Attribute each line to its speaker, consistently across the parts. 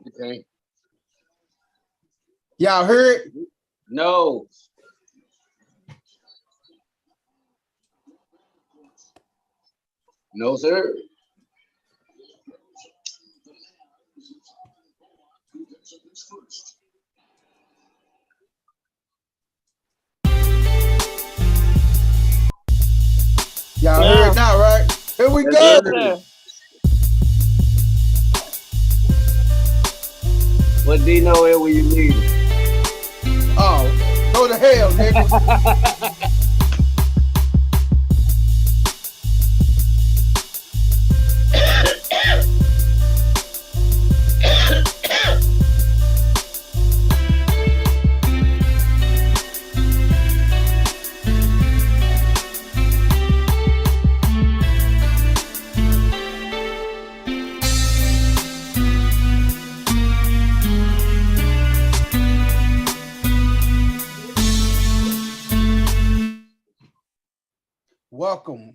Speaker 1: Okay.
Speaker 2: Y'all heard?
Speaker 1: No. No, sir.
Speaker 2: Y'all
Speaker 3: Yeah.
Speaker 2: heard now, right? Here we
Speaker 1: Yes,
Speaker 2: go.
Speaker 3: Yes,
Speaker 1: sir.
Speaker 3: sir.
Speaker 1: What Dino is when you need it?
Speaker 2: Oh, go to hell, nigga. Welcome.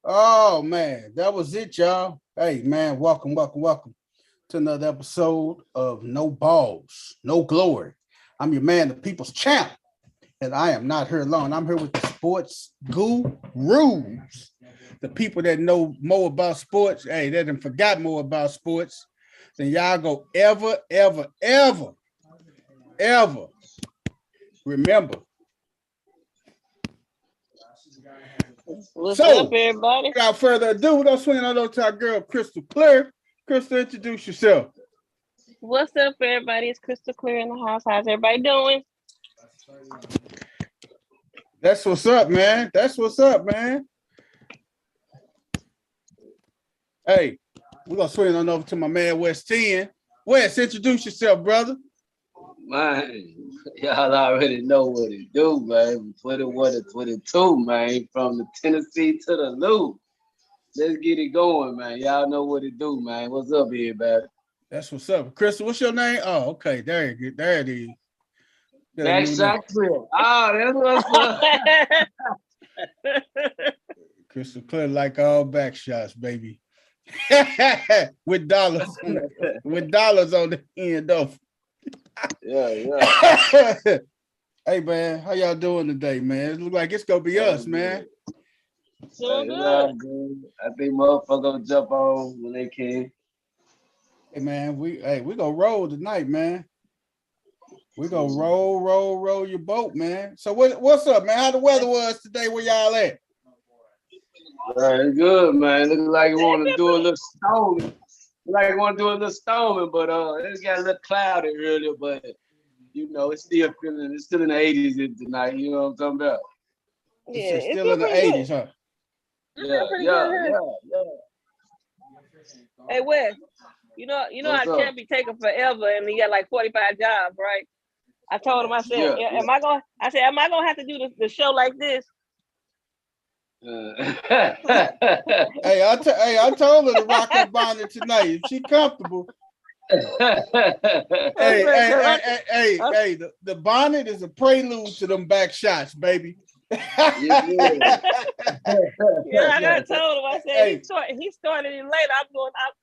Speaker 2: Oh man, that was it, y'all. Hey man, welcome to another episode of No Balls, No Glory. I'm your man, the people's champ, and I am not here alone. I'm here with the sports gurus, the people that know more about sports. Hey, they done forgot more about sports than y'all go ever remember.
Speaker 3: What's
Speaker 2: So,
Speaker 3: up, everybody?
Speaker 2: without further ado, we're gonna swing it over to our girl Crystal Clear. Crystal, introduce yourself.
Speaker 3: What's up, everybody? It's Crystal Clear in the house. How's everybody doing?
Speaker 2: That's what's up, man. That's what's up, man. Hey, we're gonna swing on over to my man West 10. West, introduce yourself, brother.
Speaker 1: Man, y'all already know what it do, man. 21 to 22, man. From the Tennessee to the Lou. Let's get it going, man. Y'all know what it do, man. What's up, everybody?
Speaker 2: That's what's up. Crystal, what's your name? Oh, okay. There you go. There it is. Got a
Speaker 1: Back
Speaker 2: new
Speaker 1: shot
Speaker 2: name.
Speaker 1: clip. Oh, that's what's up.
Speaker 2: Crystal Clear like all back shots, baby. with dollars on the end of.
Speaker 1: Yeah.
Speaker 2: Hey man, how y'all doing today, man? It look like it's gonna be us, man.
Speaker 3: Doing
Speaker 1: Hey,
Speaker 3: good.
Speaker 1: good. I think motherfuckers gonna jump on when they can.
Speaker 2: Hey man, we gonna roll tonight, man. We gonna roll your boat, man. So what's up, man? How the weather was today? Where y'all at?
Speaker 1: It's good, man. Looks like you want to do a little storming. Like you want to do a little storming, but it's got a little cloudy earlier, but you know, it's still in the 80s tonight. You know what I'm talking about?
Speaker 3: Yeah,
Speaker 2: It's
Speaker 3: it's
Speaker 2: still in the
Speaker 3: pretty
Speaker 2: 80s,
Speaker 3: good.
Speaker 2: huh?
Speaker 3: It's pretty good here. Hey, Wes, you know
Speaker 1: What's
Speaker 3: I
Speaker 1: up?
Speaker 3: can't be taking forever, and you got like 45 jobs, right? I told him, I said,
Speaker 1: Yeah.
Speaker 3: am I gonna have to do the show like this?
Speaker 2: Hey, I told her to rock her bonnet tonight. If she comfortable. Hey, the bonnet is a prelude to them back shots, baby.
Speaker 3: Yeah, I got told him. I said
Speaker 2: Hey.
Speaker 3: he started it later.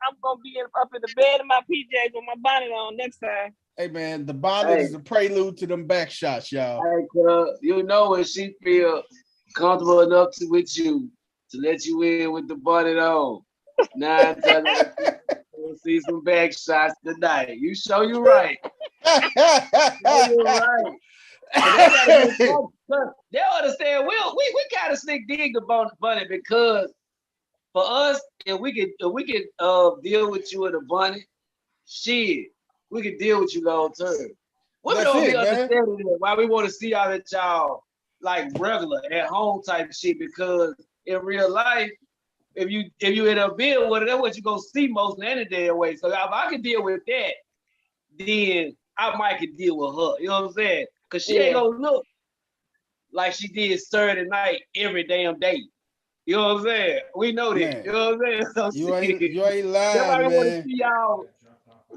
Speaker 3: I'm gonna be up in the bed in my PJs with my bonnet on next time.
Speaker 2: Hey man, the bonnet is a prelude to them back shots, y'all.
Speaker 1: Hey, you know when she feel comfortable enough with you to let you in with the bonnet on. Now we'll see some back shots tonight. You show you right. You're right. They understand. We kind of sneak dig about the bunny because for us, if we could deal with you in a bunny, shit, we could deal with you long term. Women don't be understanding that why we want to see y'all at y'all like regular at home type shit because in real life, if you end up being with it, that's what you gonna see most of any day away. So if I can deal with that, then I might could deal with her. You know what I'm saying? Cause she ain't gonna look like she did Saturday night every damn day. You know what I'm saying? We know that. Man. You know what I'm saying? So
Speaker 2: you ain't lying, man.
Speaker 1: Want to see y'all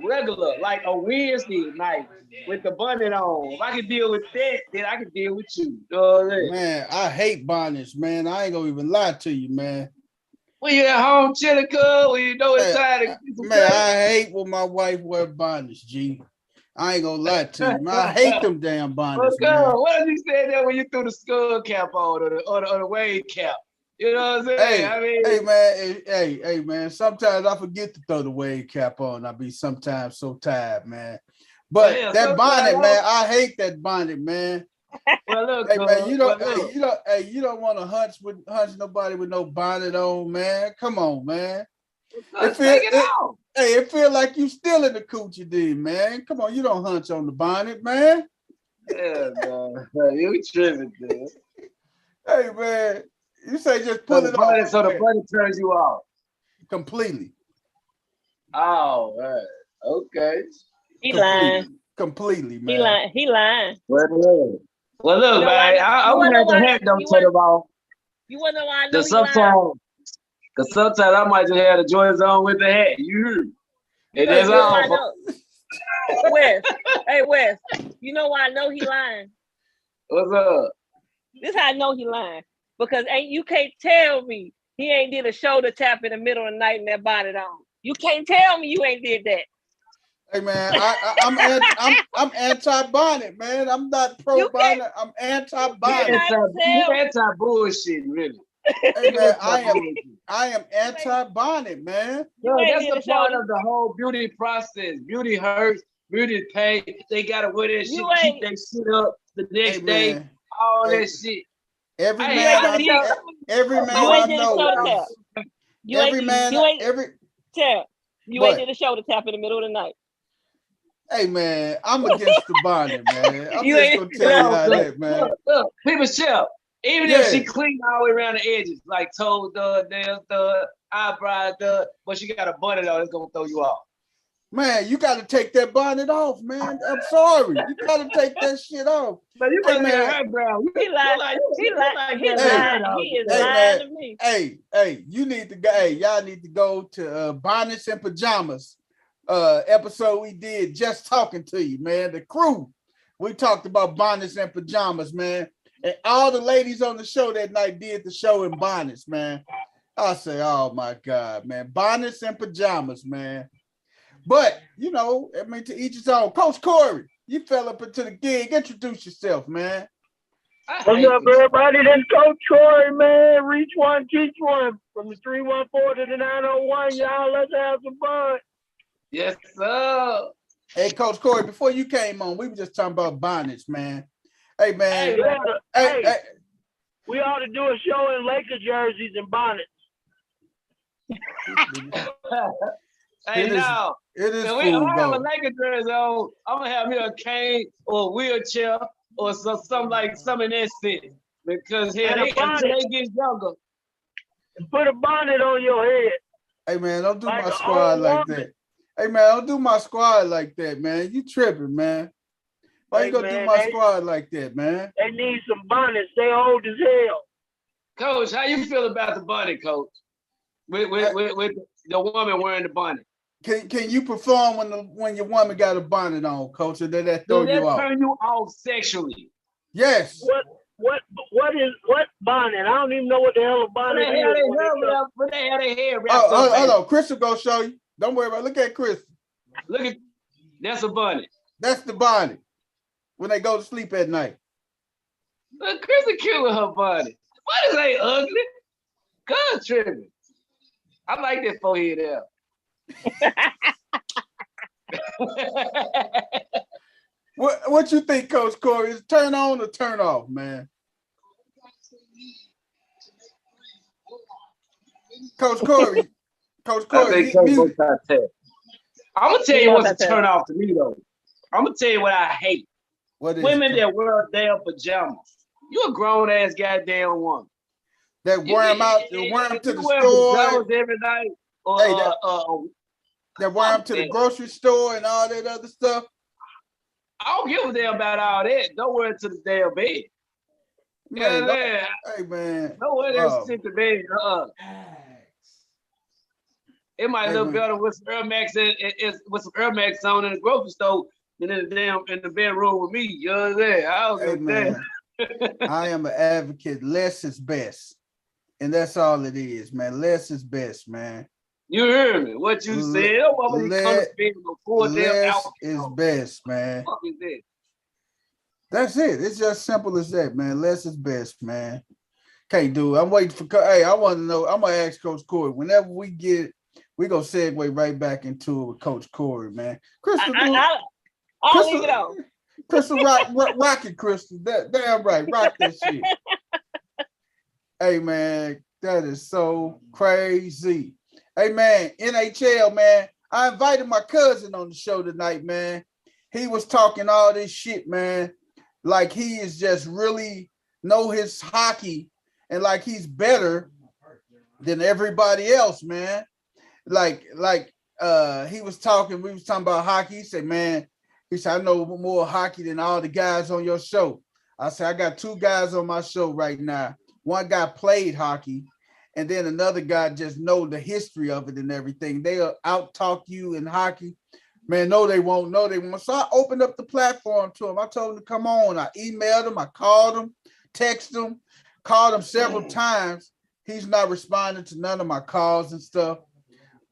Speaker 1: regular, like a Wednesday night with the bonnet on. If I can deal with that, then I can deal with you. You know what I'm saying?
Speaker 2: Man, I hate bonnets, man. I ain't gonna even lie to you, man.
Speaker 1: When you at home chilling, cuz, when you know it's time to get some
Speaker 2: Man, I hate when my wife wear bonnets, G. I ain't gonna lie to you, man. I hate them damn bonnets, man.
Speaker 1: What if you said that when you threw the skull cap on or the wave cap? You know what I'm saying? I mean,
Speaker 2: hey, man. Sometimes I forget to throw the wave cap on. I be sometimes so tired, man. But
Speaker 1: yeah,
Speaker 2: that bonnet, man, I hate that bonnet, man.
Speaker 1: Well, look,
Speaker 2: hey man, you don't want to hunch nobody with no bonnet on, man. Come on, man. It feel like you still in the coochie then, man. Come on, you don't hunch on the bonnet, man.
Speaker 1: Yeah, man. You tripping, dude.
Speaker 2: Hey man, you say just pull it off.
Speaker 1: So the bonnet turns you off.
Speaker 2: Completely.
Speaker 1: Oh, right. Okay.
Speaker 3: He lying.
Speaker 2: Completely, man.
Speaker 3: He lying.
Speaker 1: Well, look, man. I'm gonna have to have them turn them off.
Speaker 3: You wanna know why I know he lying?
Speaker 1: Because sometimes I might just have the joints on with the hat. You heard? And that's all.
Speaker 3: Wes. Hey, Wes. You know why I know he lying?
Speaker 1: What's up?
Speaker 3: This how I know he lying. Because you can't tell me he ain't did a shoulder tap in the middle of the night and that bonnet on. You can't tell me you ain't did that.
Speaker 2: Hey man, I'm anti-bonnet, man. I'm not pro-bonnet. I'm anti-bonnet.
Speaker 1: You anti-bullshit, really.
Speaker 2: Hey man, I am anti-bonnet, man.
Speaker 1: No, that's a part of the whole beauty process. Beauty hurts, beauty pain. They gotta wear that shit, keep that shit up the next day. All that shit.
Speaker 2: Every man I know. You
Speaker 3: ain't did a shoulder tap in the middle of the night.
Speaker 2: Hey man, I'm against the bonnet, man. I'm just gonna tell you how that, man.
Speaker 1: Look, people chill. Even if she clean all the way around the edges, like toe dud, nails dud, eyebrow dud, but she got a bonnet on, it's gonna throw you off.
Speaker 2: Man, you gotta take that bonnet off, man. I'm sorry. You gotta take that shit off.
Speaker 1: But you hey, man, eyebrow.
Speaker 3: He lying to me.
Speaker 2: Hey, you need to go. Y'all need to go to Bonnets and Pajamas episode we did, just talking to you, man. The crew. We talked about bonnets and pajamas, man. And all the ladies on the show that night did the show in bonnets, man. I say, oh my God, man. Bonnets and pajamas, man. But, you know, I mean, to each his own. Coach Corey, you fell up into the gig. Introduce yourself, man.
Speaker 4: What's up, everybody? This Coach Corey, man. Reach one, teach one. From the 314 to the 901, y'all, let's have some fun.
Speaker 1: Yes, sir.
Speaker 2: Hey, Coach Corey, before you came on, we were just talking about bonnets, man. Hey, man.
Speaker 4: Hey, we ought to do a show in Laker jerseys and bonnets.
Speaker 1: Hey, now,
Speaker 2: it is
Speaker 1: if I have a Laker jersey on, I'm going to have me a cane or a wheelchair or something in that sense. Because until they get younger.
Speaker 4: Put a bonnet on your head.
Speaker 2: Hey, man, don't do my squad like that. Hey, man, don't do my squad like that, man. You tripping, man. Why you gonna do my squad like that, man?
Speaker 4: They need some bonnets. They old as hell.
Speaker 1: Coach, how you feel about the bonnet, Coach? With the woman wearing the bonnet.
Speaker 2: Can you perform when your woman got a bonnet on, Coach, or did that throw you off?
Speaker 1: Turn you off sexually?
Speaker 2: Yes.
Speaker 4: What bonnet? I don't even know what the hell a bonnet is.
Speaker 1: But they had their hair wrapped
Speaker 2: up. Hold on, Chris will go show you. Don't worry about it. Look at Chris.
Speaker 1: That's a bonnet.
Speaker 2: That's the bonnet. When they go to sleep at night.
Speaker 1: Look, Chris is cute with her bonnet. What is they ugly? God tripping. I like that forehead out.
Speaker 2: What you think, Coach Corey? Is turn on or turn off, man? Coach Corey. I'm gonna
Speaker 1: tell you what's a turn off to me though. I'm gonna tell you what I hate. Women that wear their pajamas. You a grown ass goddamn woman.
Speaker 2: That wear them out, wear them to the store
Speaker 1: every night.
Speaker 2: That wear them to the grocery store and all that other stuff.
Speaker 1: I don't give a damn about all that. Don't wear it to the damn bed.
Speaker 2: Man, hey man.
Speaker 1: Don't wear that shit to bed. It might
Speaker 2: Hey
Speaker 1: look
Speaker 2: man,
Speaker 1: better with some Air Max with some Air Max on in the grocery store than in the bedroom with me. You know what I'm saying? I don't
Speaker 2: hey
Speaker 1: give a
Speaker 2: man, I am an advocate. Less is best. And that's all it is, man. Less is best, man.
Speaker 1: You heard me. What you
Speaker 2: Le-
Speaker 1: said. Don't want me to come to
Speaker 2: let
Speaker 1: spend no full damn
Speaker 2: less is
Speaker 1: outfit.
Speaker 2: best, man.
Speaker 1: Fuck is that?
Speaker 2: That's it. It's just simple as that, man. Less is best, man. Can't do it. I'm waiting for. Hey, I want to know. I'm gonna ask Coach Corey. Whenever we get, we gonna segue right back into it with Coach Corey, man. Crystal, do
Speaker 3: I'll leave it
Speaker 2: Crystal,
Speaker 3: on.
Speaker 2: Crystal, rock it, Crystal. Damn right, rock that shit. Hey, man, that is so crazy. Hey, man, NHL, man. I invited my cousin on the show tonight, man. He was talking all this shit, man. Like he is just really know his hockey and like he's better than everybody else, man. Like he was talking, we was talking about hockey. He said, man, he said, I know more hockey than all the guys on your show. I said, I got two guys on my show right now. One guy played hockey, and then another guy just know the history of it and everything. They'll out talk you in hockey. Man, no, they won't. No, they won't. So I opened up the platform to him. I told him to come on. I emailed him. I called him, texted him, called him several times. He's not responding to none of my calls and stuff.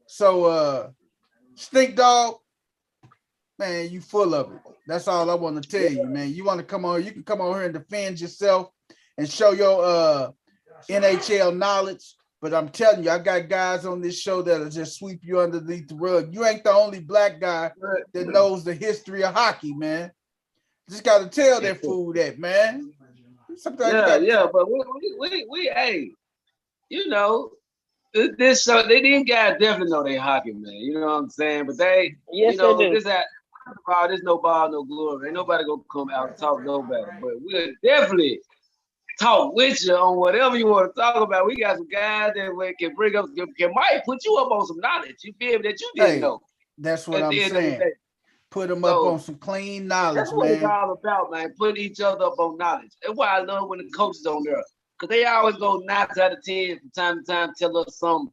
Speaker 2: So, Stink Dog, man, you full of it. That's all I want to tell you, man. You want to come on, you can come on here and defend yourself and show your NHL knowledge. But I'm telling you, I got guys on this show that'll just sweep you underneath the rug. You ain't the only black guy that knows the history of hockey, man. Just got to tell that fool that, man. Sometimes
Speaker 1: But we hey, you know, this show these guys definitely know they hockey, man. You know what I'm saying? But they,
Speaker 3: Yes, they do.
Speaker 1: there's no ball, no glory. Ain't nobody gonna come out and talk nobody. But we'll definitely talk with you on whatever you want to talk about. We got some guys that we can bring up, might put you up on some knowledge. You feel that you didn't know.
Speaker 2: That's what I'm saying. Put them
Speaker 1: So,
Speaker 2: up on some clean knowledge,
Speaker 1: that's what it's
Speaker 2: man.
Speaker 1: all about, man. Putting each other up on knowledge. That's why I love when the coaches on there. Because they always go 9 out of 10 from time to time, tell us something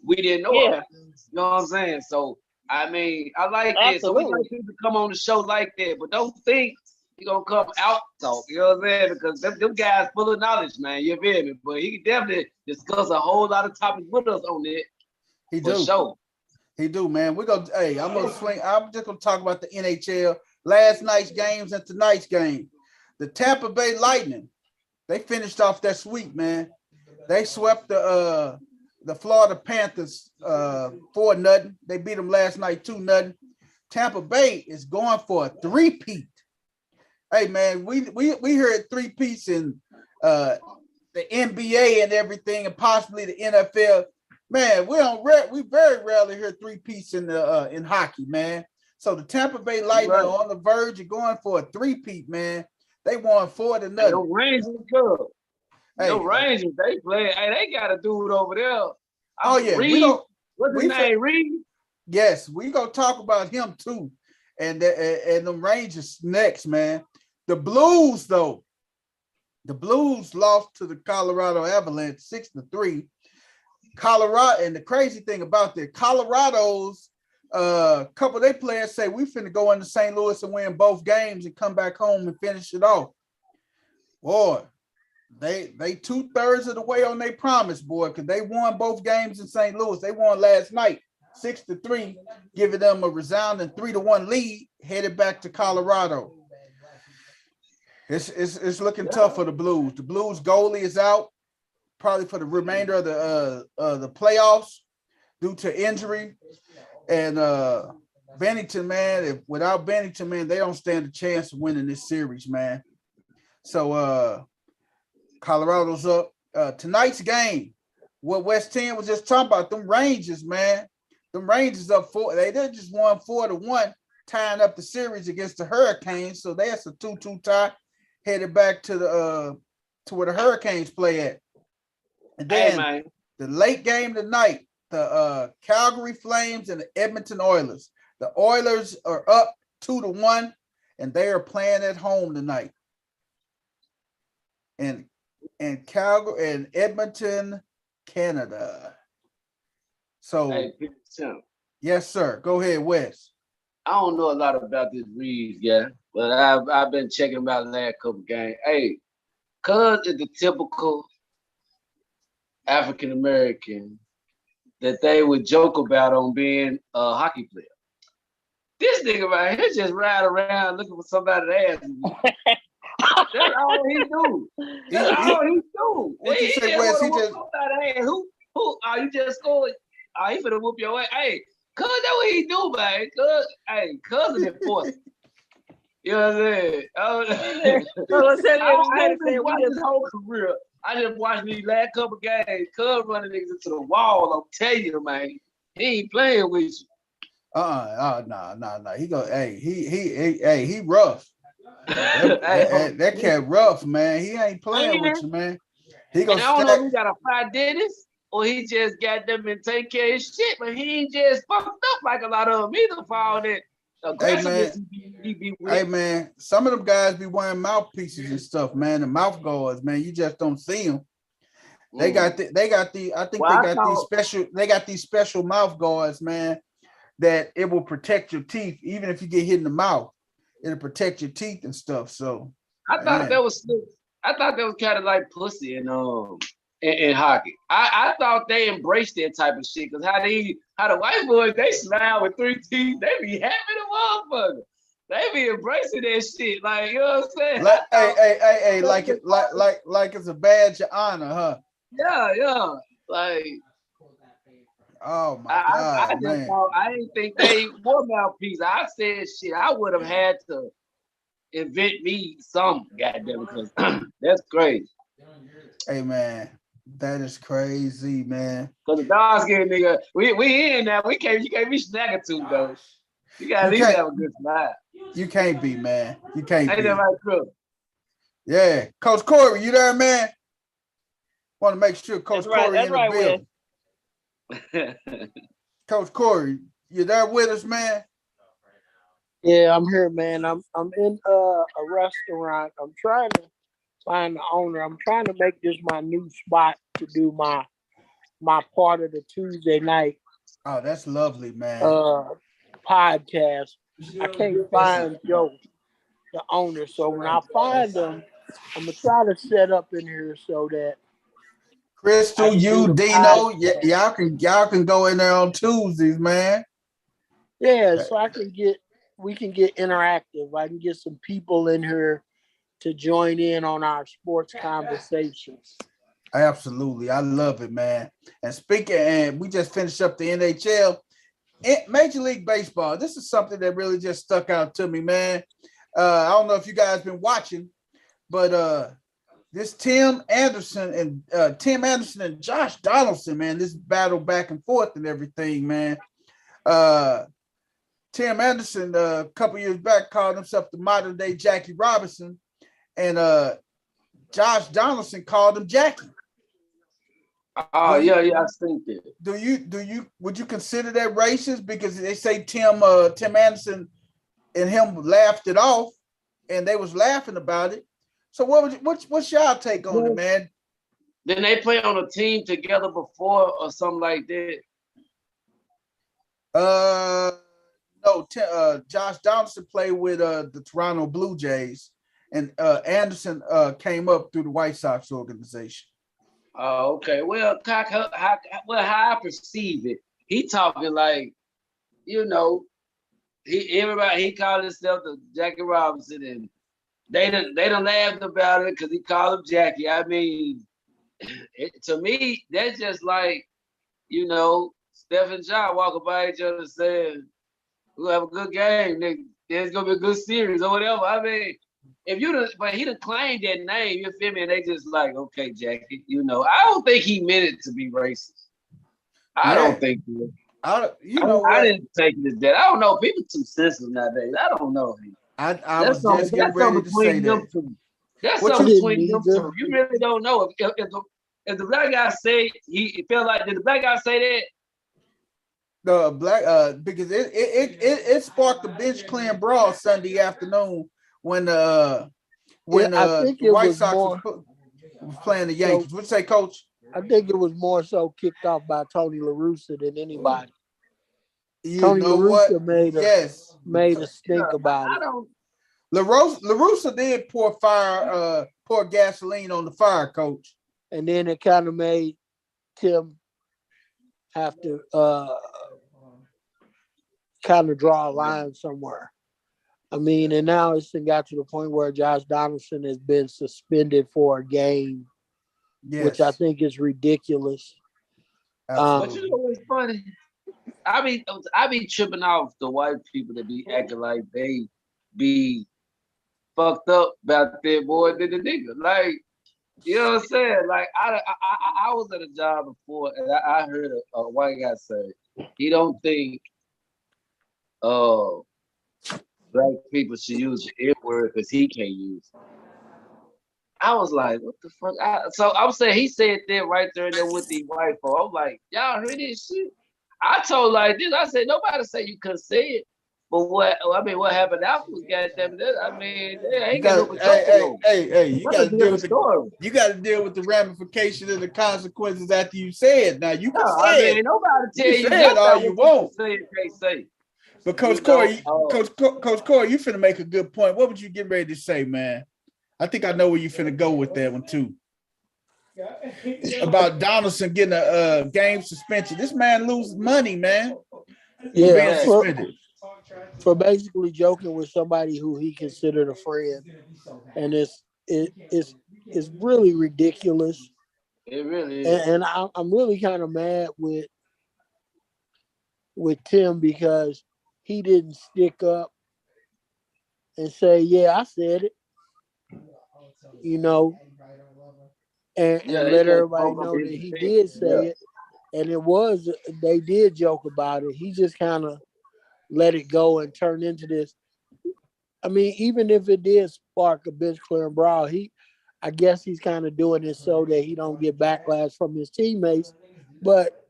Speaker 1: we didn't know about. You know what I'm saying? So, I mean, I like that. So we like people to come on the show like that. But don't think you're going to come out talk. You know what I'm saying? Because them guys full of knowledge, man. You feel me? But he can definitely discuss a whole lot of topics with us on it.
Speaker 2: He do.
Speaker 1: Sure.
Speaker 2: He do, man. We're gonna I'm just gonna talk about the NHL last night's games and tonight's game. The Tampa Bay Lightning, they finished off that sweep, man. They swept the Florida Panthers 4-0. They beat them last night 2-0. Tampa Bay is going for a three-peat. Hey, man, we heard three-peats in the NBA and everything, and possibly the NFL. Man, we very rarely hear three-peats in hockey, man. So the Tampa Bay Lightning are on the verge of going for a three-peat, man. They won 4-0.
Speaker 1: No Rangers good. No Rangers, they play. Hey, they got a dude over there. Reed. What's his name? Reed?
Speaker 2: Yes, we gonna talk about him too. And the Rangers next, man. The Blues, though. The Blues lost to the Colorado Avalanche 6-3. Colorado, and the crazy thing about that, Colorado's couple of their players say we finna go into St. Louis and win both games and come back home and finish it off. Boy, they 2/3 of the way on their promise, boy, because they won both games in St. Louis. They won last night 6-3, giving them a resounding 3-1 lead, headed back to Colorado. It's looking tough for the Blues. The Blues goalie is out, probably for the remainder of the playoffs due to injury. And Bennington, man, without Bennington, man, they don't stand a chance of winning this series, man. So Colorado's up. Tonight's game, what West 10 was just talking about, them Rangers, man. Them Rangers up 4. They just won 4-1, tying up the series against the Hurricanes. So that's a 2-2 tie, headed back to where the Hurricanes play at. And then the late game tonight, the Calgary Flames and the Edmonton Oilers. The Oilers are up 2-1, and they are playing at home tonight. And Calgary and Edmonton, Canada. So,
Speaker 1: Hey, Tim,
Speaker 2: yes, sir. Go ahead, Wes.
Speaker 1: I don't know a lot about this Reeves, yeah, but I've been checking him out the last couple games. Hey, Cuz is the typical African American that they would joke about on being a hockey player. This nigga right here just ride around looking for somebody to ask him. That's all he do. That's all he do.
Speaker 2: What you
Speaker 1: He
Speaker 2: say,
Speaker 1: just
Speaker 2: Wes?
Speaker 1: wanna
Speaker 2: He
Speaker 1: whoop
Speaker 2: just
Speaker 1: somebody ass. Who? Are you just scored? Are he finna whoop your ass? Hey, Cuz that's what he do, man. Cuz, hey, Cousin enforcer. You know what I'm saying? I ain't been watching his whole career. I just watched these last couple games. Cuz running niggas into the wall. I'm telling you, man. He ain't playing with you.
Speaker 2: Nah. He go, hey, he rough.
Speaker 1: Hey,
Speaker 2: That cat rough, man. He ain't playing with you, man. He
Speaker 1: and
Speaker 2: gonna
Speaker 1: I don't know if
Speaker 2: stack.
Speaker 1: he got a fly dentist or he just got them and take care of his shit, but he ain't just fucked up like a lot of them either for all that aggressiveness he be with.
Speaker 2: Hey man, some of them guys be wearing mouthpieces and stuff, man. The mouth guards, man. You just don't see them. They got the I think they got these special mouth guards, man, that it will protect your teeth. Even if you get hit in the mouth, it'll protect your teeth and stuff. So
Speaker 1: I thought that was kind of like pussy in hockey. I thought they embraced that type of shit because how the white boys they smile with 3 teeth, they be happy to motherfucker. They be embracing that shit, like you know what I'm saying.
Speaker 2: Like, hey, like it's a badge of honor, huh?
Speaker 1: Yeah, like.
Speaker 2: Oh my
Speaker 1: I
Speaker 2: God,
Speaker 1: just
Speaker 2: man.
Speaker 1: thought I didn't think they were mouthpiece. I said shit. I would have had to invent me some goddamn because that's crazy.
Speaker 2: Hey man, that is crazy, man.
Speaker 1: Cause the dog skin nigga, we in now. You can't be snacking too though. You gotta at least have a good smile.
Speaker 2: You can't be, man. You can't
Speaker 1: Ain't
Speaker 2: be.
Speaker 1: that right, Crook?
Speaker 2: Yeah, Coach Corey, you there, man? Want to make sure Coach Corey in the building. Coach Corey, you there with us, man?
Speaker 4: Yeah, I'm here, man. I'm in a restaurant. I'm trying to find the owner. I'm trying to make this my new spot to do my part of the Tuesday night
Speaker 2: Oh, that's lovely, man.
Speaker 4: podcast. I can't find Joe, the owner. So when I find him, I'm gonna try to set up in here so that
Speaker 2: Crystal, you, Dino, y'all can go in there on Tuesdays, man.
Speaker 4: Yeah, so we can get interactive. I can get some people in here to join in on our sports conversations.
Speaker 2: Absolutely. I love it, man. And speaking, and we just finished up the NHL. Major League Baseball. This is something that really just stuck out to me, man. I don't know if you guys been watching, but this Tim Anderson and Josh Donaldson, man, this battle back and forth and everything, man. Tim Anderson, a couple years back, called himself the modern day Jackie Robinson, and Josh Donaldson called him Jackie.
Speaker 1: Oh yeah, I think that.
Speaker 2: Would you consider that racist? Because they say Tim Anderson and him laughed it off, and they was laughing about it. So what's y'all take on it, man?
Speaker 1: Didn't they play on a team together before or something like that?
Speaker 2: No. Josh Donaldson played with the Toronto Blue Jays, and Anderson came up through the White Sox organization.
Speaker 1: Oh, okay. Well, how I perceive it, he talking like, you know, he called himself the Jackie Robinson, and they done laughed about it because he called him Jackie. I mean, to me, that's just like, you know, Steph and John walking by each other saying, "We'll have a good game, nigga. It's gonna be a good series or whatever." I mean, but he done claimed that name, you feel me? And they just like, okay, Jackie, you know. I don't think he meant it to be racist. I don't think so.
Speaker 2: I
Speaker 1: didn't take it as that. I don't know. People too sensitive nowadays. I don't know.
Speaker 2: I was just getting ready to say that.
Speaker 1: That's something between them two. You really don't know if the black guy say he felt like, did the black guy say that?
Speaker 2: The black because it sparked a bench clearing brawl Sunday afternoon when the White Sox was playing the Yankees. What'd you say, Coach?
Speaker 4: I think it was more so kicked off by Tony La Russa than anybody.
Speaker 2: You
Speaker 4: Tony
Speaker 2: know
Speaker 4: La
Speaker 2: what?
Speaker 4: Russa made a stink about
Speaker 1: I
Speaker 4: it.
Speaker 1: don't.
Speaker 2: LaRussa did pour gasoline on the fire, coach.
Speaker 4: And then it kind of made Tim have to kind of draw a line somewhere. I mean, and now it's got to the point where Josh Donaldson has been suspended for a game, which I think is ridiculous.
Speaker 1: But you know what's funny? I be tripping off the white people that be acting like they be fucked up about that boy than the nigga. Like, you know what I'm saying? Like, I was at a job before, and I heard a white guy say he don't think uh black people should use the N word because he can't use it. I was like, what the fuck? So I'm saying he said that right there and then with the white folk. I'm like, y'all heard this shit? I told like this. I said nobody say you couldn't say it, but what happened afterwards? Goddamn it! I mean, they ain't got no control.
Speaker 2: Hey, you
Speaker 1: That's a
Speaker 2: got to deal
Speaker 1: different
Speaker 2: with
Speaker 1: story.
Speaker 2: you got to deal with the ramifications and the consequences after you say it. Now you can
Speaker 1: No,
Speaker 2: say
Speaker 1: I mean, nobody tell
Speaker 2: you
Speaker 1: you
Speaker 2: say it
Speaker 1: nothing
Speaker 2: all
Speaker 1: about
Speaker 2: you
Speaker 1: what you
Speaker 2: want.
Speaker 1: can say and can't say.
Speaker 2: But Coach
Speaker 1: You know,
Speaker 2: Corey, Coach Corey, you finna make a good point. What would you get ready to say, man? I think I know where you finna go with that one too. About Donaldson getting a game suspension. This man loses money, man.
Speaker 4: Yeah,
Speaker 2: Being suspended.
Speaker 4: for basically joking with somebody who he considered a friend, and it's really ridiculous.
Speaker 1: It really is.
Speaker 4: And I'm really kind of mad with Tim because he didn't stick up and say, "Yeah, I said it," you know, and let everybody know that he did say it. And they did joke about it. He just kind of let it go and turn into this. I mean, even if it did spark a bench clearing brawl, I guess he's kind of doing it so that he don't get backlash from his teammates. But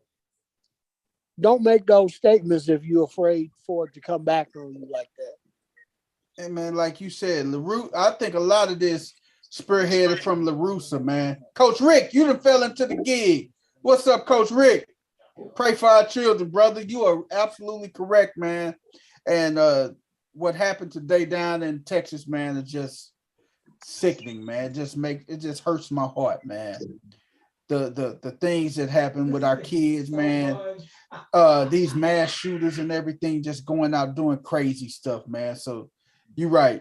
Speaker 4: don't make those statements if you're afraid for it to come back on you like that.
Speaker 2: And man, like you said, I think a lot of this spearheaded from LaRussa, man. Coach Rick, you done fell into the gig. What's up, Coach Rick? Pray for our children, brother. You are absolutely correct, man. And what happened today down in Texas, man, is just sickening, man. It just hurts my heart, man. The things that happen with our kids, man. These mass shooters and everything just going out doing crazy stuff, man. So you're right,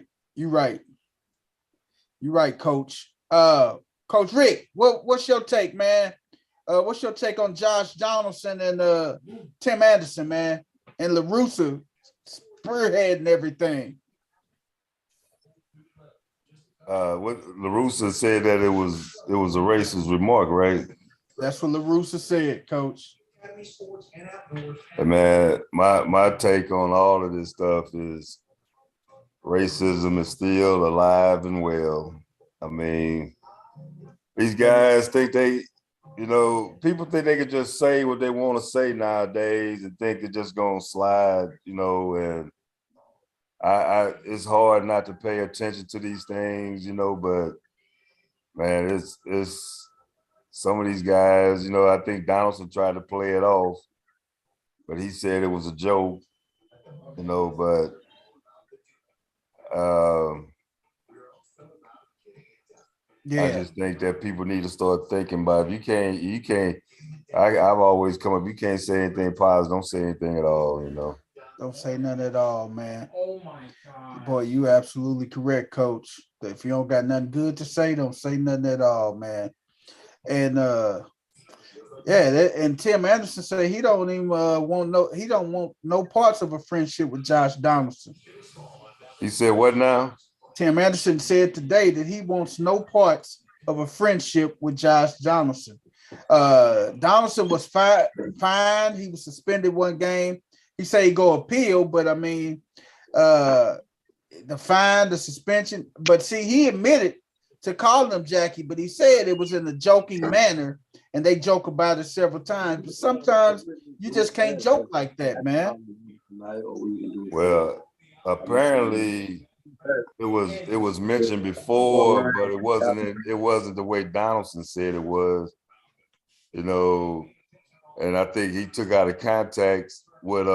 Speaker 2: Coach. Coach Rick, what's your take, man? What's your take on Josh Donaldson and Tim Anderson, man, and LaRussa spearheading everything?
Speaker 5: What LaRussa said that it was a racist remark, right?
Speaker 2: That's what LaRussa said, Coach.
Speaker 5: Hey, man, my take on all of this stuff is racism is still alive and well. I mean, these guys think people think they can just say what they want to say nowadays and think they're just gonna slide, and it's hard not to pay attention to these things, but man, it's some of these guys, I think Donaldson tried to play it off, but he said it was a joke, but I just think that people need to start thinking about it. You can't, I've always come up, you can't say anything positive, don't say anything at all,
Speaker 2: Don't say nothing at all, man. Oh my God. Boy, you absolutely correct, Coach. If you don't got nothing good to say, don't say nothing at all, man. And and Tim Anderson said he don't even want no parts of a friendship with Josh Donaldson.
Speaker 5: He said what now?
Speaker 2: Tim Anderson said today that he wants no parts of a friendship with Josh Donaldson. Donaldson was fined. He was suspended one game. He said he go appeal, but I mean, the fine, the suspension. But see, he admitted to calling him Jackie, but he said it was in a joking manner, and they joke about it several times. But sometimes you just can't joke like that, man.
Speaker 5: Well, apparently it was mentioned before, but it wasn't the way Donaldson said it was. you know, and I think he took out of context what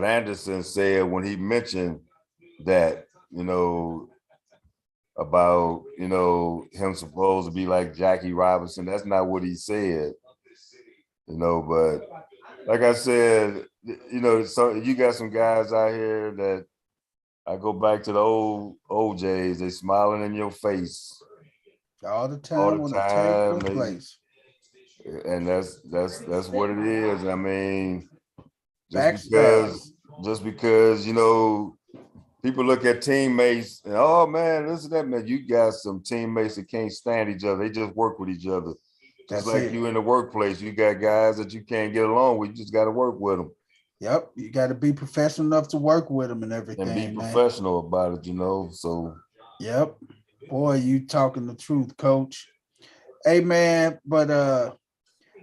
Speaker 5: Anderson said when he mentioned that, you know, about, you know, him supposed to be like Jackie Robinson. That's not what he said, you know, but like I said, you know, so you got some guys out here that I go back to the old OJs, they smiling in your face
Speaker 2: all the time when it takes place.
Speaker 5: And that's what it is. I mean, just because, you know, people look at teammates and, oh man, listen to that, man. You got some teammates that can't stand each other. They just work with each other. Just like you in the workplace, you got guys that you can't get along with. You just got to work with them.
Speaker 2: Yep, you got to be professional enough to work with them and everything.
Speaker 5: And be professional about it, you know. So.
Speaker 2: Yep, boy, you talking the truth, Coach. Hey man, but I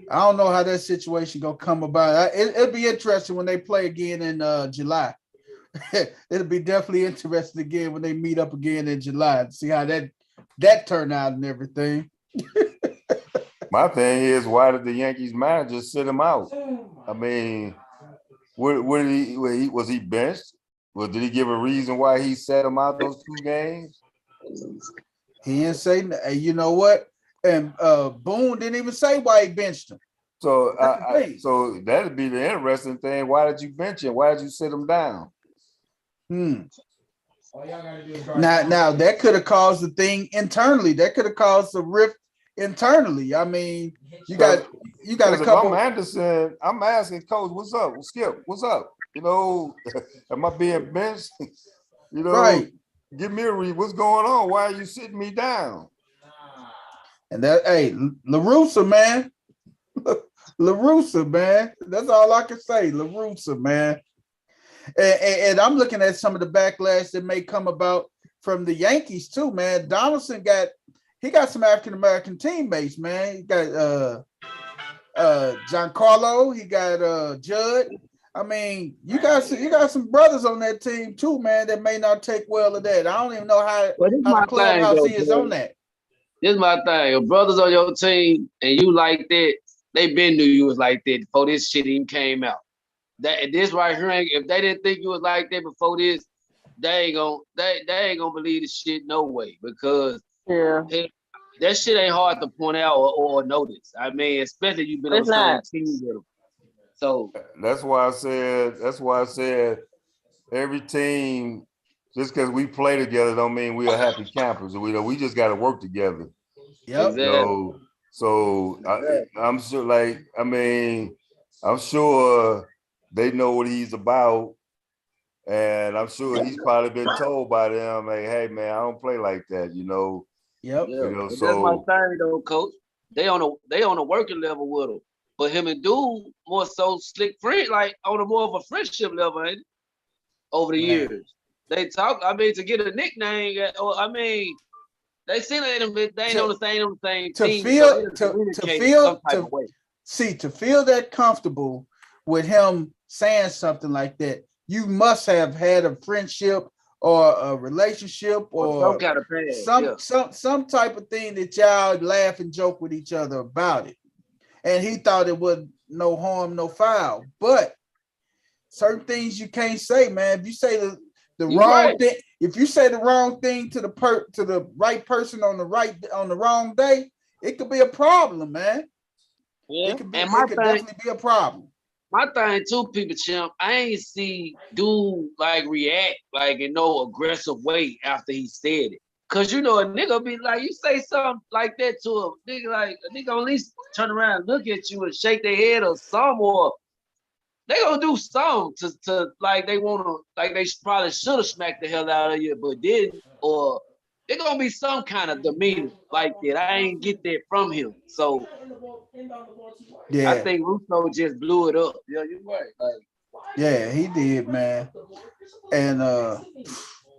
Speaker 2: don't know how that situation gonna come about. It'll be interesting when they play again in July. It'll be definitely interesting again when they meet up again in July and see how that turned out and everything.
Speaker 5: My thing is, why did the Yankees manager sit him out? I mean, what did he was he benched? Well, did he give a reason why he set him out those 2 games?
Speaker 2: He didn't say. You know what? And Boone didn't even say why he benched him.
Speaker 5: So, so that'd be the interesting thing. Why did you bench him? Why did you sit him down?
Speaker 2: Now that could have caused the thing internally. That could have caused a rift internally. I mean, you got a couple.
Speaker 5: If I'm Anderson, I'm asking Coach, "What's up, Skip? What's up? You know, am I being benched? You know, right. Give me a read. What's going on? Why are you sitting me down?"
Speaker 2: And that, hey, LaRussa, man. LaRussa, man. That's all I can say. LaRussa, man. And I'm looking at some of the backlash that may come about from the Yankees too, man. Donaldson got some African-American teammates, man. He got Giancarlo, he got Judd. I mean, you got some brothers on that team too, man, that may not take well of that. I don't even know how the clubhouse is on that.
Speaker 1: This is my thing. Your brothers on your team and you like that, they been knew you was like that before this shit even came out. This right here, if they didn't think you was like that before this, they ain't gonna believe the shit no way, because that shit ain't hard to point out or notice. I mean, especially you've been on the same team with them. So
Speaker 5: that's why I said every team, just because we play together don't mean we are happy campers. We just got to work together.
Speaker 2: Yep.
Speaker 1: Exactly.
Speaker 5: So I'm sure, I'm sure they know what he's about, and I'm sure he's probably been told by them, like, "Hey man, I don't play like that," you know.
Speaker 2: Yep.
Speaker 1: Yeah. You know, so that's my thing, though, Coach. They on a working level with him, but him and Dude more so slick friend, like on a more of a friendship level, ain't it? Over the years, they talk. I mean, to get a nickname, or I mean, they seem like they ain't on the same team.
Speaker 2: To feel that comfortable with him saying something like that, you must have had a friendship or a relationship or
Speaker 1: some kind of
Speaker 2: some type of thing that y'all laugh and joke with each other about it. And he thought it was no harm, no foul. But certain things you can't say, man. If you say the wrong thing, if you say the wrong thing to the right person on the wrong day, it could be a problem, man.
Speaker 1: Yeah.
Speaker 2: It could definitely be a problem.
Speaker 1: My thing too, people, Chimp, I ain't see Dude like react like in no aggressive way after he said it. Cause you know a nigga be like, you say something like that to a nigga at least turn around and look at you and shake their head or something, or they gonna do something to like they wanna, like they probably should have smacked the hell out of you but didn't, or there gonna be some kind of demeanor like that. I ain't get that from him. So yeah, I think Russo just blew it up. Yeah, you're right.
Speaker 2: Yeah, he did, man. And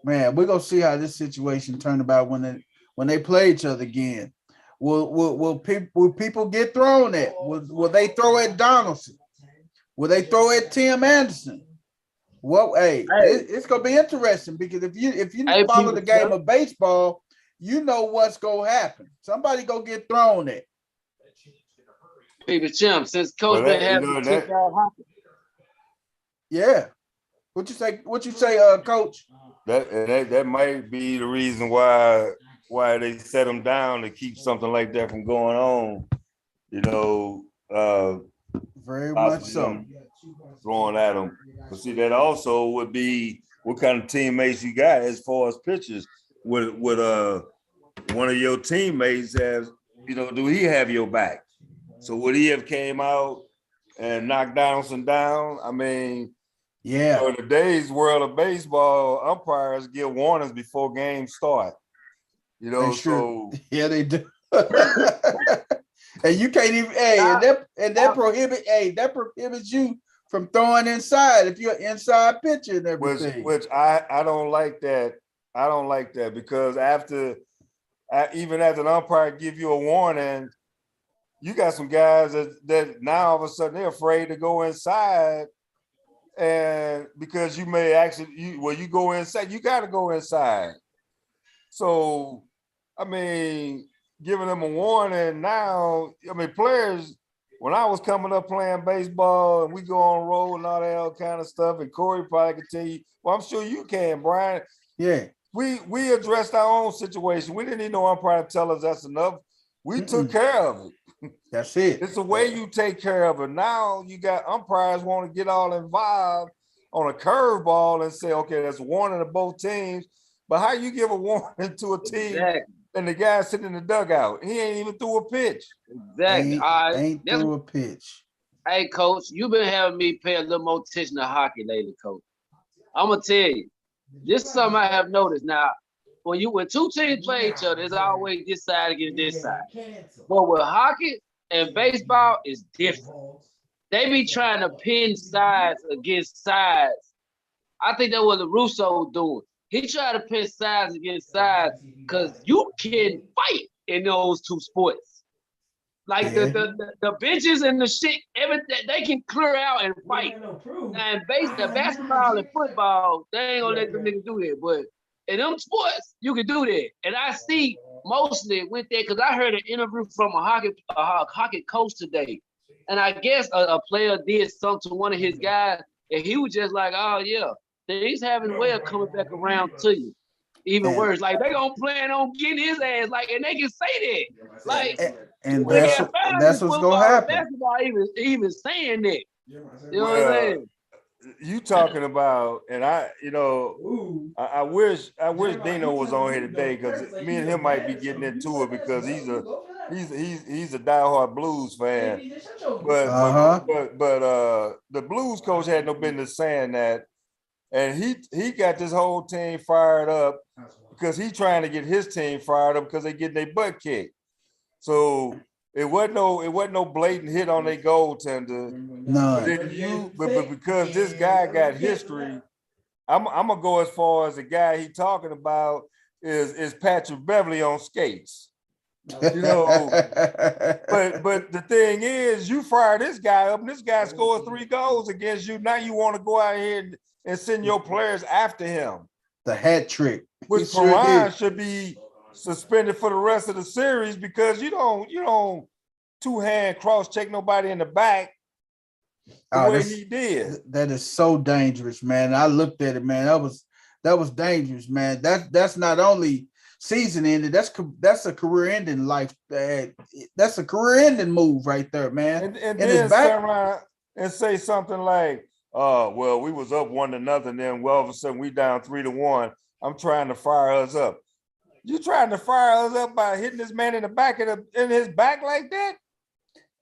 Speaker 2: man, we're gonna see how this situation turned about when they play each other again. Will people get thrown at? Will they throw at Donaldson? Will they throw at Tim Anderson? Well, it's gonna be interesting, because if you follow the game of baseball, you know what's gonna happen. Somebody gonna get thrown at.
Speaker 1: Baby Chim, since Coach
Speaker 5: But
Speaker 1: been
Speaker 5: that, you
Speaker 1: having
Speaker 5: know,
Speaker 1: to take
Speaker 5: that
Speaker 1: out hockey.
Speaker 2: Yeah. What you say? What you say, Coach?
Speaker 5: that might be the reason why they set him down to keep something like that from going on. You know,
Speaker 2: Very much
Speaker 5: possibly
Speaker 2: so.
Speaker 5: them throwing at him. But see, that also would be what kind of teammates you got as far as pitchers. Would one of your teammates have, do he have your back? So would he have came out and knocked Donaldson down? I mean,
Speaker 2: Yeah.
Speaker 5: in today's world of baseball, umpires give warnings before games start.
Speaker 2: They sure.
Speaker 5: So
Speaker 2: Yeah, they do. And you can't even that prohibits you from throwing inside if you're an inside pitcher and everything.
Speaker 5: which I don't like that. I don't like that because even after an umpire give you a warning, you got some guys that now all of a sudden they're afraid to go inside, and because you may actually you go inside, you got to go inside. So I mean, giving them a warning now. I mean, players. When I was coming up playing baseball and we go on road and all that kind of stuff, and Corey probably could tell you. Well, I'm sure you can, Brian.
Speaker 2: Yeah.
Speaker 5: We addressed our own situation. We didn't need no umpire to tell us that's enough. We took care of it.
Speaker 2: That's it.
Speaker 5: It's the way you take care of it. Now you got umpires want to get all involved on a curveball and say, okay, that's a warning to both teams. But how you give a warning to a team and the guy sitting in the dugout? He ain't even threw a pitch.
Speaker 1: Exactly.
Speaker 2: Ain't threw a pitch.
Speaker 1: Hey, Coach, you've been having me pay a little more attention to hockey lately, Coach. I'm gonna tell you, this is something I have noticed. Now, when two teams play each other, it's always this side against this side. But with hockey and baseball, it's different. They be trying to pin sides against sides. I think that's what LaRusso doing. He tried to pin sides against sides because you can fight in those two sports. Like the benches and the shit, everything they can clear out and fight. And the basketball and football, they ain't gonna let them niggas do that. But in them sports, you can do that. And I see mostly with that because I heard an interview from a hockey coach today, and I guess a player did something to one of his guys, and he was just like, "Oh yeah, things having a way of coming back around to you." Even worse, like they gonna plan on getting his ass, like, and they can say that, like,
Speaker 2: and that's what's gonna happen.
Speaker 1: Basketball even saying that, you know what I'm saying?
Speaker 5: You talking about, and I wish Dino was on here today because me and him might be getting into it because he's a diehard Blues fan, but the Blues coach had no business saying that, and he got this whole team fired up because he's trying to get his team fired up because they getting their butt kicked. So it wasn't no blatant hit on their goaltender.
Speaker 2: No.
Speaker 5: But because this guy got history, I'm gonna go as far as the guy he talking about is Patrick Beverly on skates. But the thing is, you fire this guy up, and this guy scores 3 goals against you. Now you want to go out here and send your players after him.
Speaker 2: The hat trick.
Speaker 5: Which Perrin should be suspended for the rest of the series because you don't two-hand cross-check nobody in the back the way he did.
Speaker 2: That is so dangerous, man. I looked at it, man. That was dangerous, man. That's not only season ending, that's a career-ending life. That's a career-ending move right there, man.
Speaker 5: And then turn around and say something like, well, we was up 1-0, then all of a sudden we down 3-1. I'm trying to fire us up. You trying to fire us up by hitting this man in the back in his back like that?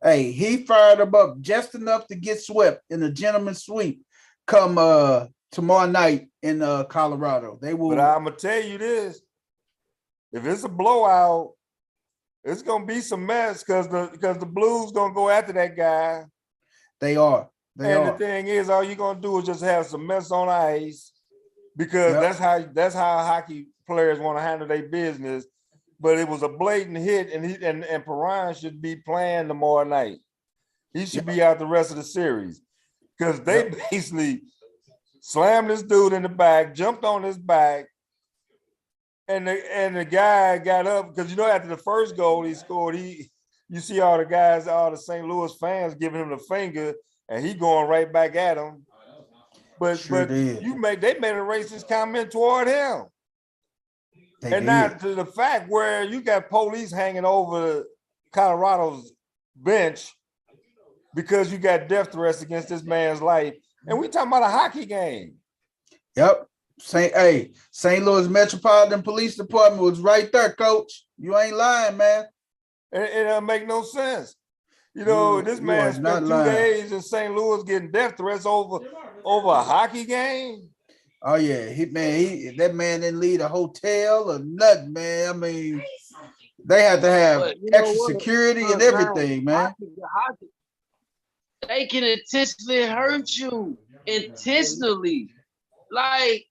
Speaker 2: Hey, he fired him up just enough to get swept in a gentleman's sweep come tomorrow night in Colorado. They will.
Speaker 5: But I'm gonna tell you this: if it's a blowout, it's gonna be some mess because the Blues gonna go after that guy.
Speaker 2: They are.
Speaker 5: The thing is, all you're gonna do is just have some mess on ice because that's how hockey players want to handle their business. But it was a blatant hit, and Perrin should be playing tomorrow night. He should be out the rest of the series because they basically slammed this dude in the back, jumped on his back, and the guy got up because after the first goal he scored, you see all the guys, all the St. Louis fans giving him the finger, and he going right back at him. But
Speaker 2: Sure
Speaker 5: they
Speaker 2: did.
Speaker 5: made a racist comment toward him.
Speaker 2: They
Speaker 5: And
Speaker 2: did.
Speaker 5: now to the fact where you got police hanging over Colorado's bench because you got death threats against this man's life. And we talking about a hockey game.
Speaker 2: Yep. St. Louis Metropolitan Police Department was right there, coach. You ain't lying, man.
Speaker 5: It don't make no sense. You know, this
Speaker 2: You
Speaker 5: man
Speaker 2: are not
Speaker 5: spent 2
Speaker 2: lying.
Speaker 5: days in St. Louis getting death threats over a hockey game.
Speaker 2: Oh yeah, that man didn't leave a hotel or nothing, man. I mean, they had to have
Speaker 1: But you know
Speaker 2: extra
Speaker 1: what?
Speaker 2: security and everything, man.
Speaker 1: Hockey, they can intentionally hurt you intentionally, like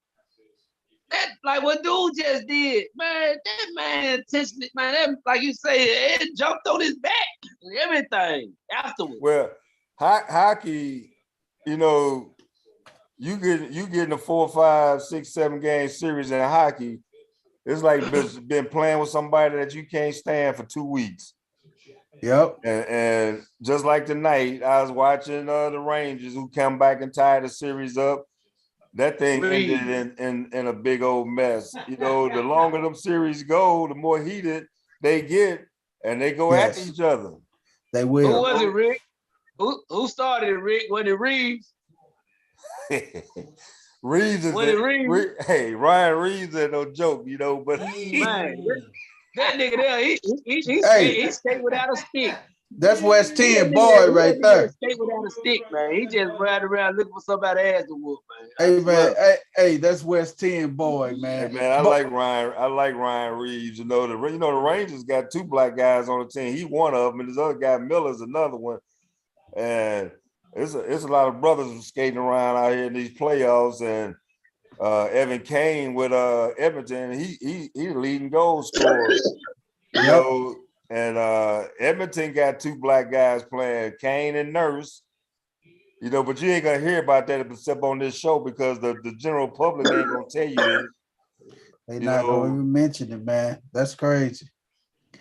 Speaker 1: that, like what dude just did, man. That man intentionally, man. That, like you say, it jumped on his back and everything afterwards.
Speaker 5: Well, hockey, you know, you getting a 4, 5, 6, 7 game series in hockey. It's like been playing with somebody that you can't stand for 2 weeks.
Speaker 2: Yep.
Speaker 5: And just like tonight, I was watching the Rangers who come back and tie the series up. That thing ended in a big old mess. You know, the longer them series go, the more heated they get, and they go after each other.
Speaker 2: They will.
Speaker 1: Who was it, Rick? Who started it, Rick? Was it Reeves?
Speaker 5: Reeves is hey, Ryan Reeves ain't no joke, you know, but
Speaker 1: man, that nigga there, he stayed without a stick.
Speaker 2: That's West 10 boy right there.
Speaker 1: Stay without a stick, man. He just ran around looking for somebody ass to whoop, man.
Speaker 2: Hey man, hey, that's West 10 boy, man.
Speaker 5: Hey, man, I like Ryan Reeves. You know, the Rangers got 2 black guys on the team. He one of them, and this other guy Miller's another one. And it's a lot of brothers skating around out here in these playoffs. And Evan Kane with Edmonton, he the leading goal scorer. You know, and Edmonton got 2 black guys playing, Kane and Nurse. You know, but you ain't gonna hear about that except on this show because the general public ain't gonna tell you this.
Speaker 2: They not gonna even mention it, man. That's crazy.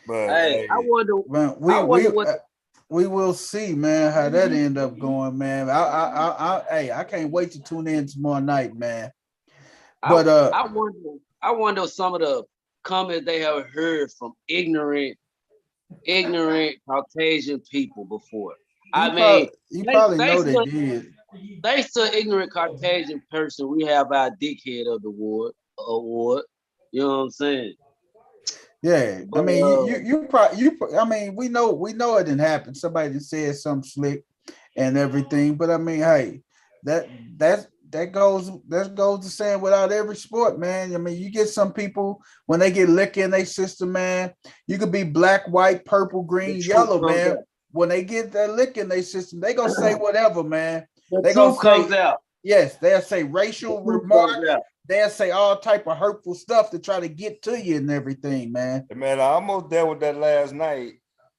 Speaker 5: But
Speaker 1: hey, I wonder.
Speaker 2: Man, we will see, man, how that end up going, man. I can't wait to tune in tomorrow night, man. But
Speaker 1: I wonder some of the comments they have heard from ignorant Caucasian people before.
Speaker 2: You probably know they did.
Speaker 1: Thanks to ignorant Caucasian person, we have our dickhead of the award. You know what I'm saying?
Speaker 2: Yeah, but, I mean, you probably. I mean, we know it didn't happen. Somebody said something slick and everything, but I mean, hey, that goes to saying without every sport, man. I mean, you get some people when they get liquor in their system, man. You could be black, white, purple, green, yellow, man. When they get that liquor in their system, they gonna say whatever, man. They gonna
Speaker 1: comes out.
Speaker 2: Yes, they'll say racial remarks. They'll say all type of hurtful stuff to try to get to you and everything, man.
Speaker 5: Man, I almost dealt with that last night.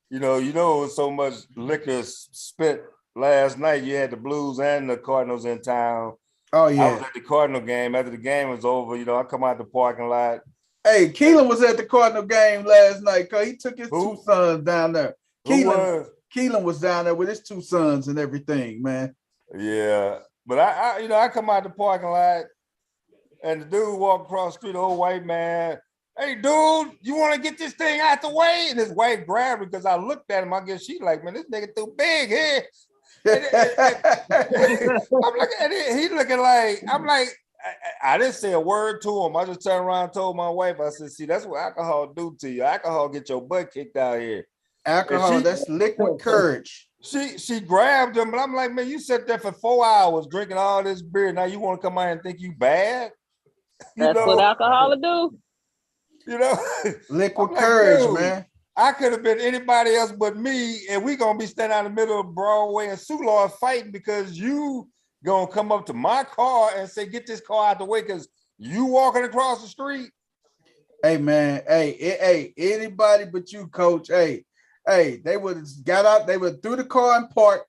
Speaker 5: You know, it was so much liquor spent last night. You had the Blues and the Cardinals in town.
Speaker 2: Oh yeah.
Speaker 5: I was at the Cardinal game. After the game was over, you know, I come out the parking lot.
Speaker 2: Hey, Keelan was at the Cardinal game last night because he took his 2 sons down there. Keelan was down there with his 2 sons and everything, man.
Speaker 5: Yeah, but I come out the parking lot. And the dude walked across the street, old white man. Hey, dude, you want to get this thing out the way? And his wife grabbed me because I looked at him. I guess she like, man, this nigga too big here. I'm looking at it. He looking like, I'm like, I didn't say a word to him. I just turned around and told my wife, I said, see, that's what alcohol do to you. Alcohol get your butt kicked out here.
Speaker 2: Alcohol, that's liquid courage.
Speaker 5: She grabbed him, but I'm like, man, you sat there for 4 hours drinking all this beer. Now you want to come out and think you bad?
Speaker 3: That's what alcohol will do.
Speaker 5: You know,
Speaker 2: liquid courage, man.
Speaker 5: I could have been anybody else but me, and we gonna be standing out in the middle of Broadway and Soulard fighting because you gonna come up to my car and say, "Get this car out the way," because you walking across the street.
Speaker 2: Hey, man. Hey, anybody but you, coach. Hey, they would have got out. They would threw the car in park,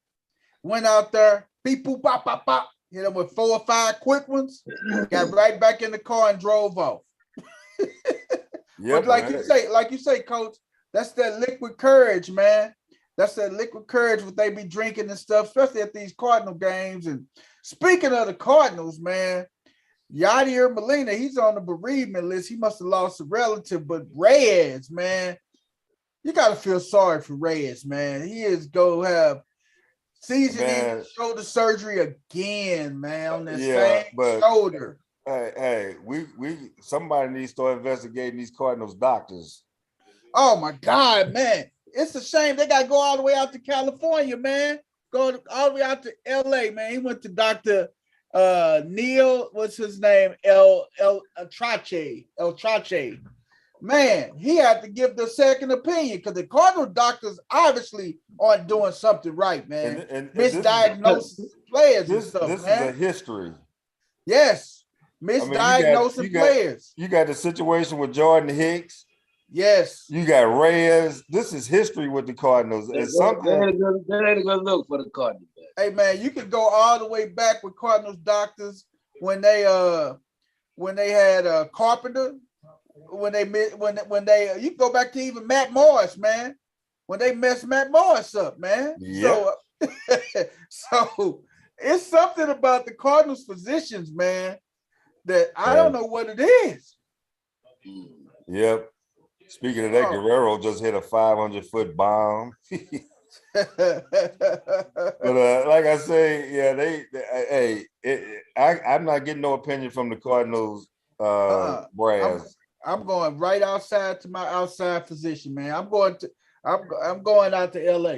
Speaker 2: went out there, beep, boop, bop, bop, bop. Hit them with 4 or 5 quick ones, got right back in the car and drove off.
Speaker 5: Yeah,
Speaker 2: but like you say, coach, That's that liquid courage, man. That's that liquid courage what they be drinking and stuff, especially at these Cardinal games. And speaking of the Cardinals, man, Yadier Molina, he's on the bereavement list. He must have lost a relative, but Reyes, man, you got to feel sorry for Reyes, man. He is going to have season-ending shoulder surgery again, man, on that same shoulder.
Speaker 5: Hey, we somebody needs to start investigating these Cardinals doctors.
Speaker 2: Oh my God, man. It's a shame they gotta go all the way out to California, man. Go all the way out to LA, man. He went to Dr. Neil, what's his name? El Trache. Man, he had to give the second opinion because the Cardinal doctors obviously aren't doing something right, man. And misdiagnosing players and stuff,
Speaker 5: this
Speaker 2: man.
Speaker 5: Is a history.
Speaker 2: Yes. Misdiagnosing players.
Speaker 5: You got the situation with Jordan Hicks.
Speaker 2: Yes.
Speaker 5: You got Reyes. This is history with the Cardinals.
Speaker 1: That ain't a good look for the Cardinals.
Speaker 2: Hey, man, you can go all the way back with Cardinals doctors when they had Carpenter, when they you can go back to even Matt Morris, man, when they messed Matt Morris up, man.
Speaker 5: Yep.
Speaker 2: So it's something about the Cardinals physicians, man, that I don't know what it is.
Speaker 5: Yep. Speaking of that, Guerrero just hit a 500-foot bomb. But like I say, I'm not getting no opinion from the Cardinals brass.
Speaker 2: I'm going right outside to my outside physician, man. I'm going out to LA.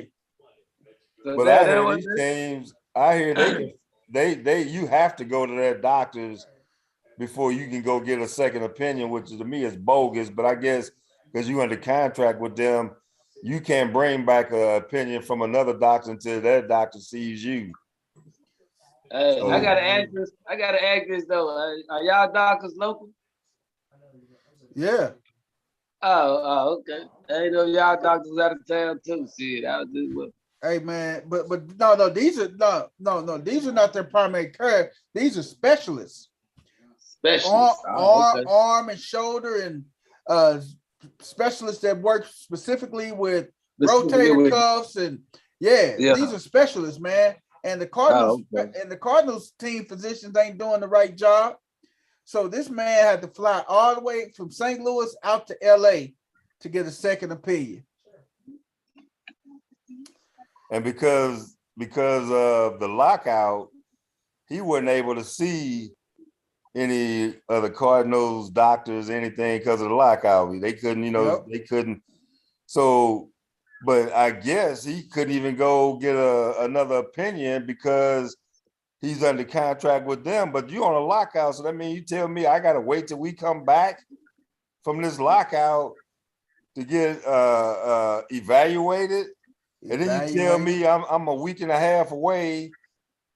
Speaker 5: But I hear these teams. I hear they you have to go to their doctors before you can go get a second opinion, which to me is bogus. But I guess because you're under contract with them, you can't bring back an opinion from another doctor until that doctor sees you.
Speaker 1: Hey, I gotta ask this though. Are y'all doctors local?
Speaker 2: Yeah.
Speaker 1: Oh, okay. I know y'all doctors out of town too. Shit, I was just what.
Speaker 2: Hey man, but no, these are these are not their primary care. These are specialists.
Speaker 1: Specialists.
Speaker 2: Arm and shoulder and specialists that work specifically with rotator cuffs and these are specialists, man. And the Cardinals team physicians ain't doing the right job. So this man had to fly all the way from St. Louis out to LA to get a second opinion.
Speaker 5: And because of the lockout, he wasn't able to see any of the Cardinals doctors, anything because of the lockout. They couldn't, they couldn't. So, but I guess he couldn't even go get another opinion because he's under contract with them. But you're on a lockout, so that means you tell me I got to wait till we come back from this lockout to get evaluated. And then you tell me I'm a week and a half away.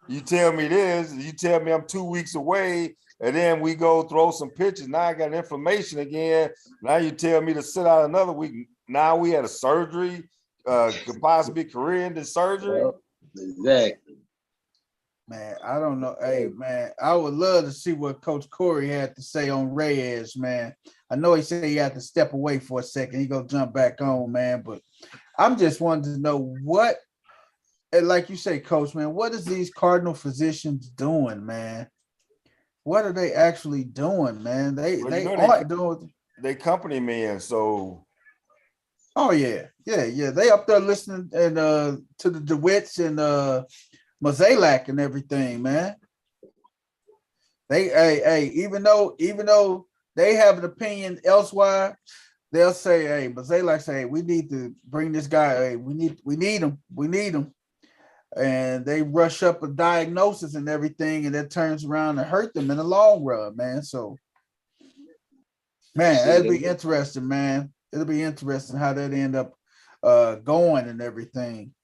Speaker 5: You tell me this. You tell me I'm 2 weeks away. And then we go throw some pitches. Now I got inflammation again. Now you tell me to sit out another week. Now we had a surgery, could possibly career-ending surgery.
Speaker 1: Exactly.
Speaker 2: Man, I don't know. Hey, man, I would love to see what Coach Corey had to say on Reyes, man. I know he said he had to step away for a second. He gonna jump back on, man. But I'm just wanting to know what, and like you say, Coach, man, what is these Cardinal physicians doing, man? What are they actually doing, man? They aren't doing.
Speaker 5: They company men, so.
Speaker 2: Oh yeah. They up there listening and to the DeWitts and Mozeliak and everything, man. They even though they have an opinion elsewhere, they'll say, hey, Mozeliak say, hey, we need to bring this guy. Hey, we need him. And they rush up a diagnosis and everything, and that turns around and hurt them in the long run, man. So, man, it'll be interesting, man. It'll be interesting how that end up going and everything.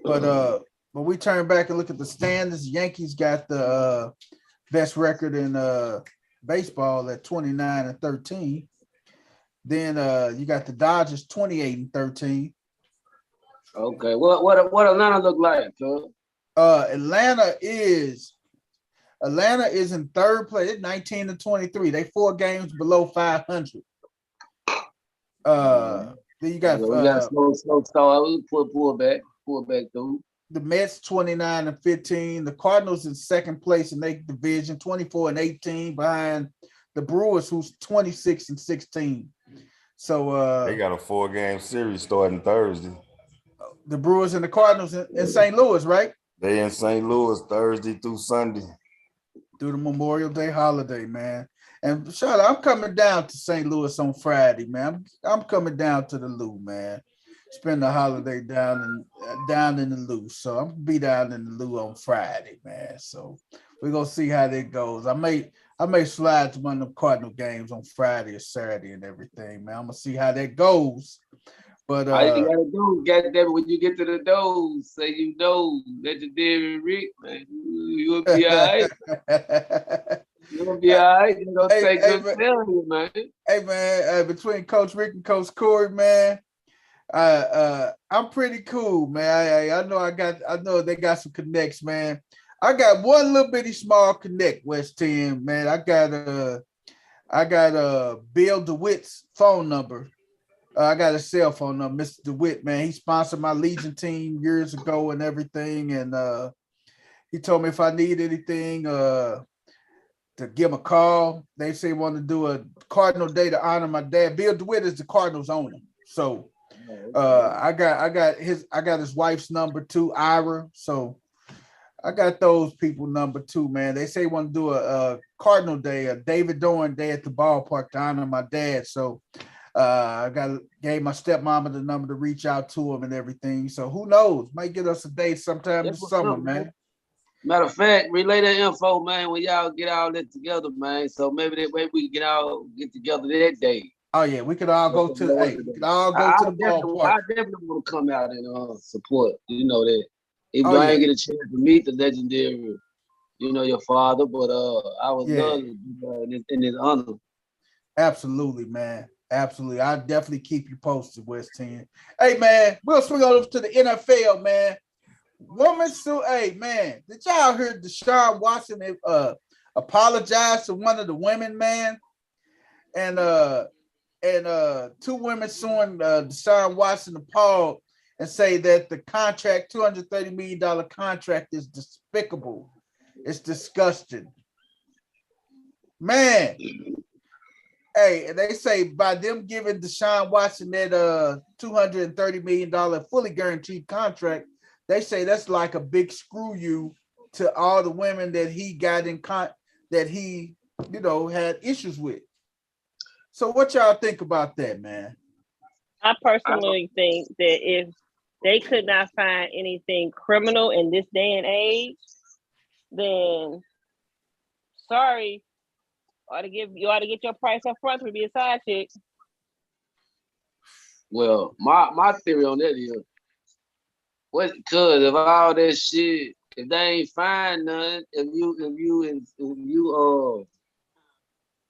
Speaker 2: But when we turn back and look at the standings, Yankees got the best record in baseball at 29-13. Then you got the Dodgers 28-13.
Speaker 1: Okay, what Atlanta look like, cuz?
Speaker 2: Atlanta is in third place. It's 19-23. They 4 games below 500. Then you got
Speaker 1: we got slow start. We pull back through.
Speaker 2: the Mets 29-15. The Cardinals in second place in their division, 24-18, behind the Brewers, who's 26-16. So
Speaker 5: They got a 4-game series starting Thursday.
Speaker 2: the Brewers and the Cardinals in St. Louis, right?
Speaker 5: They in St. Louis Thursday through Sunday.
Speaker 2: Through the Memorial Day holiday, man. And Charlotte, I'm coming down to St. Louis on Friday, man. I'm coming down to the Lou, man. Spend the holiday down in the Lou. So I'm gonna be down in the Lou on Friday, man. So we're gonna see how that goes. I may slide to one of the Cardinal games on Friday or Saturday and everything, man. I'm gonna see how that goes. But
Speaker 1: all you gotta do, goddamn, when you get to the doors, say you know, legendary Rick, man, you'll be all right. You'll be all right. You're gonna take good care of you, man.
Speaker 2: Hey man, between Coach Rick and Coach Corey, man, I'm pretty cool, man. I know they got some connects, man. I got one little bitty small connect, West 10, man. I got Bill DeWitt's phone number. I got a cell phone number, Mr. DeWitt, man. He sponsored my Legion team years ago and everything. And he told me if I need anything to give him a call. They say want to do a Cardinal Day to honor my dad. Bill DeWitt is the Cardinals owner. So I got his wife's number too, Ira. So I got those people number too, man. They say want to do a Cardinal Day, a David Dorn Day at the ballpark to honor my dad. So I gave my stepmama the number to reach out to him and everything. So who knows? Might get us a date sometime this summer, man.
Speaker 1: Matter of fact, relay that info, man, when y'all get all that together, man. So maybe that way we can get together that day.
Speaker 2: Oh yeah, we could all go to the ballpark.
Speaker 1: I definitely want to come out and support. You know that. Even though I ain't get a chance to meet the legendary, your father, but I was in his honor.
Speaker 2: Absolutely, man. Absolutely. I'll definitely keep you posted, West 10. Hey, man, we'll swing over to the NFL, man. Hey, man, did y'all hear Deshaun Watson apologize to one of the women, man? And two women suing Deshaun Watson and Paul and say that the contract, $230 million contract, is despicable. It's disgusting. Man. Hey, and they say by them giving Deshaun Watson that $230 million fully guaranteed contract, they say that's like a big screw you to all the women that he got that he had issues with. So what y'all think about that, man?
Speaker 3: I personally think that if they could not find anything criminal in this day and age, then sorry. You ought to get your price up front to be a side chick.
Speaker 1: Well, my theory on that is, because if all that shit, if they ain't find none, if you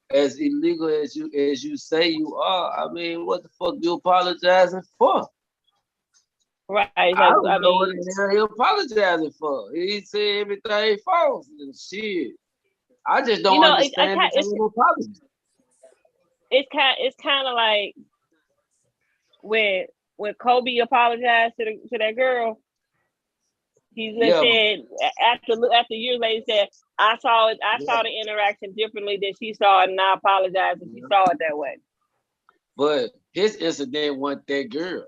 Speaker 1: as illegal as you say you are, I mean, what the fuck you apologizing for?
Speaker 3: Right.
Speaker 1: I don't know what the hell he apologizing for. He said everything false and shit. I just don't understand the apology.
Speaker 3: It's kind of like when Kobe apologized to that girl. He said after years later, he said, I saw the interaction differently than she saw it, and I apologize if she saw it that way.
Speaker 1: But his incident wasn't that girl.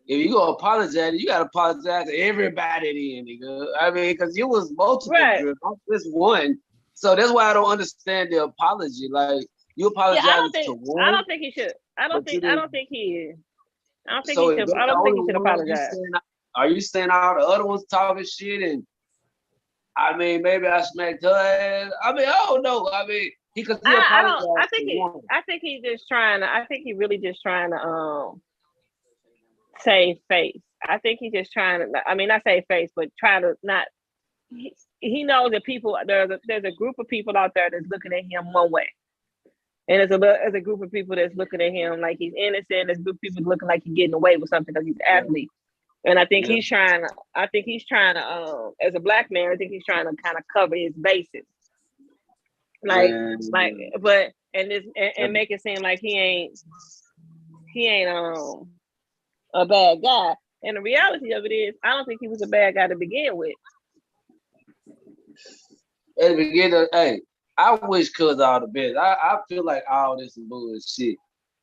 Speaker 1: If you gonna apologize, you gotta apologize to everybody then, nigga. I mean, because you was multiple girls, not just one. So that's why I don't understand the apology. Like, you apologize to one.
Speaker 3: I don't think he should. I don't think he is. I don't think he should apologize.
Speaker 1: Are you saying all the other ones talking shit? And I mean, maybe I smacked her ass. I mean, I don't know. I mean, he could apologize.
Speaker 3: I think he's just trying to. I think he's really just trying to save face. I think he's just trying to. I mean, not save face, but trying to not. He knows that people there's a group of people out there that's looking at him one way, and there's a group of people that's looking at him like he's innocent. There's a group of people looking like he's getting away with something because he's an athlete. And I think he's trying to. As a black man, I think he's trying to kind of cover his bases, but make it seem like he ain't a bad guy. And the reality of it is, I don't think he was a bad guy to begin with.
Speaker 1: At the beginning, hey, I wish Cuz all the best. I feel like all this is bullshit.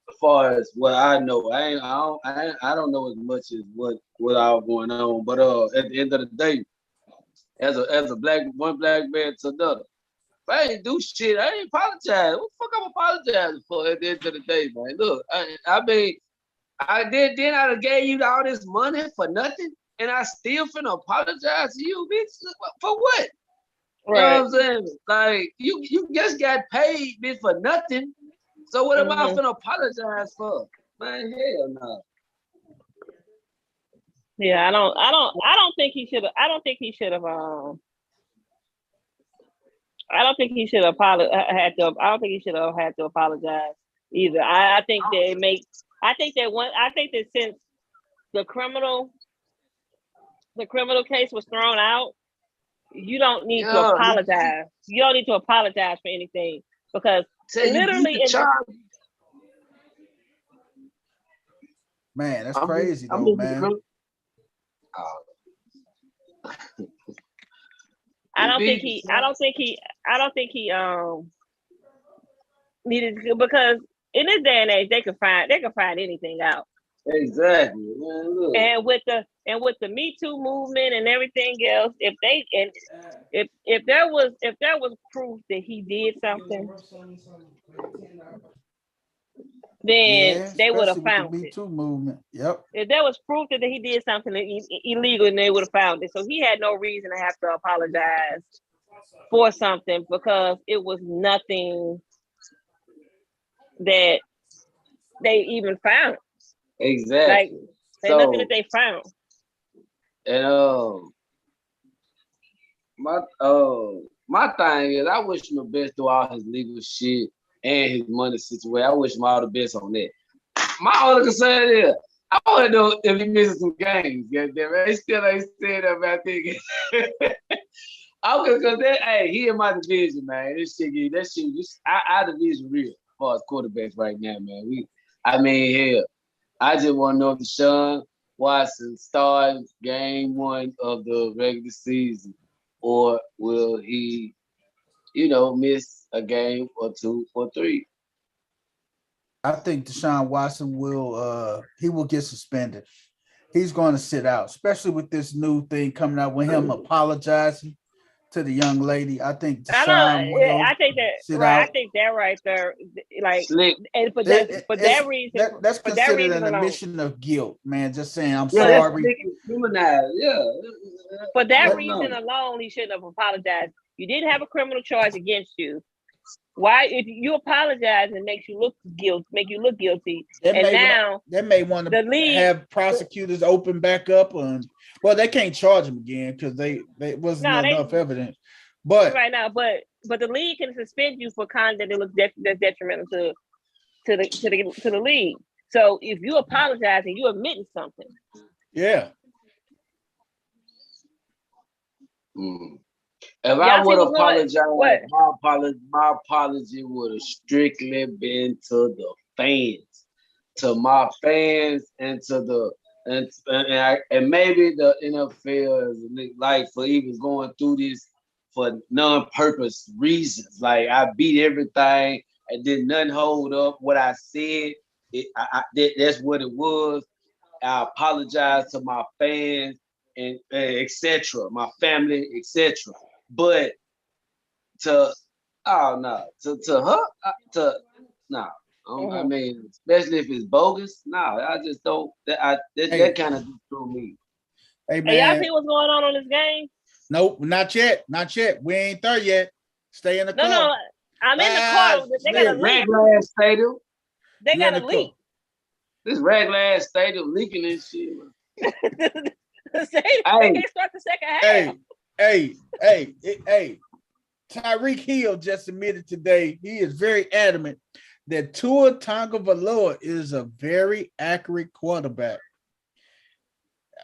Speaker 1: As far as what I know, I don't know as much as what all going on. But at the end of the day, as a one black man to another, if I ain't do shit, I ain't apologize. What the fuck I'm apologizing for at the end of the day, man? Look, I mean, then I done gave you all this money for nothing, and I still finna apologize to you, bitch. For what? You know what I'm saying? Like you just got paid, bitch, for nothing. So what am I finna apologize for? Man, hell no.
Speaker 3: Yeah, I don't think he should have. I don't think he should have. I don't think he should have had to. I don't think he should have had to apologize either. I think that it makes. I think that since the criminal case was thrown out, you don't need to apologize. You don't need to apologize for anything because literally,
Speaker 2: man, that's crazy though, man.
Speaker 3: I don't think he needed to, because in this day and age they can find anything out.
Speaker 1: Exactly. Man,
Speaker 3: and with the Me Too movement and everything else, if there was proof that he did something, then they would have found
Speaker 2: it. Me Too movement. Yep.
Speaker 3: If there was proof that he did something illegal, and they would have found it. So he had no reason to have to apologize for something because it was nothing that they even found.
Speaker 1: Exactly.
Speaker 3: Like nothing that they found.
Speaker 1: And my thing is, I wish him the best through all his legal shit and his money situation. I wish him all the best on that. My only concern is, I want to know if he misses some games. Goddamn, they still ain't said that about thinking. Because he in my division, man. That shit, our division real as far as quarterbacks right now, man. Hell, I just want to know if Deshaun Watson starts game 1 of the regular season, or will he, miss a game or 2 or 3?
Speaker 2: I think Deshaun Watson will get suspended. He's going to sit out, especially with this new thing coming out with him apologizing to the young lady. I think Deshaun will sit out.
Speaker 3: I think that right there, like,
Speaker 1: Slick.
Speaker 3: And for that reason,
Speaker 2: that's considered an admission of guilt, man. Just saying, I'm sorry.
Speaker 1: Yeah.
Speaker 3: For that reason alone, he shouldn't have apologized. You did have a criminal charge against you. Why, if you apologize and make you look guilty,
Speaker 2: they may want to have prosecutors open back up on. Well, they can't charge him again because they wasn't enough evidence. But
Speaker 3: right now, but the league can suspend you for conduct that looks that's detrimental to the league. So if you apologize and you admitting something,
Speaker 2: yeah.
Speaker 1: If I would apologize, my apology would have strictly been to the fans, to my fans, and to the and maybe the NFL is like for even going through this for non-purpose reasons. Like I beat everything and did nothing hold up what I said. That's what it was. I apologize to my fans and etc., my family, etc. But to her, I mean, especially if it's bogus, I just don't. That kind of threw me.
Speaker 2: Hey man,
Speaker 3: y'all see what's going on this game?
Speaker 2: Nope, not yet. We ain't there yet. Stay in the car.
Speaker 3: No, I'm in the car. They got a leak.
Speaker 1: Raglan Stadium.
Speaker 3: They got a leak.
Speaker 1: This Raglan Stadium leaking and shit.
Speaker 3: They can't start the second half.
Speaker 2: Hey. Tyreek Hill just admitted today he is very adamant that Tua Tagovailoa is a very accurate quarterback.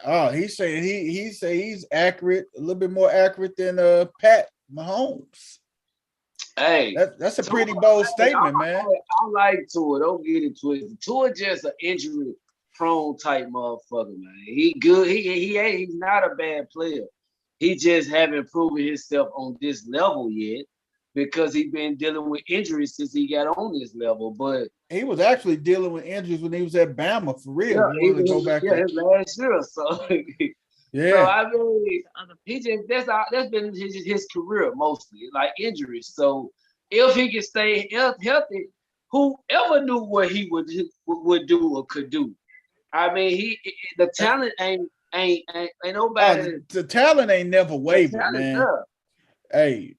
Speaker 2: Oh, he said he's accurate, a little bit more accurate than Pat Mahomes.
Speaker 1: Hey,
Speaker 2: that's a pretty bold statement, man.
Speaker 1: I like Tua. Don't get it twisted. Tua just an injury prone type motherfucker, man. He good. He's not a bad player. He just haven't proven himself on this level yet because he's been dealing with injuries since he got on this level. But
Speaker 2: he was actually dealing with injuries when he was at Bama for real.
Speaker 1: yeah,
Speaker 2: To go back
Speaker 1: his last year. So
Speaker 2: yeah.
Speaker 1: So I mean, he just that's been his career mostly, like injuries. So if he can stay healthy, whoever knew what he would do or could do. I mean, the talent ain't nobody.
Speaker 2: The talent ain't never wavered, man. Hey,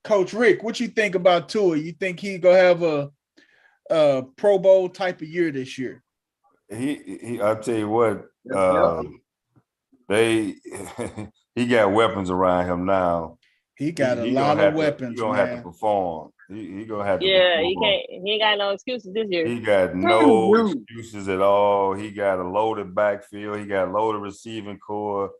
Speaker 2: Coach Rick, what you think about Tua? You think he gonna have a Pro Bowl type of year this year?
Speaker 5: I'll tell you what, he got weapons around him now.
Speaker 2: He got a lot of weapons.
Speaker 5: He gonna have to perform. He gonna have to.
Speaker 3: Yeah,
Speaker 5: perform.
Speaker 3: he ain't got no excuses this year.
Speaker 5: He got no excuses at all. He got a loaded backfield. He got a loaded receiving core.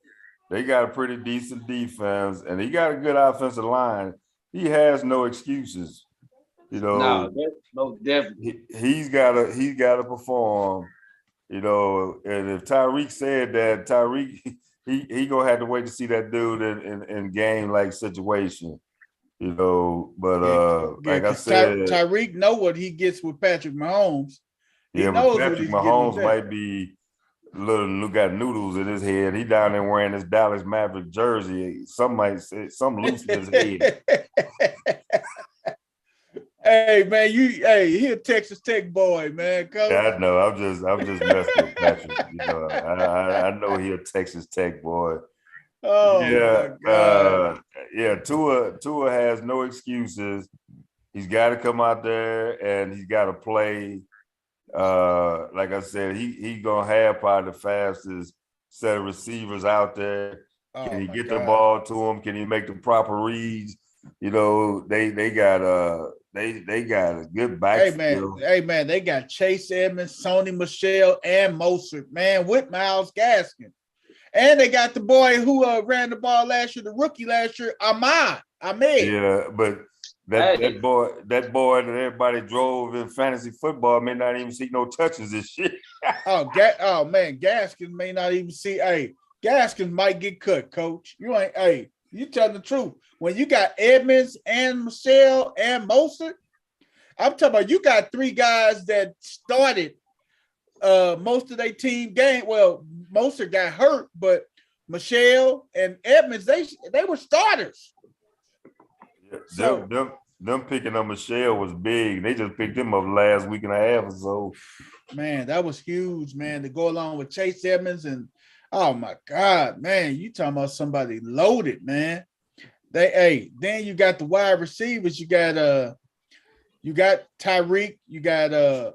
Speaker 5: They got a pretty decent defense, and he got a good offensive line. He has no excuses. You know,
Speaker 1: no, definitely.
Speaker 5: He's gotta perform. You know, and if Tyreek said that, Tyreek he gonna have to wait to see that dude in game like situation. You know, but like I said,
Speaker 2: Tyreek know what he gets with Patrick Mahomes.
Speaker 5: But Patrick Mahomes might be got noodles in his head. He down there wearing his Dallas Maverick jersey. Some might say some loose in his head.
Speaker 2: Hey man, he a Texas Tech boy, man. Coach.
Speaker 5: Yeah, I know. I'm just messing with Patrick. You know, I know he a Texas Tech boy.
Speaker 2: Oh yeah, my God.
Speaker 5: Tua has no excuses. He's got to come out there and he's got to play. Like I said, he gonna have probably the fastest set of receivers out there. Can he get the ball to him? Can he make the proper reads? You know, they got a good backfield.
Speaker 2: Hey man, they got Chase Edmonds, Sony Michel, and Mostert, man, with Myles Gaskin. And they got the boy who ran the ball last year, the rookie last year, Ahmed.
Speaker 5: Yeah, but that boy that everybody drove in fantasy football may not even see no touches this year.
Speaker 2: Oh man, Gaskin may not even see. Hey, Gaskin might get cut, coach. You tell the truth. When you got Edmonds and Michelle and Mostert, I'm talking about you got three guys that started most of their team game. Well, Mostert got hurt, but Michelle and Edmonds, they were starters.
Speaker 5: Yeah, so them picking up Michelle was big. They just picked him up last week and a half or so.
Speaker 2: Man, that was huge, man, to go along with Chase Edmonds. And oh my God, man, you talking about somebody loaded, man. Then you got the wide receivers. You got Tyreek, you got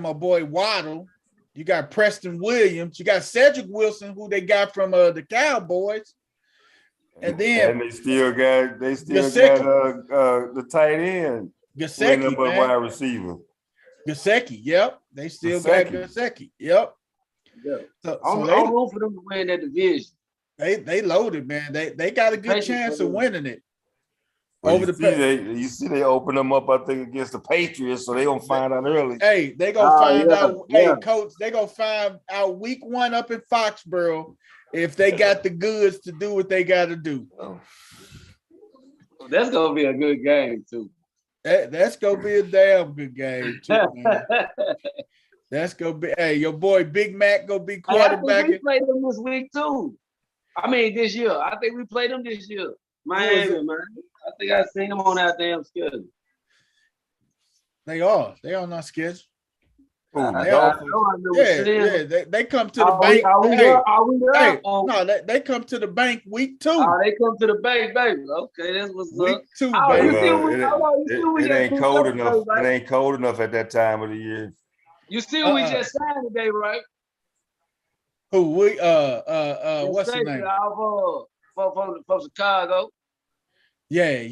Speaker 2: my boy Waddle, you got Preston Williams, you got Cedric Wilson, who they got from the Cowboys. And they
Speaker 5: still got the tight end.
Speaker 2: Gesicki, man.
Speaker 5: Wide receiver.
Speaker 2: Gesicki, yep. They still got Gesicki. Yep.
Speaker 1: Yeah. So I'm rooting for them to win that division.
Speaker 2: They loaded, man. They got a good chance of winning it.
Speaker 5: Well, you see they open them up, I think, against the Patriots, so they gonna find out early.
Speaker 2: Hey, they gonna find out. Yeah. Hey, coach, they gonna find out week 1 up in Foxborough if they got the goods to do what they got to do.
Speaker 1: Oh. That's gonna be a good game too.
Speaker 2: That's gonna be a damn good game too, man. That's gonna be. Hey, your boy Big Mac gonna be quarterback.
Speaker 1: We played them this week too. I mean, this year. I think we played them this year. Miami, man. I think I seen them on that damn schedule.
Speaker 2: They are. They on our schedule.
Speaker 5: They
Speaker 2: come to the bank. They come to the bank week 2.
Speaker 1: Oh, they come to the bank, baby. Okay, that's what's
Speaker 2: week
Speaker 1: up.
Speaker 2: 2, baby.
Speaker 5: It ain't cold enough. It ain't cold enough at that time of the year.
Speaker 1: You see who we just signed today, right?
Speaker 2: Who we what's his name?
Speaker 1: From Chicago.
Speaker 2: Yeah.
Speaker 1: I'm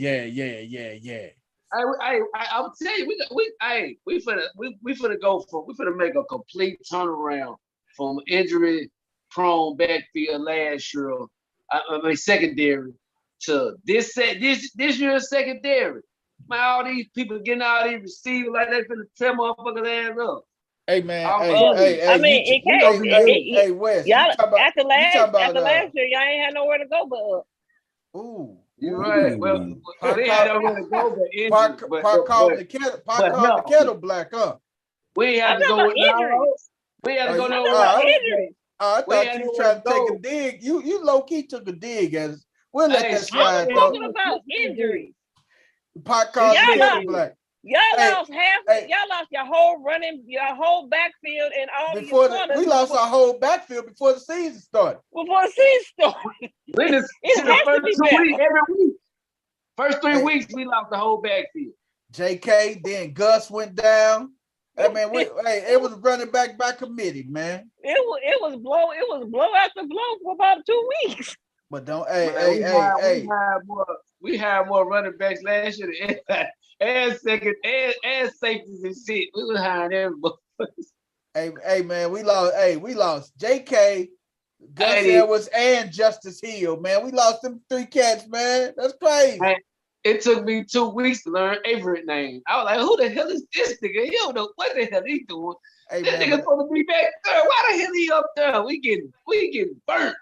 Speaker 1: telling you, we finna make a complete turnaround from injury prone backfield last year. I mean secondary to this year's secondary. Man, all these people getting all these receivers like they finna tear motherfuckers ass up.
Speaker 2: Hey man,
Speaker 1: I'm
Speaker 2: hey,
Speaker 1: telling
Speaker 2: hey,
Speaker 1: you.
Speaker 2: hey,
Speaker 3: I mean, it
Speaker 1: We
Speaker 3: can't.
Speaker 1: gonna
Speaker 2: hey,
Speaker 1: be
Speaker 2: hey,
Speaker 1: good.
Speaker 2: hey, Wes,
Speaker 3: Y'all after
Speaker 2: you talking
Speaker 3: after
Speaker 2: about
Speaker 3: last year, y'all ain't had nowhere to go but up.
Speaker 2: ooh,
Speaker 1: You're right. Well,
Speaker 2: ooh,
Speaker 1: we
Speaker 2: pot
Speaker 1: had
Speaker 2: call,
Speaker 1: nowhere to go but injury,
Speaker 2: pot, pot calling the kettle, pot calling the
Speaker 1: no,
Speaker 2: kettle black, huh?
Speaker 1: we ain't
Speaker 3: I'm
Speaker 1: had to
Speaker 3: talking
Speaker 1: go
Speaker 3: about
Speaker 1: with no.
Speaker 3: injuries.
Speaker 1: We had to
Speaker 2: Oh,
Speaker 1: go
Speaker 3: I'm
Speaker 2: you,
Speaker 3: talking
Speaker 1: nowhere
Speaker 3: about
Speaker 2: all right.
Speaker 1: else.
Speaker 3: injuries.
Speaker 2: I
Speaker 1: We
Speaker 2: thought
Speaker 1: had
Speaker 2: you was
Speaker 1: nowhere
Speaker 2: trying
Speaker 1: to
Speaker 2: to take a
Speaker 1: go.
Speaker 2: dig. You low key took a dig as we'll let
Speaker 1: Hey,
Speaker 2: that
Speaker 1: shit,
Speaker 3: I'm
Speaker 2: slide though.
Speaker 3: talking about injuries.
Speaker 2: Pot
Speaker 1: This
Speaker 2: calling the
Speaker 3: Y'all
Speaker 1: shit,
Speaker 2: kettle
Speaker 3: lost.
Speaker 2: black.
Speaker 3: Y'all
Speaker 2: Hey,
Speaker 3: lost half.
Speaker 2: hey,
Speaker 3: Y'all lost your whole backfield, and all of your
Speaker 2: before
Speaker 3: corners
Speaker 2: we lost our whole backfield before the season started.
Speaker 3: before the season started.
Speaker 1: we just
Speaker 3: It
Speaker 1: see the
Speaker 3: has to
Speaker 1: first
Speaker 3: be
Speaker 1: 2 weeks
Speaker 3: better.
Speaker 1: every week. First 3 weeks,
Speaker 2: Hey,
Speaker 1: we lost the whole backfield.
Speaker 2: JK, then Gus went down. Hey man,
Speaker 3: it,
Speaker 2: it was running back by committee, man.
Speaker 3: was blow after blow for about 2 weeks.
Speaker 2: But don't,
Speaker 1: Man,
Speaker 2: hey.
Speaker 1: we had more running backs last year than and second and safeties and shit. We was hiring everybody.
Speaker 2: Hey, man, we lost JK, Gus
Speaker 1: Hey,
Speaker 2: Edwards, and Justice Hill, man. We lost them 3 cats, man. That's crazy.
Speaker 1: hey, it took me 2 weeks to learn Avery name. I was like, who the hell is this nigga? He don't know what the hell he doing.
Speaker 2: Hey,
Speaker 1: This
Speaker 2: man,
Speaker 1: nigga supposed to be back there. Why the hell he up there? We getting burnt.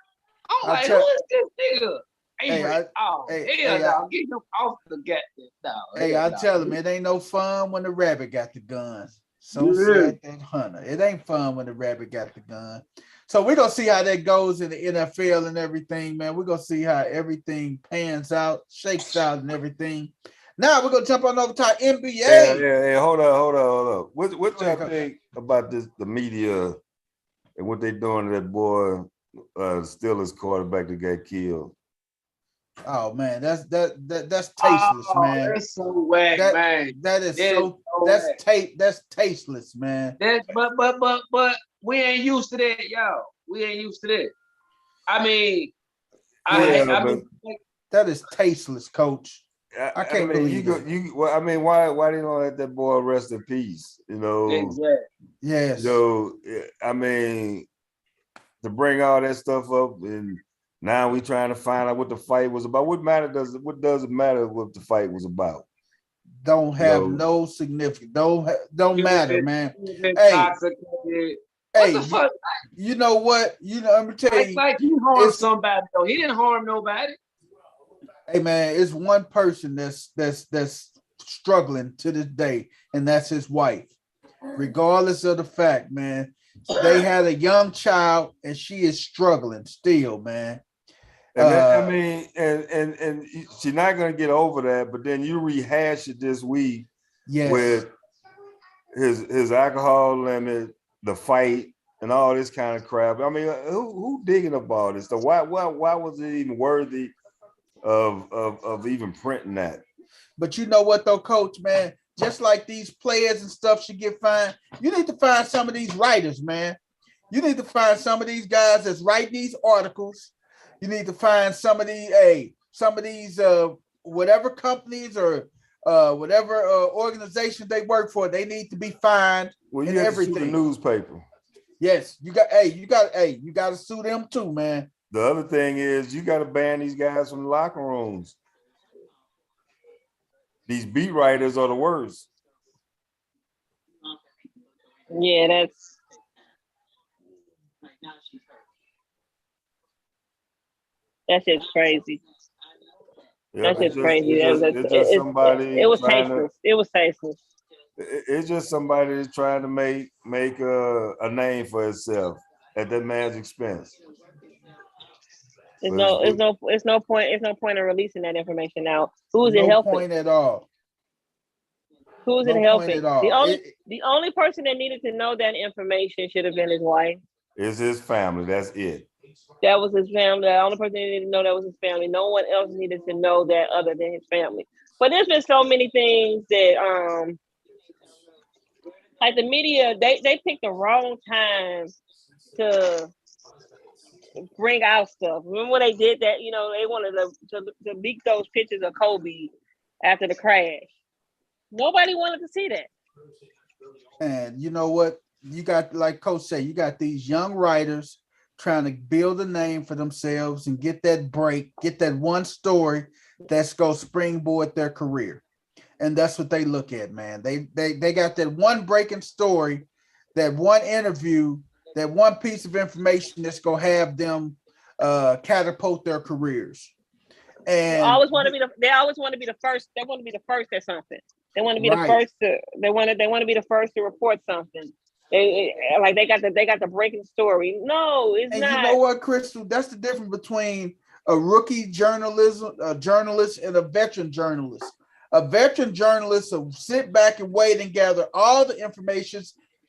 Speaker 1: I'm
Speaker 2: I
Speaker 1: like, who
Speaker 2: tell,
Speaker 1: is this nigga?
Speaker 2: hey,
Speaker 1: Avery. Oh, hell no. Get him off the goddamn. No, hell
Speaker 2: I
Speaker 1: no.
Speaker 2: tell him it ain't no fun when the rabbit got the gun. So
Speaker 1: Yeah.
Speaker 2: said that hunter. It ain't fun when the rabbit got the gun. So we're gonna see how that goes in the NFL and everything, man. We're gonna see how everything pans out, shakes out, and everything. Now we're gonna jump on over to our NBA.
Speaker 5: Yeah. Hold on. What y'all think about this? The media and what they doing to that boy, Steelers quarterback that got killed.
Speaker 2: Oh man, that's tasteless, man.
Speaker 1: That's so whack, man.
Speaker 2: That's tasteless, man.
Speaker 1: But we ain't used to that, y'all. We ain't used to that. I mean,
Speaker 2: That is tasteless, coach. I can't
Speaker 5: mean,
Speaker 2: believe that.
Speaker 5: I mean, why they don't let that boy rest in peace? You know,
Speaker 1: exactly.
Speaker 2: Yes.
Speaker 5: I mean, to bring all that stuff up, and now we trying to find out what the fight was about. What does it matter what the fight was about?
Speaker 2: Don't have no significance. Don't matter, man. Hey,
Speaker 1: what the fuck?
Speaker 2: You know what? Let me tell you.
Speaker 1: Like he harmed somebody though. He didn't harm nobody.
Speaker 2: Hey man, it's one person that's struggling to this day, and that's his wife. Regardless of the fact, man, they had a young child, and she is struggling still, man.
Speaker 5: And I mean, and she's not gonna get over that. But then you rehash it this week with his alcohol limit, the fight, and all this kind of crap. I mean, who digging up all this? So why was it even worthy of even printing that?
Speaker 2: But you know what though, coach, man? Just like these players and stuff should get fined, you need to find some of these writers, man. You need to find some of these guys that's writing these articles. You need to find some of these whatever companies or whatever organizations they work for, they need to be fined.
Speaker 5: Well, you have to sue the newspaper.
Speaker 2: Yes, you got to sue them too, man.
Speaker 5: The other thing is you got to ban these guys from the locker rooms. These beat writers are the worst.
Speaker 3: Yeah, that's just crazy. That's just crazy.
Speaker 5: It's just somebody.
Speaker 3: It was tasteless. It was tasteless.
Speaker 5: It's just somebody that's trying to make a name for itself at that man's expense.
Speaker 3: It's no point in releasing that information now. Who's it
Speaker 2: No
Speaker 3: helping?
Speaker 2: point at all.
Speaker 3: Who's it helping? The only person that needed to know that information should have been his wife.
Speaker 5: It's his family. That's it.
Speaker 3: That was his family. The only person that needed to know that was his family. No one else needed to know that other than his family. But there's been so many things that like the media, they picked the wrong time to bring out stuff. Remember when they did that? You know, they wanted to leak those pictures of Kobe after the crash. Nobody wanted to see that.
Speaker 2: And you know what? You got, like Coach said, you got these young writers trying to build a name for themselves and get that break, get that one story that's going to springboard their career. And that's what they look at, man. They got that one breaking story that one interview, that one piece of information that's gonna have them catapult their careers.
Speaker 3: They
Speaker 2: And
Speaker 3: always want to be the first. They want to be the first at something. They want to be the
Speaker 2: Right.
Speaker 3: first to. They want to be the first to report something. Like they got the breaking story. No, it's
Speaker 2: and
Speaker 3: not.
Speaker 2: you know what, Crystal? That's the difference between a rookie journalist and a veteran journalist. A veteran journalist will sit back and wait and gather all the information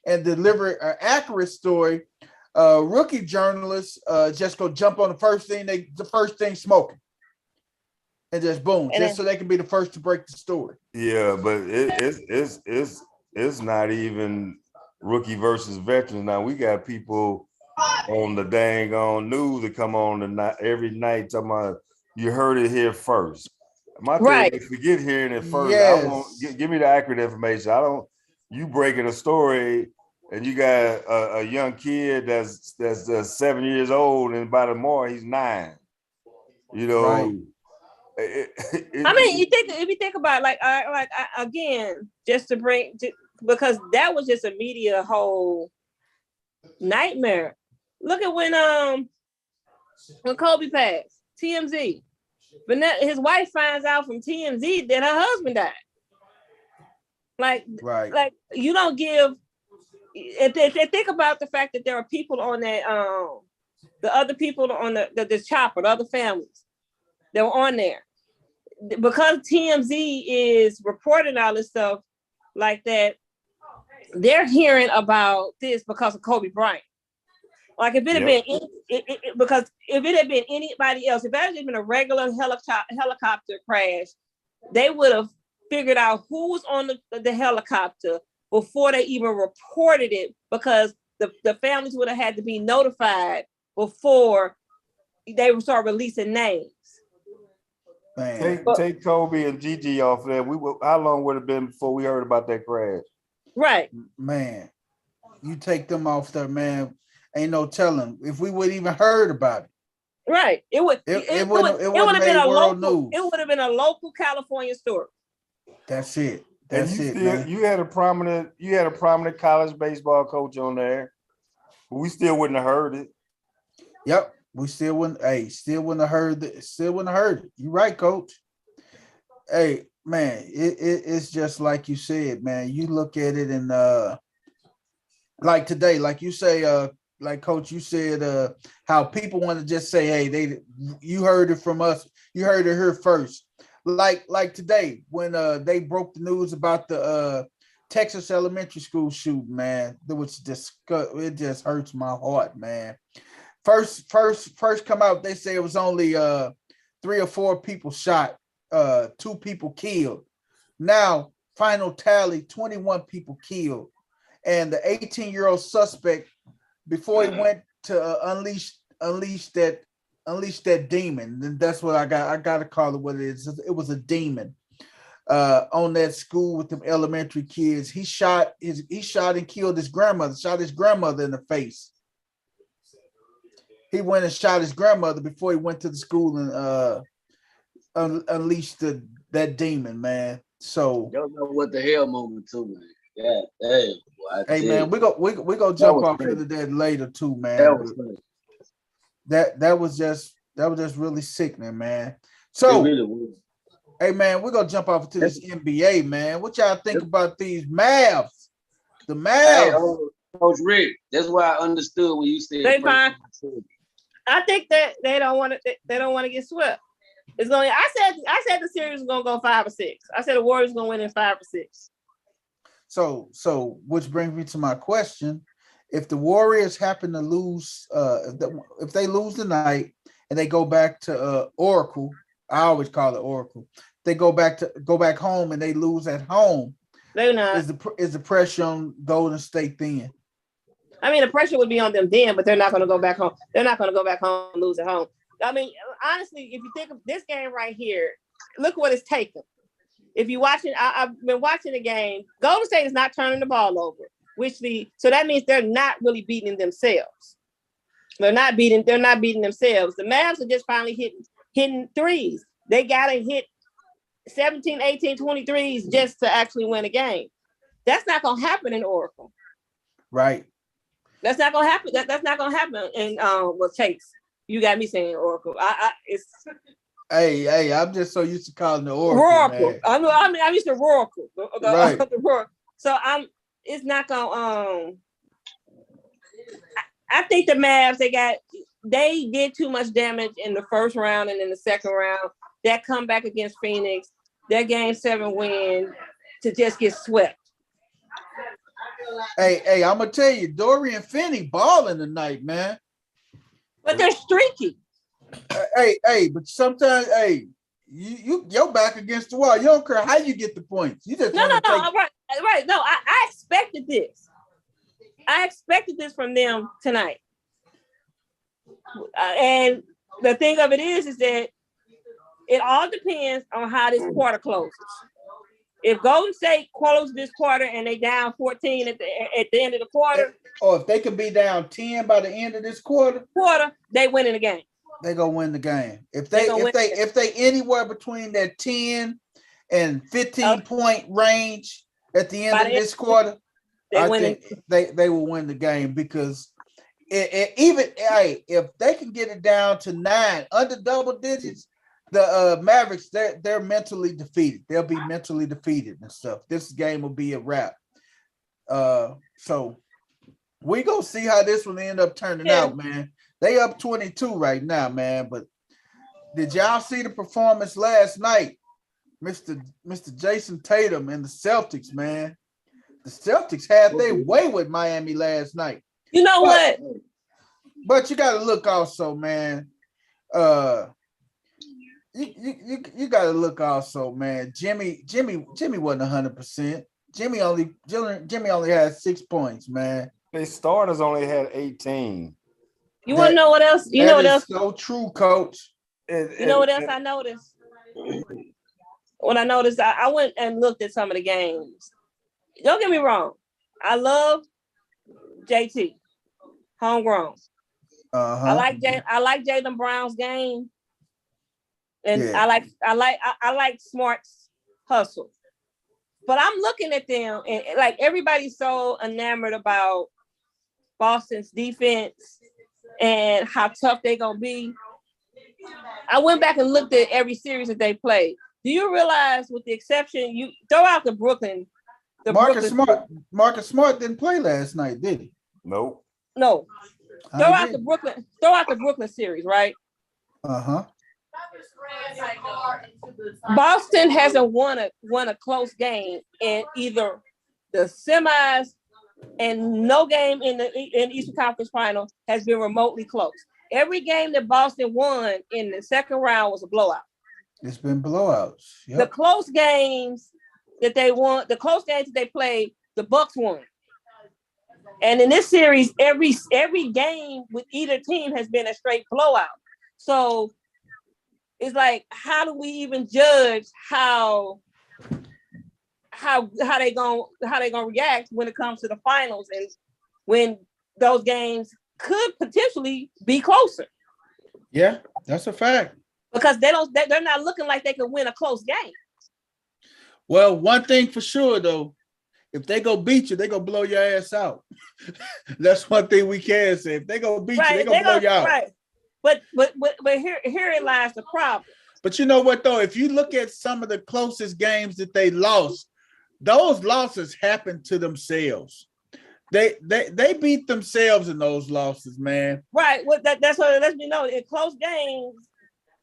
Speaker 2: and deliver an accurate story. Rookie journalists just go jump on the first thing smoking, and just boom,
Speaker 3: And
Speaker 2: just so they can be the first to break the story.
Speaker 5: Yeah, but it's not even rookie versus veterans. Now we got people on the dang on news that come on every night talking about you heard it here first. My
Speaker 3: Right.
Speaker 5: thing is forget hearing it first.
Speaker 2: Yes.
Speaker 5: I want give me the accurate information. I don't you breaking a story and you got a young kid that's 7 years old and by tomorrow he's 9. You know,
Speaker 2: Right.
Speaker 3: I mean, if you think about it, again, just to bring because that was just a media whole nightmare. Look at when Kobe passed, TMZ. But his wife finds out from TMZ that her husband died. Like you don't give. If they think about the fact that there are people on that, the other people on the chopper, the other families that were on there, because TMZ is reporting all this stuff like that, they're hearing about this because of Kobe Bryant. Like if it had been because if it had been anybody else, if it had been a regular helicopter crash, they would have figured out who was on the helicopter before they even reported it, because the families would have had to be notified before they would start releasing names.
Speaker 5: Take Kobe and Gigi off there. How long would it have been before we heard about that crash?
Speaker 3: Right.
Speaker 2: Man, you take them off there, man. Ain't no telling if we would even heard about it.
Speaker 3: Right. It would have been a local news. It would have been a local California story.
Speaker 2: That's it.
Speaker 5: Man. You had a prominent college baseball coach on there. But we still wouldn't have heard it.
Speaker 2: Yep. We still wouldn't have heard it. You're right, coach. Hey, man, it's just like you said, man. You look at it and like today, like you say, like coach, you said how people want to just say, hey, you heard it from us, you heard it here first. Like today, when they broke the news about the Texas elementary school shooting, man, it just hurts my heart, man. First come out, they say it was only 3 or 4 people shot, 2 people killed. Now, final tally, 21 people killed. And the 18-year-old suspect, before he went to unleash that demon, and that's what I got to call it what it is. It was a demon on that school with them elementary kids. He shot and killed his grandmother, shot his grandmother in the face. He went and shot his grandmother before he went to the school and unleashed that demon, man. So
Speaker 1: don't know what the hell moment too, man. Yeah, damn.
Speaker 2: Hey man, we go jump off into that later too, man. That was just really sickening, man. So really hey man, we're gonna jump off into this NBA, man. What y'all think about these Mavs? The Mavs.
Speaker 1: Hey, Coach Rick, that's why I understood when you said
Speaker 3: they fine. I think that they don't want to get swept. It's going. I said the series was gonna go 5 or 6. I said the Warriors gonna win in 5 or 6.
Speaker 2: So which brings me to my question: if the Warriors happen to lose, if they lose tonight and they go back to Oracle, I always call it Oracle. They go back home and they lose at home.
Speaker 3: They're not.
Speaker 2: Is the pressure on Golden State then?
Speaker 3: I mean, the pressure would be on them then, but they're not going to go back home. They're not going to go back home and lose at home. I mean, honestly, if you think of this game right here, look what it's taken. If you're watching, I've been watching the game. Golden State is not turning the ball over, so that means they're not really beating themselves. They're not beating themselves. The Mavs are just finally hitting threes. They got to hit 17, 18, 20 threes just to actually win a game. That's not going to happen in Oracle.
Speaker 2: Right.
Speaker 3: That's not gonna happen. That's not gonna happen. And well, Chase, you got me saying Oracle. It's
Speaker 2: Hey, I'm just so used to calling the
Speaker 3: Oracle.
Speaker 2: man.
Speaker 3: I'm used to Oracle.
Speaker 2: Right.
Speaker 3: The Oracle. So it's not gonna I think the Mavs they did too much damage in the first round and in the second round. That comeback against Phoenix, their game 7 win to just get swept.
Speaker 2: Hey, I'm gonna tell you, Dorian Finney balling tonight, man.
Speaker 3: But they're streaky.
Speaker 2: Hey, but sometimes, your back against the wall. You don't care how you get the points. You just
Speaker 3: No. Right. No, I expected this. I expected this from them tonight. And the thing of it is that it all depends on how this quarter closes. If Golden State closes this quarter and they down 14 at the end of the quarter,
Speaker 2: or if they could be down 10 by the end of this quarter,
Speaker 3: they win in the game.
Speaker 2: They gonna win the game. If they anywhere between that 10 and 15 point range at the end of this quarter, I think they will win the game because if they can get it down to 9 under double digits, the Mavericks they're mentally defeated. They'll be mentally defeated and stuff. This game will be a wrap. So we gonna see how this one end up turning out, man. They up 22 right now, man. But did y'all see the performance last night, Mr. Jason Tatum and the Celtics, man? The Celtics had their way with Miami last night.
Speaker 3: You know what?
Speaker 2: But you got to look also, man. You got to look also, man. Jimmy wasn't 100%. Jimmy only had 6 points, man.
Speaker 5: They starters only had 18.
Speaker 3: You want to know what else? You know what else?
Speaker 2: So true, Coach.
Speaker 3: You know what else I noticed? What I noticed, I went and looked at some of the games. Don't get me wrong. I love JT, homegrown. I like Jaylen Brown's game, and I like Smart's hustle. But I'm looking at them, and like everybody's so enamored about Boston's defense and how tough they're gonna be. I went back and looked at every series that they played. Do you realize, with the exception, you throw out the Brooklyn,
Speaker 2: Marcus Smart didn't play last night, did he?
Speaker 5: Nope.
Speaker 3: No. Throw out the Brooklyn series, right?
Speaker 2: Uh-huh.
Speaker 3: Boston hasn't won a close game in either the semis, and no game in the Eastern Conference Final has been remotely close. Every game that Boston won in the second round was a blowout.
Speaker 2: It's been blowouts. Yep.
Speaker 3: The close games that they won, the close games that they played, the Bucks won. And in this series, every game with either team has been a straight blowout. So it's like, how do we even judge how they gonna react when it comes to the finals, and when those games could potentially be closer?
Speaker 2: Yeah, that's a fact.
Speaker 3: Because they're not looking like they can win a close game.
Speaker 2: Well, one thing for sure though, if they go beat you, they gonna blow your ass out. That's one thing we can say. If they go beat you, they gonna blow you out.
Speaker 3: Right. But here lies the problem.
Speaker 2: But you know what though? If you look at some of the closest games that they lost, those losses happened to themselves. They beat themselves in those losses, man.
Speaker 3: Right. Well, that's what it lets me know. In close games,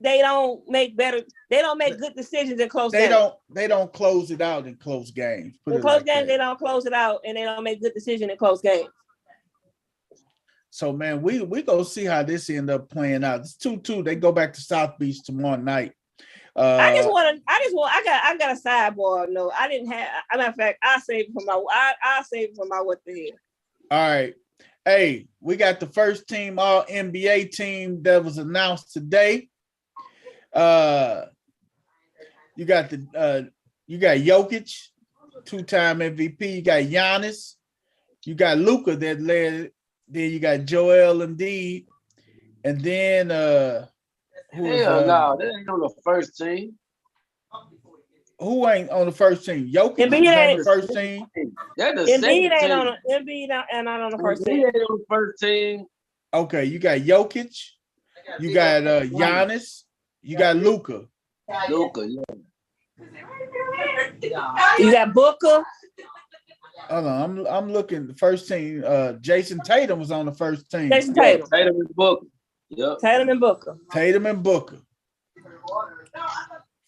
Speaker 3: they don't make good decisions in close games.
Speaker 2: They don't close it out in close games.
Speaker 3: In close games, they don't close it out, and they don't make good decisions in close games.
Speaker 2: So man, we gonna see how this end up playing out. It's 2-2. They go back to South Beach tomorrow night. I got a sidebar. No, I didn't have. As a matter of fact, I'll save it for my what the hell. All right. Hey, we got the first team all NBA team that was announced today. You got Jokic, 2-time MVP. You got Giannis. You got Luka that led. Then you got Joel Embiid, and then
Speaker 1: no, that ain't on the first team.
Speaker 2: Who ain't on the first team? Jokic is
Speaker 3: Embiid
Speaker 2: on
Speaker 3: ain't.
Speaker 2: the first team.
Speaker 1: That's the
Speaker 3: Embiid
Speaker 1: second
Speaker 3: ain't on
Speaker 1: team.
Speaker 3: the Embiid and not on the first
Speaker 1: Embiid
Speaker 3: team.
Speaker 1: ain't on the first team.
Speaker 2: Okay, you got Jokic, you got Giannis, you got Luka.
Speaker 1: Luka, yeah.
Speaker 3: You got Booker.
Speaker 2: Hold on, I'm looking the first team. Jason Tatum was on the first team.
Speaker 3: Jason
Speaker 1: Yeah,
Speaker 3: Tatum.
Speaker 1: Tatum and Booker. Yep.
Speaker 3: Tatum and Booker.
Speaker 2: Tatum and Booker.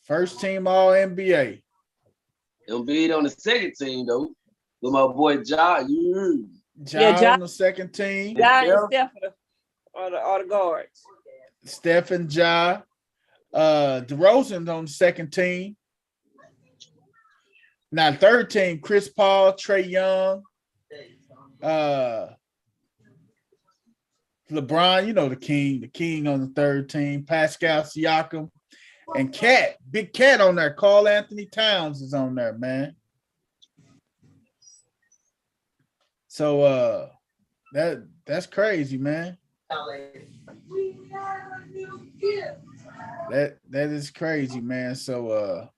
Speaker 2: First team All NBA.
Speaker 1: Embiid on the second team though. With my boy Ja.
Speaker 2: Ja on the second team.
Speaker 3: Ja and
Speaker 1: Yeah.
Speaker 3: Steph are the guards.
Speaker 2: Steph and Ja. DeRozan's on the second team. Now, third team, Chris Paul, Trae Young, LeBron, you know the king on the third team, Pascal Siakam, and Cat, Big Cat on there. Karl Anthony Towns is on there, man. So that's crazy, man. That is crazy, man. So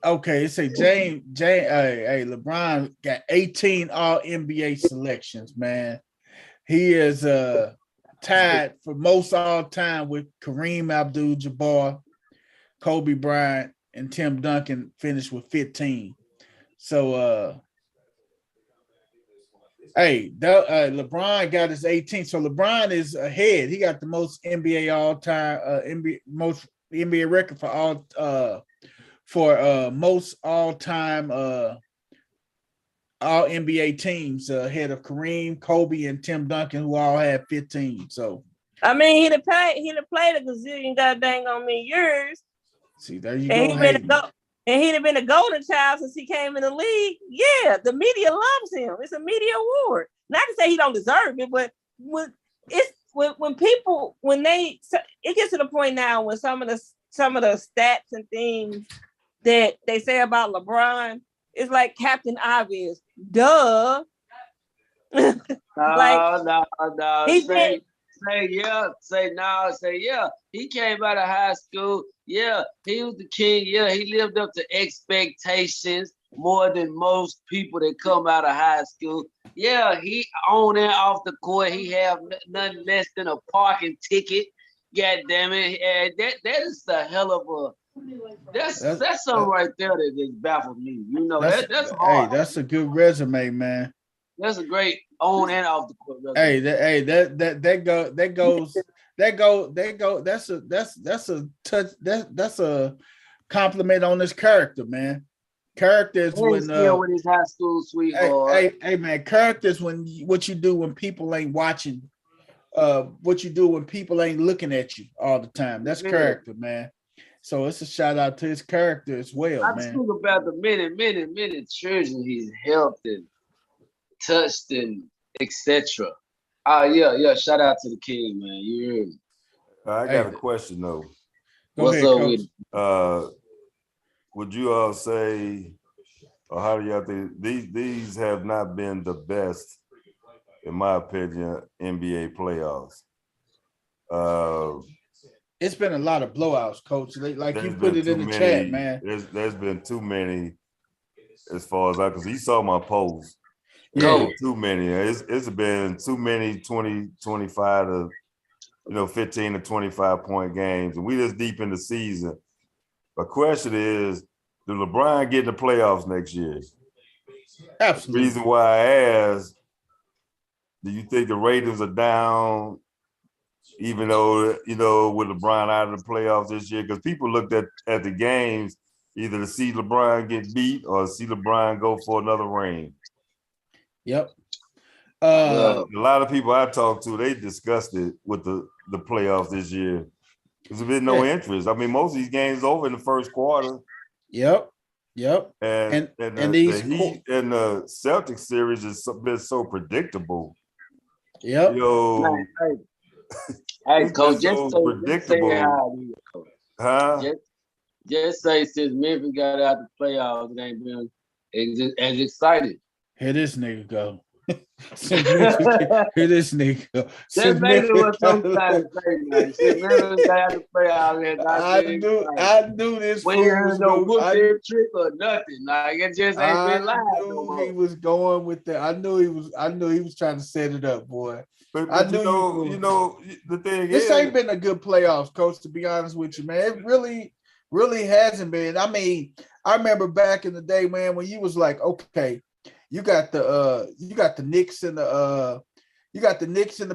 Speaker 2: okay, it say LeBron got 18 all NBA selections, man. He is tied for most all time with Kareem Abdul-Jabbar, Kobe Bryant, and Tim Duncan finished with 15. So LeBron got his 18. So LeBron is ahead. He got the most NBA all-time most NBA record for all most all-time all NBA teams ahead of Kareem, Kobe, and Tim Duncan, who all had 15. So
Speaker 3: I mean, he'd have played a gazillion goddamn on me years.
Speaker 2: See, there you
Speaker 3: And
Speaker 2: go.
Speaker 3: he'd have been a golden child since he came in the league. Yeah, the media loves him. It's a media award. Not to say he don't deserve it, but when it gets to the point now when some of the stats and things that they say about LeBron, it's like Captain Obvious. Duh.
Speaker 1: No.
Speaker 3: He
Speaker 1: Say yeah. Say no. Say yeah. He came out of high school. Yeah, he was the king. Yeah, he lived up to expectations more than most people that come out of high school. Yeah, he on and off the court. He have nothing less than a parking ticket. God damn it. And that is the hell of a that's something right there that just baffles me. You know, that's hard.
Speaker 2: Hey, that's a good resume, man.
Speaker 1: That's a great on and off the court resume.
Speaker 2: That's a compliment on his character, man. Character is when
Speaker 1: with his high school sweetheart.
Speaker 2: Hey man, character is when what you do when people ain't watching, what you do when people ain't looking at you all the time. That's character, man. So it's a shout out to his character as well, man.
Speaker 1: I spoke about the many children he's helped and touched and etc. Yeah. Shout out to the king, man. You heard me.
Speaker 5: I got a question though.
Speaker 1: What's
Speaker 2: ahead,
Speaker 1: up
Speaker 2: Coach.
Speaker 1: with
Speaker 5: Would you all say, or how do y'all think these have not been the best, in my opinion, NBA playoffs?
Speaker 2: It's been a lot of blowouts, Coach. Like you put it in the chat, man.
Speaker 5: There's been too many, as far as because he saw my post.
Speaker 2: Yeah,
Speaker 5: too many. It's been too many 20, 25 to 15 to 25 point games, and we just deep in the season. The question is, do LeBron get in the playoffs next year?
Speaker 2: absolutely.
Speaker 5: The reason why I ask, do you think the ratings are down, even though, with LeBron out of the playoffs this year? Because people looked at the games either to see LeBron get beat or see LeBron go for another ring.
Speaker 2: Yep.
Speaker 5: A lot of people I talked to, they disgusted with the playoffs this year. There's been no interest. I mean, most of these games over in the first quarter.
Speaker 2: Yep.
Speaker 5: And the Heat and the Celtics series has been so predictable.
Speaker 2: Yep.
Speaker 1: Hey, Coach,
Speaker 5: just so predictable.
Speaker 1: Just say since Memphis got out the playoffs, it ain't been as excited.
Speaker 2: Here this nigga go. Hear this nigga.
Speaker 1: That's basically what Coach trying to say, man. Significant guy to play out there.
Speaker 2: I knew this
Speaker 1: we
Speaker 2: fool
Speaker 1: ain't
Speaker 2: was
Speaker 1: heard no
Speaker 2: going.
Speaker 1: whoop their trick or nothing. Like it just ain't been live.
Speaker 2: I knew he was going with that. I knew he was trying to set it up, boy.
Speaker 5: But
Speaker 2: I knew
Speaker 5: you know, the thing
Speaker 2: this
Speaker 5: is,
Speaker 2: ain't been a good playoffs, Coach. To be honest with you, man, it really hasn't been. I mean, I remember back in the day, man, when you was like, okay, you got the Knicks and the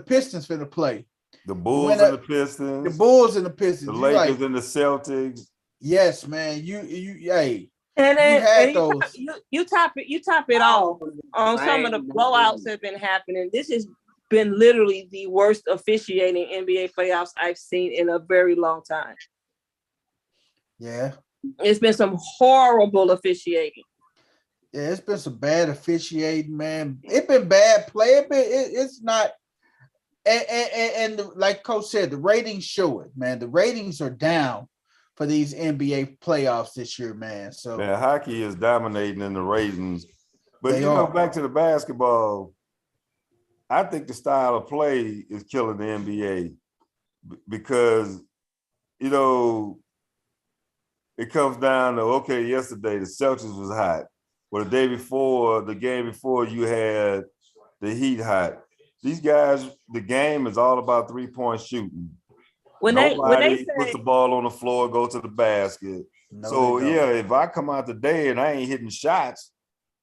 Speaker 2: Pistons finna play.
Speaker 5: the Bulls and the Pistons,
Speaker 2: the Bulls and the Pistons,
Speaker 5: the Lakers and the Celtics.
Speaker 2: Yes, man. Hey.
Speaker 3: And then you top it off on some of the blowouts that have been happening. This has been literally the worst officiating NBA playoffs I've seen in a very long time.
Speaker 2: Yeah.
Speaker 3: It's been some horrible officiating.
Speaker 2: Yeah, it's been some bad officiating, man. It's been bad play. It's not. And like Coach said, the ratings show it, man. The ratings are down for these NBA playoffs this year, man. So
Speaker 5: man, hockey is dominating in the ratings. But back to the basketball, I think the style of play is killing the NBA because, it comes down to, okay, yesterday the Celtics was hot. Well, the game before you had the Heat hot. These guys, the game is all about 3-point shooting. Nobody puts the ball on the floor, go to the basket. No, if I come out today and I ain't hitting shots,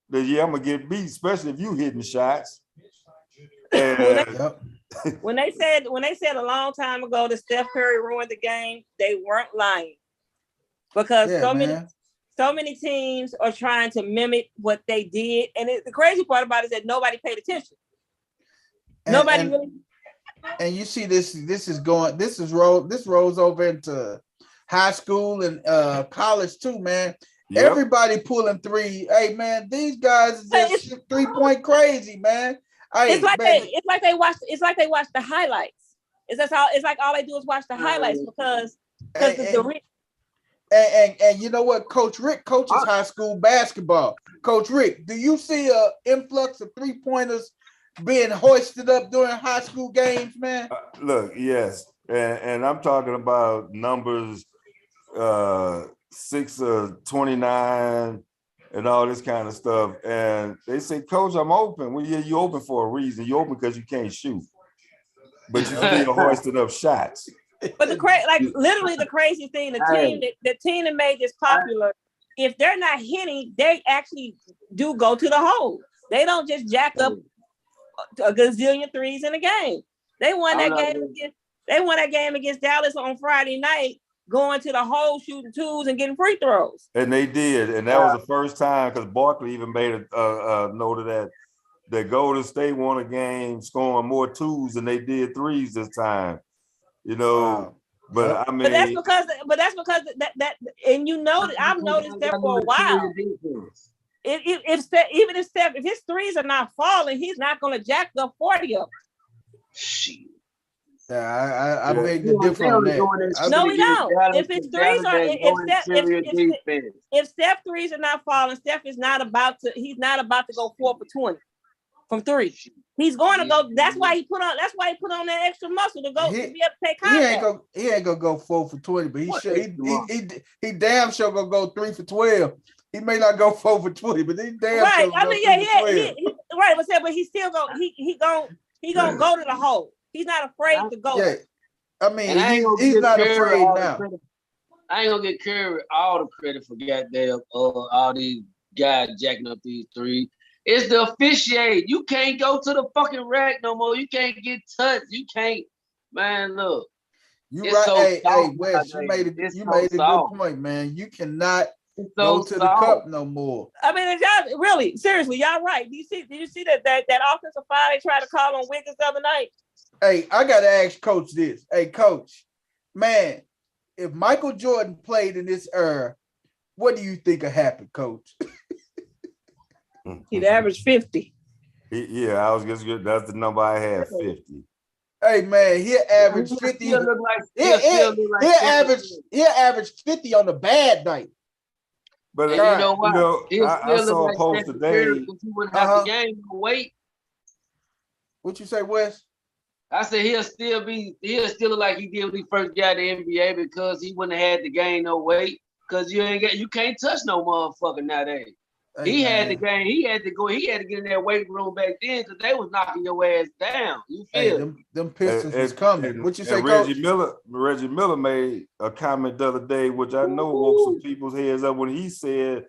Speaker 5: then I'm gonna get beat, especially if you hitting shots.
Speaker 3: When they said a long time ago that Steph Curry ruined the game, they weren't lying. Because so many teams are trying to mimic what they did. And the crazy part about it is that nobody paid attention.
Speaker 2: And you see this rolls over into high school and college too, man. Yep. Everybody pulling three. Hey man, these guys is just 3-point crazy, man.
Speaker 3: It's like they watch the highlights. It's like all they do is watch the highlights because
Speaker 2: and you know what, Coach Rick coaches high school basketball. Coach Rick, do you see an influx of 3-pointers being hoisted up during high school games, man?
Speaker 5: Look, yes, and I'm talking about numbers 6 of 29 and all this kind of stuff. And they say, Coach, I'm open. Well, yeah, you open for a reason. You open because you can't shoot, but you still hoisted up shots.
Speaker 3: But literally the crazy thing, the team that made this popular, if they're not hitting, they actually do go to the hole. They don't just jack up a gazillion threes in a game. They won that game against Dallas on Friday night, going to the hole, shooting twos and getting free throws.
Speaker 5: And they did, and that was the first time because Barkley even made a note of that Golden State won a game scoring more twos than they did threes this time. But I mean,
Speaker 3: but that's because that and I've noticed that for a while. If his threes are not falling, he's not going to jack up 40 of them.
Speaker 2: Shit. Yeah, I beg the difference on that.
Speaker 3: No, we don't. If his threes are, if Steph threes are not falling, Steph is not about to. He's not about to go 4 for 20 from 3. He's going to go. That's why he put on that extra muscle to go to be able to take contact.
Speaker 2: He ain't gonna go 4 for 20, but he damn sure gonna go 3 for 12. He may not go 4 for 20, but he damn
Speaker 3: right.
Speaker 2: sure
Speaker 3: I mean, right. But he's still going. He gonna go to the hole. He's not afraid to go.
Speaker 2: Yeah. I mean, he's not afraid now.
Speaker 1: I ain't gonna get Curry all the credit for goddamn all these guys jacking up these threes. It's the officiate. You can't go to the fucking rack no more. You can't get touched. You can't, man. Look,
Speaker 2: you right. Hey, Wes, you made a good point, man. You cannot go to the cup no more.
Speaker 3: I mean, y'all really, seriously, y'all right. Did you see that offensive foul they tried to call on Wiggins the other night?
Speaker 2: Hey, I gotta ask Coach this. Hey, Coach, man, if Michael Jordan played in this era, what do you think would happen, Coach?
Speaker 3: He'd average 50.
Speaker 5: Yeah, I was just good. That's the number I had, 50.
Speaker 2: Hey man, he'll average 50. He'll average 50 on a bad night.
Speaker 5: But you know what? I saw a post today.
Speaker 1: He wouldn't have the game to wait.
Speaker 2: What you say, Wes?
Speaker 1: I said he'll still look like he did when he first got the NBA because he wouldn't have had to gain no weight. Cause you can't touch no motherfucker nowadays.
Speaker 2: Hey,
Speaker 1: He had to
Speaker 2: man.
Speaker 1: he had to get in that weight room back then because they was knocking your ass down. You
Speaker 2: Hey,
Speaker 1: feel?
Speaker 2: them Pistons was coming. What you say,
Speaker 5: Reggie
Speaker 2: Coach?
Speaker 5: Miller made a comment the other day, which I know woke some people's heads up when he said,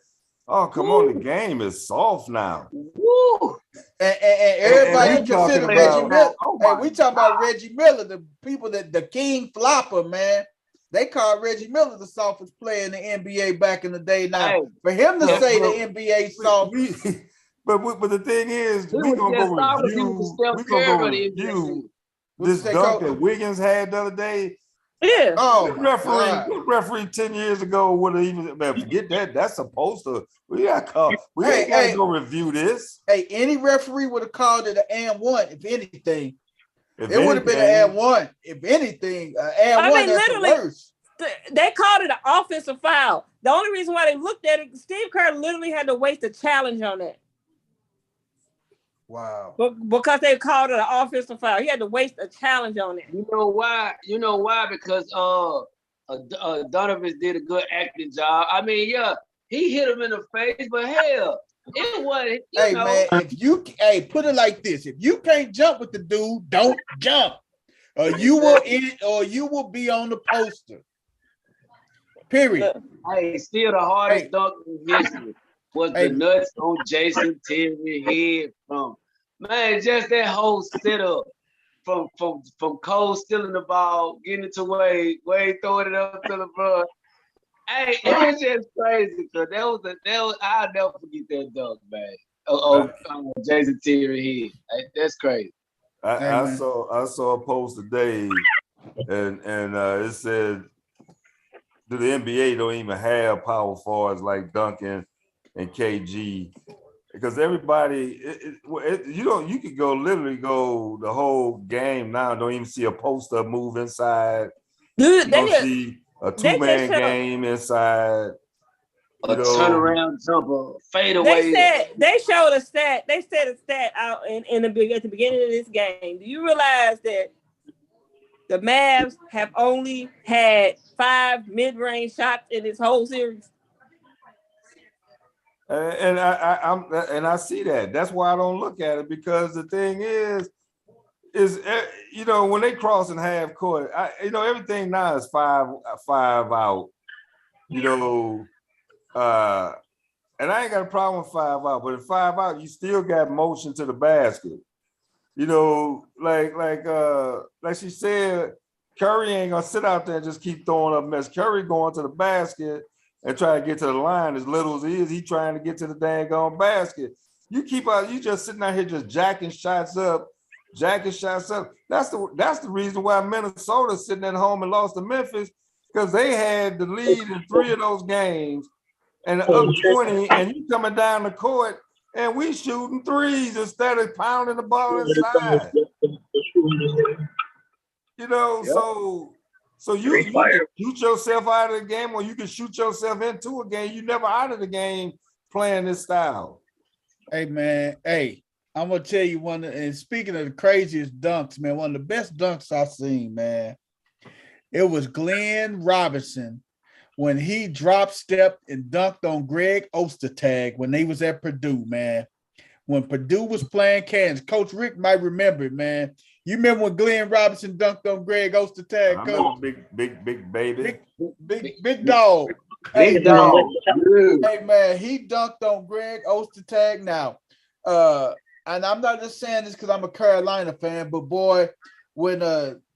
Speaker 5: "Oh, come on, the game is soft now."
Speaker 1: Woo.
Speaker 2: And everybody
Speaker 5: And we talking
Speaker 2: consider Reggie
Speaker 5: about-
Speaker 2: Miller.
Speaker 1: Oh
Speaker 2: Hey,
Speaker 1: my
Speaker 2: we talking about Reggie Miller, the people that the king flopper, man. They called Reggie Miller the softest player in the NBA back in the day. Now,
Speaker 1: Hey,
Speaker 2: for him to
Speaker 5: Yeah,
Speaker 2: say
Speaker 5: but
Speaker 2: the NBA soft,
Speaker 5: but the thing is,
Speaker 1: he
Speaker 5: we
Speaker 1: was
Speaker 5: gonna
Speaker 1: just
Speaker 5: go
Speaker 1: soft. He was the
Speaker 5: review.
Speaker 1: Steph
Speaker 5: We gonna
Speaker 1: Curry
Speaker 5: go
Speaker 1: of the NBA.
Speaker 5: review
Speaker 2: what you
Speaker 5: this
Speaker 2: say,
Speaker 5: dunk
Speaker 2: Coach?
Speaker 5: that Wiggins had the other day.
Speaker 3: Yeah.
Speaker 2: Oh my God.
Speaker 5: What referee 10 years ago would have even forget that. That's supposed to. We ain't got to go review this.
Speaker 2: Hey, any referee would have called it an and one, if anything.
Speaker 5: If
Speaker 2: It would have been an and one. If anything, and one that's the worst.
Speaker 3: They called it an offensive foul. The only reason why they looked at it, Steve Kerr literally had to waste a challenge on that.
Speaker 2: Wow.
Speaker 3: Because they called it an offensive foul. He had to waste a challenge on it.
Speaker 1: You know why? Because Donovan did a good acting job. I mean, yeah, he hit him in the face, but hell, it wasn't.
Speaker 2: Hey, man, if you put it like this: if you can't jump with the dude, don't jump, or you will be on the poster. Period.
Speaker 1: Hey, still the hardest dunk in history was the nuts on Jason Terry head from man, just that whole setup from Cole stealing the ball, getting it to Wade throwing it up to the front. Hey, it was just crazy because I'll never forget that dunk, man. Jason Terry head. Hey, that's crazy.
Speaker 5: I saw a post today, and it said, "Do the NBA don't even have power forwards like Duncan and KG?" Because everybody, you could literally go the whole game now. Don't even see a poster move inside.
Speaker 3: Dude,
Speaker 5: you don't see a 2-man game inside.
Speaker 1: A turnaround jumper, fade away.
Speaker 3: They showed a stat. They said a stat out at the beginning of this game. Do you realize that the Mavs have only had 5 mid-range shots in this whole series?
Speaker 5: And I see that. That's why I don't look at it, because the thing is when they cross in half court, everything now is five out. And I ain't got a problem with 5 out, but at 5 out, you still got motion to the basket. Like she said, Curry ain't gonna sit out there and just keep throwing up mess. Curry going to the basket and try to get to the line as little as he is. He trying to get to the dang on basket. You just sitting out here just jacking shots up. That's the reason why Minnesota's sitting at home and lost to Memphis, because they had the lead in 3 of those games and up 20, and you coming down the court and we shooting threes instead of pounding the ball inside. So you can shoot yourself out of the game, or you can shoot yourself into a game. You never out of the game playing this style.
Speaker 2: Hey, man. Hey, I'm going to tell you and speaking of the craziest dunks, man, one of the best dunks I've seen, man, it was Glenn Robinson when he drop stepped and dunked on Greg Ostertag when they was at Purdue, man. When Purdue was playing Kansas. Coach Rick might remember it, man. You remember when Glenn Robinson dunked on Greg Ostertag?
Speaker 5: I remember big baby.
Speaker 2: Big dog.
Speaker 1: Big dog.
Speaker 2: Hey, man, he dunked on Greg Ostertag now. And I'm not just saying this because I'm a Carolina fan, but boy, when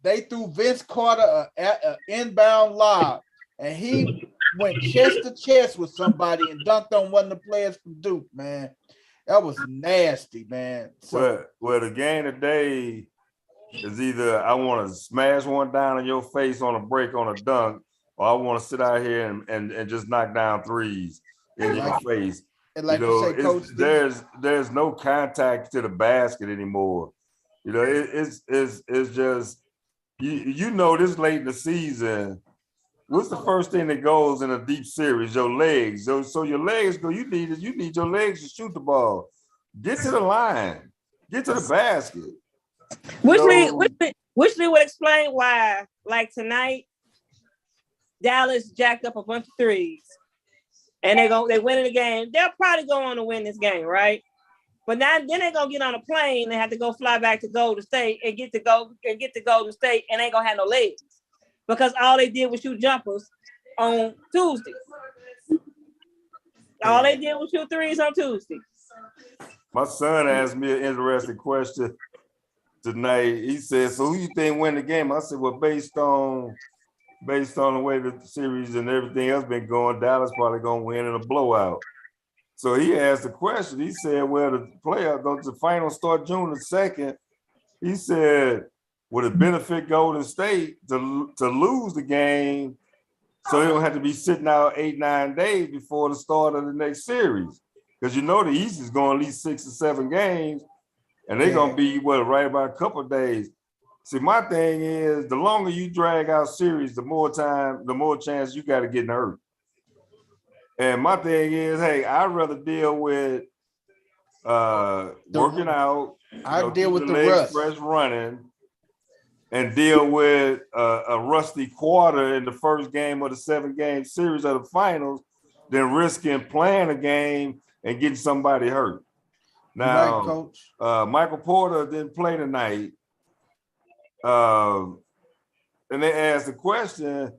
Speaker 2: they threw Vince Carter an inbound lob, and he went chest to chest with somebody and dunked on one of the players from Duke, man. That was nasty, man.
Speaker 5: So, well, the game today is either I want to smash one down in your face on a break on a dunk, or I want to sit out here and just knock down threes in your face.
Speaker 2: And like you say, Coach,
Speaker 5: there's no contact to the basket anymore. It's just this late in the season. What's the first thing that goes in a deep series? Your legs. So your legs go. You need your legs to shoot the ball. Get to the line. Get to the basket.
Speaker 3: Which would explain why, like tonight, Dallas jacked up a bunch of threes, and they win the game. They'll probably go on to win this game, right? But now then they're gonna get on a plane and have to go fly back to Golden State and get to Golden State and ain't gonna have no legs because all they did was shoot jumpers on Tuesday. All they did was shoot threes on Tuesday.
Speaker 5: My son asked me an interesting question tonight. He said, "So who you think win the game?" I said, "Well, based on the way the series and everything else been going, Dallas probably gonna win in a blowout." So he asked the question. He said, "Well, the finals start June the 2nd." He said, "Would it benefit Golden State to lose the game so they don't have to be sitting out 8-9 days before the start of the next series? Because you know the East is going at least 6 or 7 games, and they're gonna be right about a couple of days." See, my thing is, the longer you drag out series, the more chance you got to get hurt. And my thing is, hey, I'd rather deal with working out.
Speaker 2: I deal with the rust,
Speaker 5: fresh running, and deal with a rusty quarter in the first game of the 7-game series of the finals than risking playing a game and getting somebody hurt. Now,
Speaker 2: right, Coach.
Speaker 5: Michael Porter didn't play tonight. And they asked a question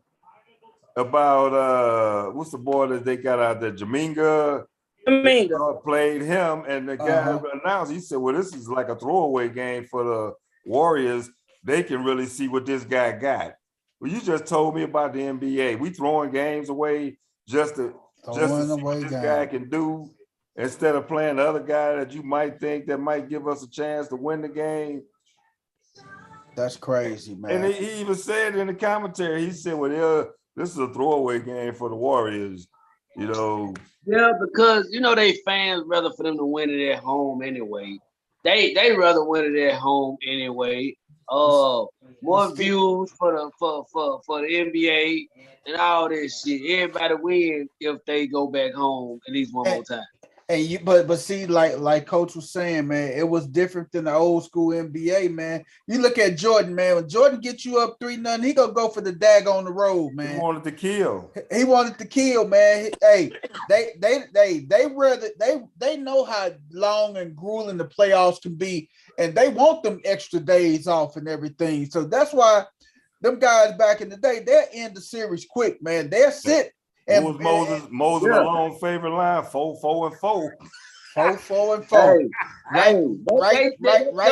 Speaker 5: about what's the boy that they got out there, Jaminga. Played him, and the guy announced, he said, "Well, this is like a throwaway game for the Warriors. They can really see what this guy got." Well, you just told me about the NBA. We throwing games away just to see what this guy can do instead of playing the other guy that you might think that might give us a chance to win the game.
Speaker 2: That's crazy, man.
Speaker 5: And he even said in the commentary, he said, "Well, this is a throwaway game for the Warriors, you know."
Speaker 1: Yeah, because they fans rather for them to win it at home anyway. They rather win it at home anyway. More views for the NBA and all this shit. Everybody win if they go back home at least one more time.
Speaker 2: And but see, like Coach was saying, man, it was different than the old school NBA, man. You look at Jordan, man. When Jordan gets you up 3-0, he gonna go for the dag on the road, man.
Speaker 5: He wanted to kill.
Speaker 2: He wanted to kill, man. Hey, they know how long and grueling the playoffs can be, and they want them extra days off and everything. So that's why them guys back in the day, they'll end the series quick, man. They'll sit.
Speaker 5: And what was Moses Malone's favorite line? 4-4-4.
Speaker 2: 4-4-4. Right to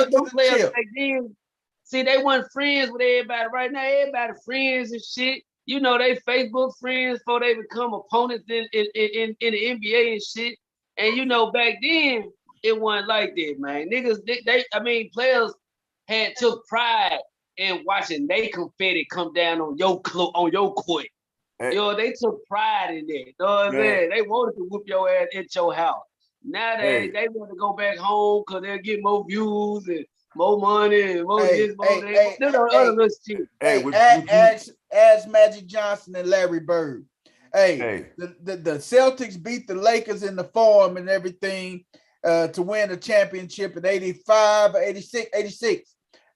Speaker 2: the tip.
Speaker 1: See, they weren't friends with everybody. Right now, everybody friends and shit. They Facebook friends before they become opponents in the NBA and shit. And back then it wasn't like that, man. Niggas, players took pride in watching they confetti come down on your court. They took pride in that. You know what I'm saying? They wanted to whoop your ass at your house. Now they want to go back home because they'll get more views and more money and more this, more that.
Speaker 2: Ask Magic Johnson and Larry Bird. The Celtics beat the Lakers in the Forum and everything to win a championship in 85 or 86.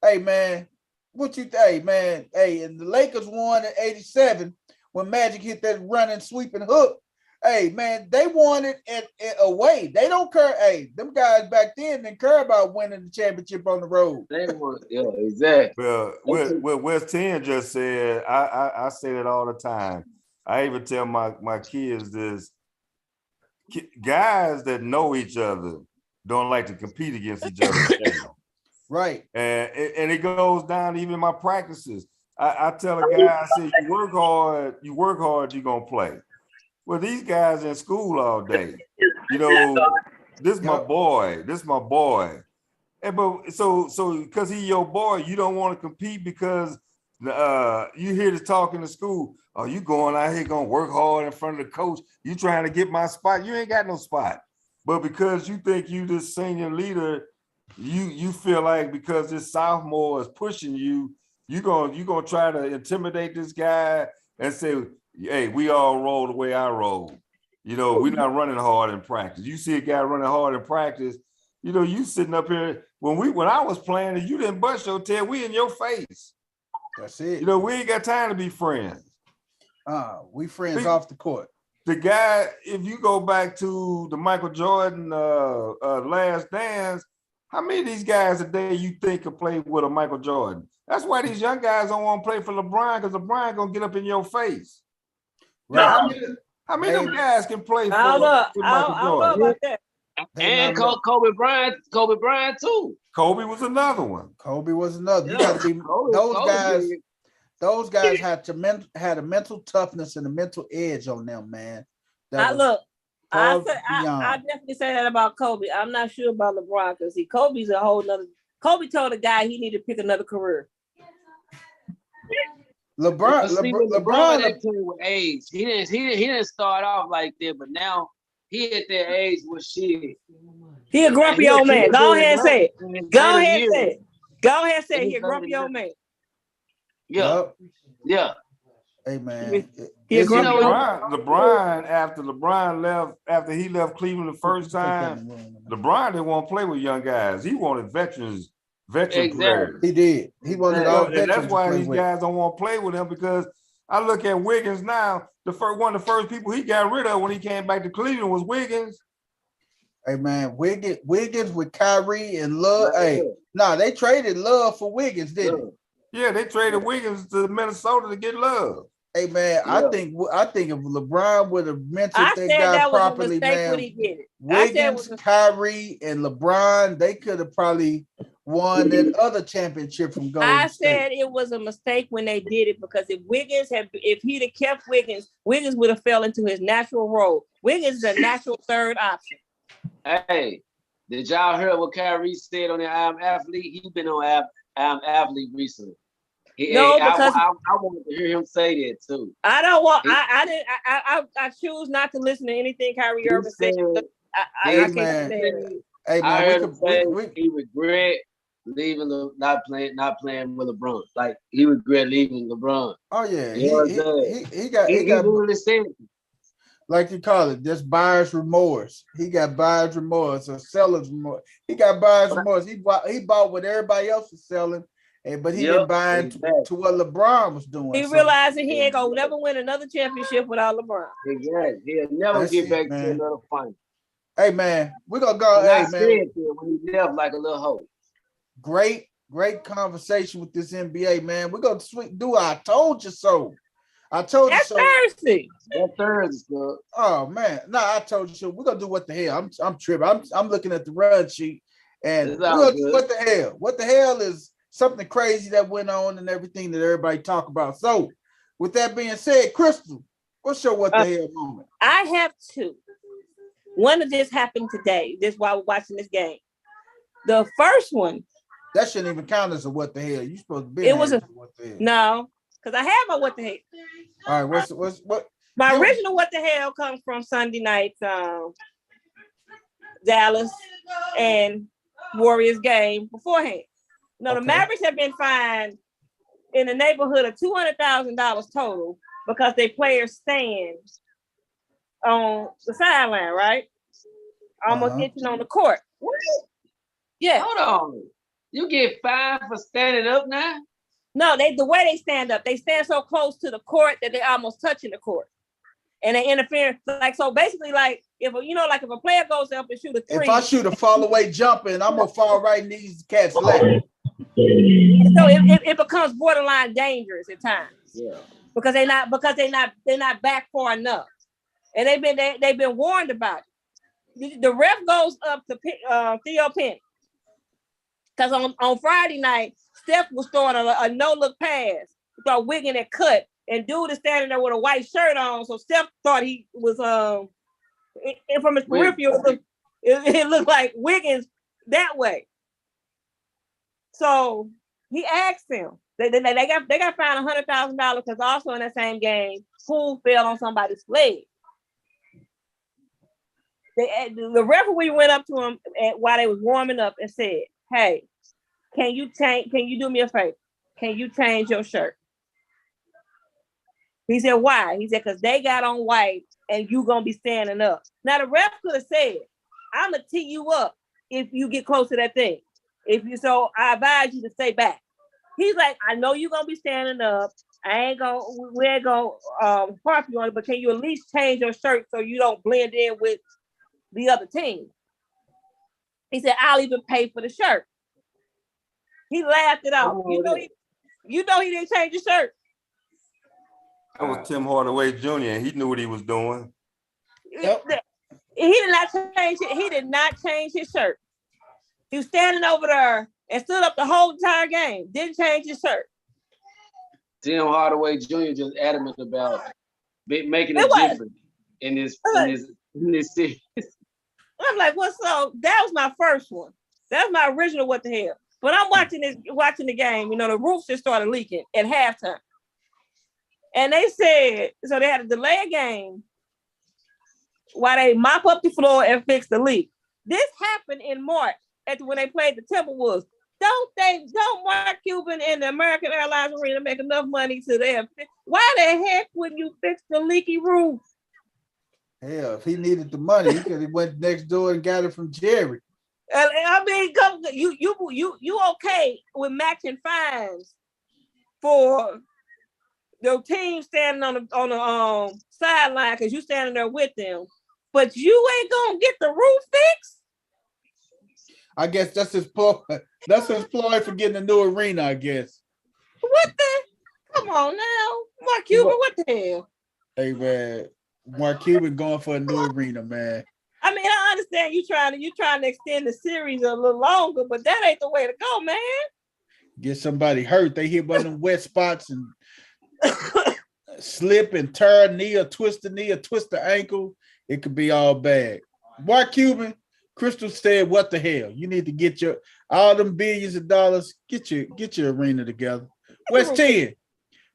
Speaker 2: Hey, man, what you think, man? Hey, and the Lakers won in 87. When Magic hit that running, sweeping hook, hey, man, they won it away. They don't care. Hey, them guys back then didn't care about winning the championship on the road.
Speaker 1: They won, exactly.
Speaker 5: Well, what West 10 just said, I say that all the time. I even tell my kids this. Guys that know each other don't like to compete against each other.
Speaker 2: Right.
Speaker 5: And it goes down even in my practices. I tell a guy, I say, you work hard, you're going to play. Well, these guys in school all day, this is my boy. And but so because he's your boy, you don't want to compete because you hear the talk in the school. Oh, you going out here going to work hard in front of the coach. You trying to get my spot. You ain't got no spot. But because you think you this senior leader, you feel like because this sophomore is pushing you, you're gonna try to intimidate this guy and say, "Hey, we all roll the way I roll." We're not running hard in practice. You see a guy running hard in practice, You know, you sitting up here when I was playing and you didn't bust your tail, we in your face.
Speaker 2: That's it.
Speaker 5: You know, we ain't got time to be friends.
Speaker 2: We friends off the court.
Speaker 5: The guy, if you go back to the Michael Jordan Last Dance, how many of these guys today you think could play with a Michael Jordan? That's why these young guys don't want to play for LeBron, because LeBron gonna get up in your face.
Speaker 2: Right.
Speaker 5: How many of them guys can play for
Speaker 3: I
Speaker 5: Michael
Speaker 3: don't know
Speaker 5: Jordan?
Speaker 3: about that.
Speaker 1: And Kobe Bryant too.
Speaker 5: Kobe was another one.
Speaker 2: Kobe was another. You
Speaker 1: Yeah.
Speaker 2: got to be
Speaker 1: Kobe
Speaker 2: guys.
Speaker 1: did.
Speaker 2: Those guys had a mental toughness and a mental edge on them, man.
Speaker 3: I
Speaker 2: beyond.
Speaker 3: definitely say that about Kobe. I'm not sure about LeBron because Kobe's a whole nother. Kobe told a guy he needed to pick another career.
Speaker 2: LeBron
Speaker 1: that played with age. He didn't start off like that, but now he at that age with shit.
Speaker 3: He a grumpy old man. Go ahead and say it. Go ahead and say it. Go ahead and say it. He a grumpy old man.
Speaker 1: Yeah.
Speaker 2: Yep.
Speaker 1: Yeah.
Speaker 2: Hey man.
Speaker 5: LeBron, after he left Cleveland the first time, LeBron didn't want to play with young guys. He wanted veteran players.
Speaker 2: He did. He wanted all veterans.
Speaker 5: And that's why these guys don't want to play with him, because I look at Wiggins now. One of the first people he got rid of when he came back to Cleveland was Wiggins.
Speaker 2: Hey man, Wiggins with Kyrie and Love. They traded Love for Wiggins, didn't they?
Speaker 5: Yeah, they traded Wiggins to Minnesota to get Love.
Speaker 2: Hey man, I think if LeBron would have mentored that guy properly, man, Wiggins, Kyrie, and LeBron, they could have probably won that other championship from Golden State.
Speaker 3: I said it was a mistake when they did it, because if he'd have kept Wiggins would have fell into his natural role. Wiggins is a natural third option.
Speaker 1: Hey, did y'all hear what Kyrie said on the I'm Athlete? He been on I'm Athlete recently. I wanted to hear him say that too.
Speaker 3: I don't want. I choose not to listen to anything Kyrie Irving said. I can't stand it.
Speaker 2: Hey man,
Speaker 1: he regret leaving not playing with LeBron. Like he regret leaving LeBron.
Speaker 2: Oh yeah, he got
Speaker 1: really said,
Speaker 2: like you call it, just buyer's remorse. He got buyer's remorse or seller's remorse. He got buyer's remorse. He bought what everybody else was selling. But he didn't buy into to what LeBron was doing.
Speaker 3: He realized that he ain't gonna never win another championship without LeBron.
Speaker 1: Exactly. He'll never get back to another final.
Speaker 2: Hey man, we're gonna go. Hey man,
Speaker 1: when he left like a little hoe.
Speaker 2: Great conversation with this NBA man. We're gonna do I told you so. I told you so.
Speaker 3: Thursday.
Speaker 1: That's Thursday, bro.
Speaker 2: Oh man, no, I told you so. We're gonna do what the hell. I'm tripping. I'm looking at the run sheet, and we're gonna do what the hell. What the hell is something crazy that went on and everything that everybody talk about. So, with that being said, Crystal, what's your what the hell moment?
Speaker 3: I have two. One of this happened today. This while we're watching this game. The first one.
Speaker 2: That shouldn't even count as a what the hell. You supposed to be.
Speaker 3: It was a what the hell. No, because I have my what the hell.
Speaker 2: All right, what?
Speaker 3: My original what the hell comes from Sunday night's Dallas and Warriors game beforehand. The Mavericks have been fined in the neighborhood of $200,000 total because their players stand on the sideline, right? Almost inching on the court.
Speaker 1: What?
Speaker 3: Yeah.
Speaker 1: Hold on. You get fined for standing up now?
Speaker 3: No, the way they stand up, they stand so close to the court that they almost touching the court. And they interfere. So basically, if a player goes up and shoot a three.
Speaker 2: If I shoot a fall away jumper and I'm gonna fall right in these cats' lap.
Speaker 3: So it becomes borderline dangerous at times.
Speaker 1: Yeah.
Speaker 3: Because they're not back far enough. And they've been warned about it. The ref goes up to Theo Penny. Because on Friday night, Steph was throwing a no-look pass. He thought Wiggins had cut. And dude is standing there with a white shirt on. So Steph thought he was and from his peripheral, it looked like Wiggins that way. So he asked him. They got fined $100,000 because also in that same game, Poole fell on somebody's leg. The referee went up to him while they was warming up and said, "Hey, can you do me a favor? Can you change your shirt?" He said, "Why?" He said, "Because they got on white and you gonna be standing up." Now the ref could have said, "I'm gonna tee you up if you get close to that thing. I advise you to stay back. He's like, I know you're gonna be standing up. We ain't gonna harp you on it, but can you at least change your shirt so you don't blend in with the other team? He said, I'll even pay for the shirt. He laughed it out. You know he didn't change his shirt.
Speaker 5: That was Tim Hardaway Jr. and he knew what he was doing.
Speaker 2: Yep.
Speaker 3: He did not change it. He did not change his shirt. He was standing over there and stood up the whole entire game. Didn't change his shirt.
Speaker 1: Tim Hardaway Jr. just adamant about making it different in this series.
Speaker 3: I'm like, what's up? That was my first one. That was my original what the hell. But I'm watching the game, the roof just started leaking at halftime. And they said, so they had to delay a game while they mop up the floor and fix the leak. This happened in March when they played the Timberwolves. Don't Mark Cuban and the American Airlines Arena make enough money to them? Why the heck wouldn't you fix the leaky roof?
Speaker 2: Hell, if he needed the money, he could have went next door and got it from Jerry.
Speaker 3: I mean, you okay with matching fines for your team standing on the sideline because you standing there with them, but you ain't gonna get the roof fixed?
Speaker 2: I guess that's his ploy. That's his ploy for getting a new arena, I guess.
Speaker 3: What the? Come on now, Mark Cuban. What the hell?
Speaker 2: Hey man, Mark Cuban going for a new arena, man.
Speaker 3: I mean, I understand you trying to extend the series a little longer, but that ain't the way to go, man.
Speaker 2: Get somebody hurt. They hit one of them wet spots and slip and tear a knee or twist the ankle. It could be all bad. Mark Cuban, Crystal said, what the hell? You need to get all them billions of dollars, get your arena together. West 10.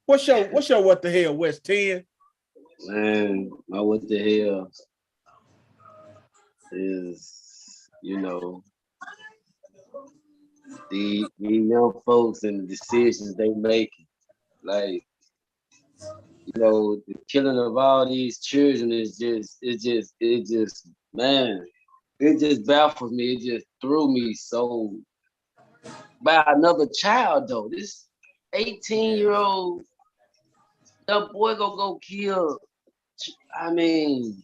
Speaker 2: What's your what the hell, West 10?
Speaker 1: Man, my what the hell is, the young folks and the decisions they make. Like, the killing of all these children is man, it just baffles me. It just threw me so by another child though. This 18-year-old the boy gonna go kill. I mean,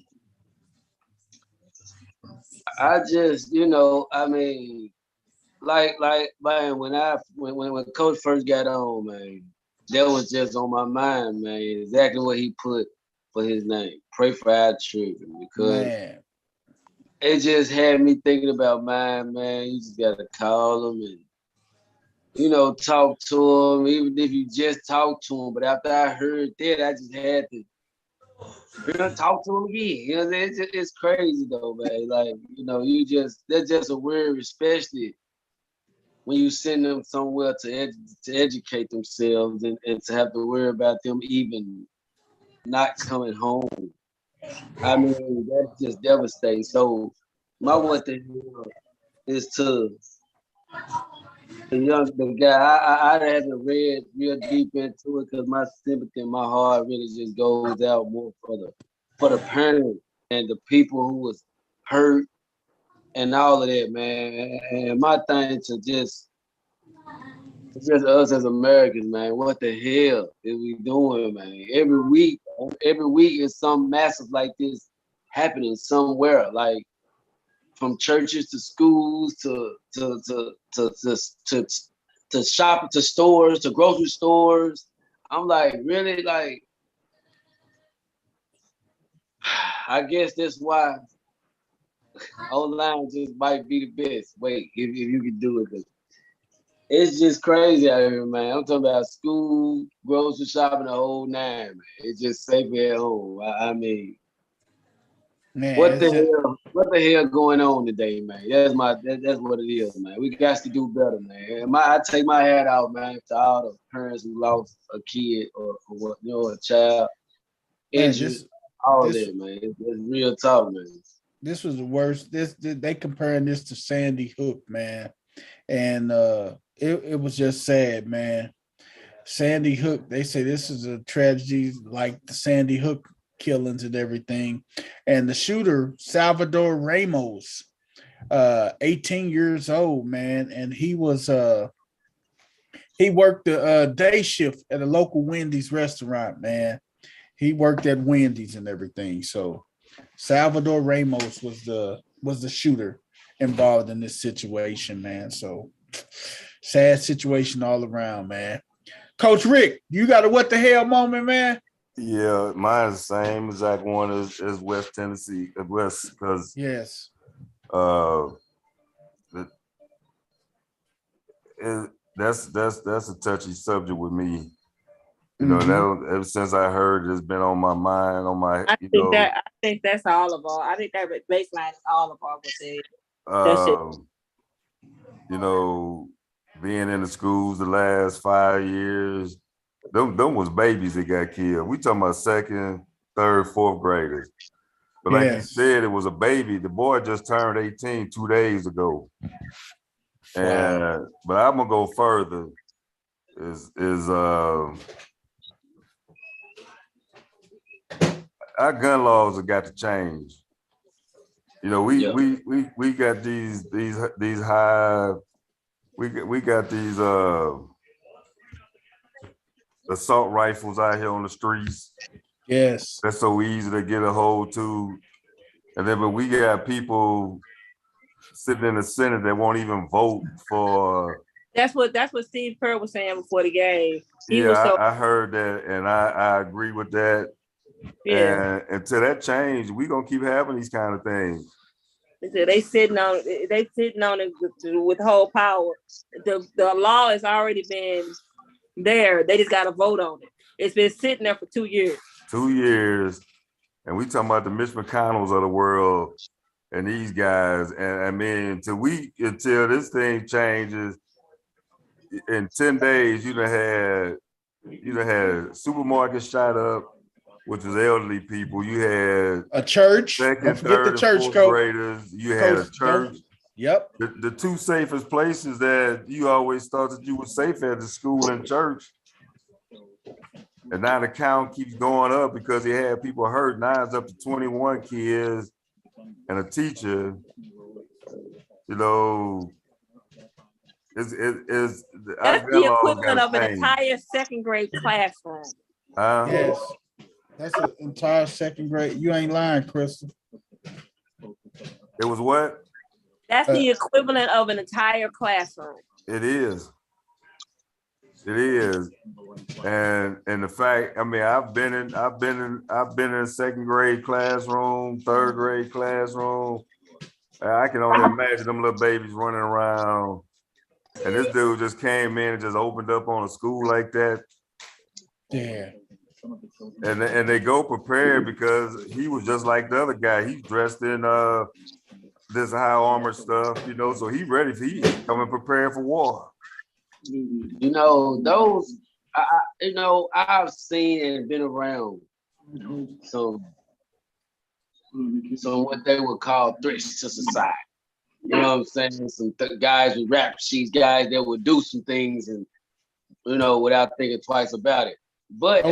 Speaker 1: I just, like man, when Coach first got on, man, that was just on my mind, man. Exactly what he put for his name. Pray for our children, because it just had me thinking about mine, man. You just gotta call them and talk to them, even if you just talk to them. But after I heard that, I just had to talk to them again. It's crazy though, man. Like, that's just a word, especially when you send them somewhere to educate themselves and to have to worry about them even not coming home. I mean, that's just devastating. So my one thing is to the guy. I haven't read real deep into it because my sympathy and my heart really just goes out more for the parents and the people who was hurt and all of that, man. And my thing to just us as Americans, man. What the hell is we doing, man? Every week is some massive like this happening somewhere, like from churches to schools to shopping to stores to grocery stores. I'm like, really, like, I guess that's why online just might be the best way if you can do it. It's just crazy out here, man. I'm talking about school, grocery shopping, the whole nine, man. It's just safe at home. I mean, man, what the hell going on today, man? That's what it is, man. We got to do better, man. I take my hat out, man, to all the parents who lost a kid or what, a child. All that, man. It's real talk, man.
Speaker 2: This was the worst. They comparing this to Sandy Hook, man, and it was just sad, man. Sandy Hook. They say this is a tragedy like the Sandy Hook killings and everything. And the shooter, Salvador Ramos, 18 years old, man, and he worked the day shift at a local Wendy's restaurant, man. He worked at Wendy's and everything. So Salvador Ramos was the shooter involved in this situation, man. So sad situation all around, man. Coach Rick, you got a what the hell moment, man?
Speaker 5: Yeah, mine's the same exact one as West Tennessee, West, because
Speaker 2: yes,
Speaker 5: that's a touchy subject with me. You know, that ever since I heard it's been on my mind, on my.
Speaker 3: I think that's all of all. I think that baseline is all of all with it.
Speaker 5: You know, being in the schools the last 5 years, them was babies that got killed. We talking about second, third, fourth graders. But like you said, it was a baby. The boy just turned 18 2 days ago. And but I'm gonna go further. Our gun laws have got to change. You know, we got these high. We got these assault rifles out here on the streets.
Speaker 2: Yes,
Speaker 5: that's so easy to get a hold to. And then, but we got people sitting in the Senate that won't even vote for.
Speaker 3: That's what Steve Kerr was saying before the game.
Speaker 5: I heard that, and I agree with that. Yeah. And until that change, we're gonna keep having these kind of things.
Speaker 3: They sitting on it to withhold power. The law has already been there. They just got to vote on it. It's been sitting there for 2 years.
Speaker 5: 2 years, and we talking about the Mitch McConnells of the world and these guys. And I mean, until this thing changes, in 10 days, you done had supermarkets shot up, which was elderly people. You had
Speaker 2: a church,
Speaker 5: second, third, and fourth graders. You had a church.
Speaker 2: Yep.
Speaker 5: The two safest places that you always thought that you were safe at the school and church. And now the count keeps going up because he had people hurt. Now it's up to 21 kids and a teacher. You know, that's
Speaker 3: the equivalent of an entire second grade classroom.
Speaker 2: Yes. That's an entire second grade. You ain't lying, Crystal.
Speaker 5: It was what?
Speaker 3: That's the equivalent of an entire classroom.
Speaker 5: It is. It is. And the fact, I mean, I've been in a second grade classroom, third grade classroom. I can only imagine them little babies running around. And this dude just came in and just opened up on a school like that.
Speaker 2: Yeah.
Speaker 5: And they go prepared because he was just like the other guy. He's dressed in this high armor stuff, you know, so he's coming prepared for war.
Speaker 1: You know, those, I've seen and been around some what they would call threats to society. You know what I'm saying? Some guys with rap sheets, guys that would do some things and, you know, without thinking twice about it. But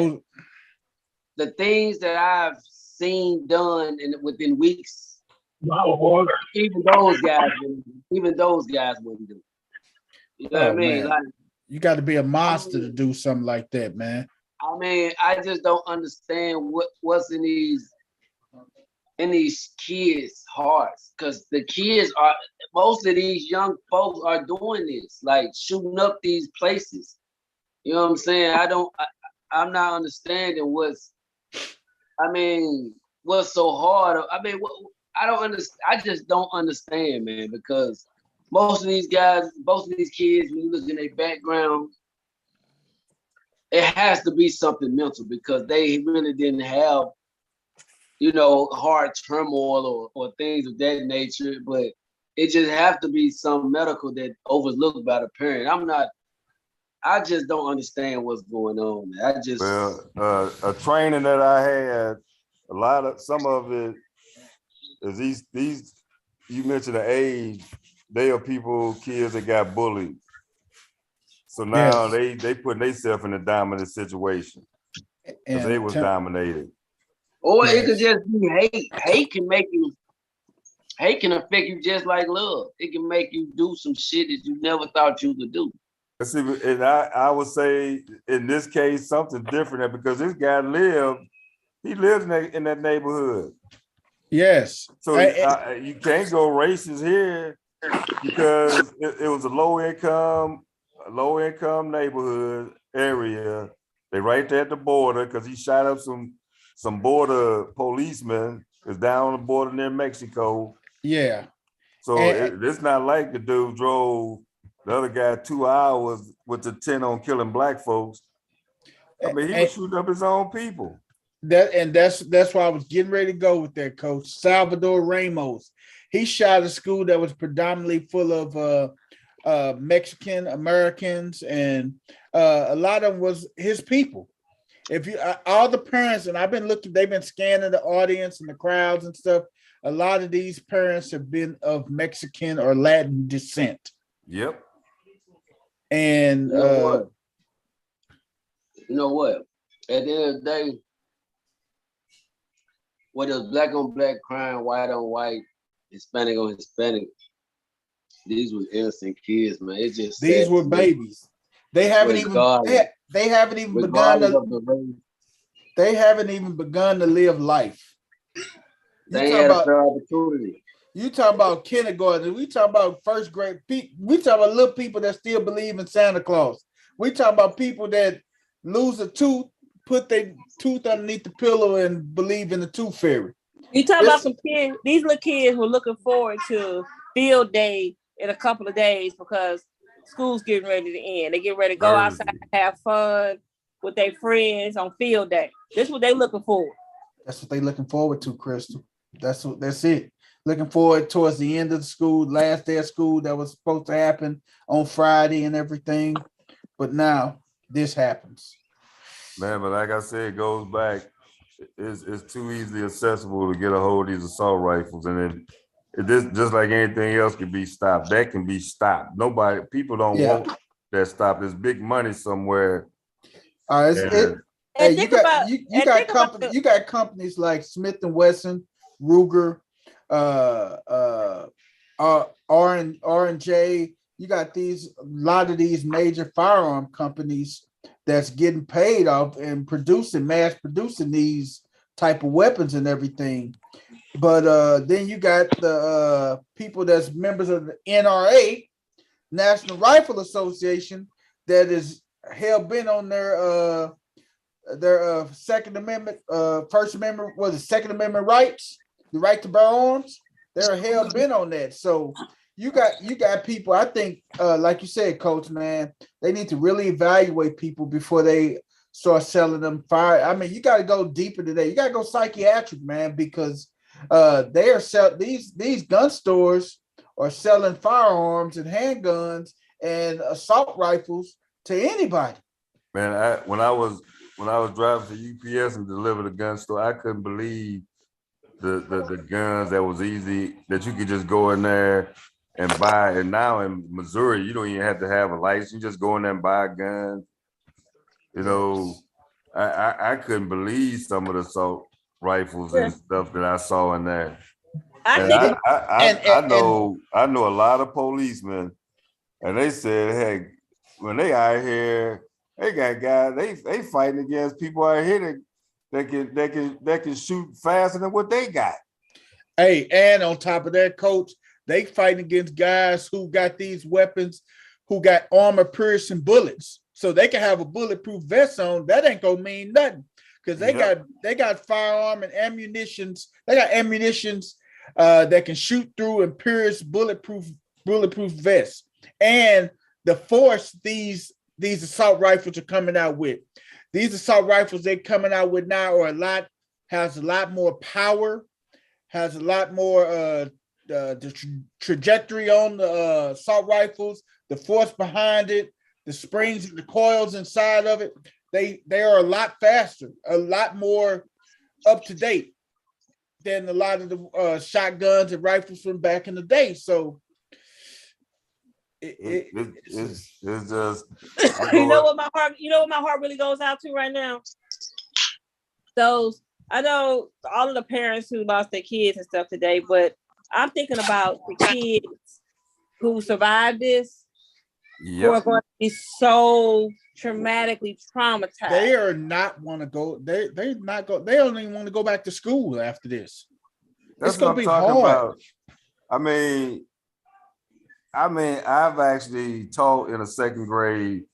Speaker 1: the things that I've seen done within weeks, even those guys wouldn't do. You know what I mean?
Speaker 2: Man. Like, you got to be a monster to do something like that, man.
Speaker 1: I mean, I just don't understand what's in these kids' hearts, because most of these young folks are doing this, like shooting up these places. You know what I'm saying? I'm not understanding what's so hard. I mean, I don't understand. I just don't understand, man, because most of these kids, when you look in their background, it has to be something mental, because they really didn't have, you know, hard turmoil or things of that nature. But it just have to be some medical that overlooked by the parent. I just don't understand what's going on, man.
Speaker 5: A training that I had, some of it is these. You mentioned the age. They are kids that got bullied. So now they putting themselves in a dominant situation because they was dominated.
Speaker 1: Or it could just be hate. Hate can make you Hate can affect you just like love. It can make you do some shit that you never thought you could do.
Speaker 5: See, and I would say in this case something different because this guy he lives in that neighborhood.
Speaker 2: Yes.
Speaker 5: So you can't go racist here because it was a low income neighborhood area. They right there at the border because he shot up some border policemen. It's down on the border near Mexico.
Speaker 2: Yeah.
Speaker 5: So it's not like the dude drove the other guy 2 hours with the 10 on killing black folks. I mean, he was shooting up his own people.
Speaker 2: That's why I was getting ready to go with that, Coach. Salvador Ramos. He shot a school that was predominantly full of Mexican Americans, and a lot of them was his people. If you all the parents, and I've been looking, they've been scanning the audience and the crowds and stuff. A lot of these parents have been of Mexican or Latin descent.
Speaker 5: Yep.
Speaker 2: And
Speaker 1: you know what? At the end of the day, whether it's black on black crime, white on white, Hispanic on Hispanic, these were innocent kids, man. It's just
Speaker 2: these were babies. They haven't even they haven't even begun to they haven't even begun to live life.
Speaker 1: They had a fair opportunity.
Speaker 2: You talk about kindergarten. We talk about first grade. We talk about little people that still believe in Santa Claus. We talk about people that lose a tooth, put their tooth underneath the pillow, and believe in the tooth fairy.
Speaker 3: You talk about some kids. These little kids were looking forward to field day in a couple of days because school's getting ready to end. They get ready to go outside, have fun with their friends on field day. This is what they looking forward.
Speaker 2: That's what they looking forward to, Crystal. That's it. Looking forward towards the end of the school, last day of school that was supposed to happen on Friday and everything. But now this happens.
Speaker 5: Man, but like I said, it goes back. It's too easily accessible to get a hold of these assault rifles. And it just like anything else can be stopped. That can be stopped. People don't want that stopped. There's big money somewhere.
Speaker 2: You got companies like Smith and Wesson, Ruger, R&J. You got a lot of these major firearm companies that's getting paid off and mass producing these type of weapons and everything. But then you got the people that's members of the NRA, National Rifle Association, that is hell bent on their Second Amendment, First Amendment, Second Amendment rights, the right to bear arms. They're hell bent on that. So you got people. I think, like you said, Coach, man, they need to really evaluate people before they start selling them fire. I mean, you got to go deeper today. You got to go psychiatric, man, because they are these gun stores are selling firearms and handguns and assault rifles to anybody.
Speaker 5: Man, when I was driving to UPS and delivered a gun store, I couldn't believe the guns that was easy, that you could just go in there and buy. And now in Missouri, you don't even have to have a license. You just go in there and buy a gun. You know, I couldn't believe some of the assault rifles and stuff that I saw in there. I know a lot of policemen, and they said, hey, when they out here, they got guys, they fighting against people out here that can shoot faster than what they got.
Speaker 2: Hey, and on top of that, Coach, they fighting against guys who got these weapons, who got armor piercing bullets. So they can have a bulletproof vest on. That ain't gonna mean nothing. Because they got firearm and ammunitions. They got ammunitions that can shoot through and pierce bulletproof vests. And the force these assault rifles are coming out with. These assault rifles they're coming out with now has a lot more power, has a lot more the trajectory on the assault rifles, the force behind it, the springs and the coils inside of it. They are a lot faster, a lot more up to date than a lot of the shotguns and rifles from back in the day. So
Speaker 5: it's just
Speaker 3: you know what my heart really goes out to right now? Those, I know all of the parents who lost their kids and stuff today, but I'm thinking about the kids who survived this, who are
Speaker 5: Yep.
Speaker 3: going to be so traumatically traumatized.
Speaker 2: They are not want to go. They not go. They don't even want to go back to school after this.
Speaker 5: That's
Speaker 2: It's
Speaker 5: what
Speaker 2: gonna
Speaker 5: I'm
Speaker 2: be
Speaker 5: talking
Speaker 2: hard.
Speaker 5: about. I mean, I've actually taught in a second grade,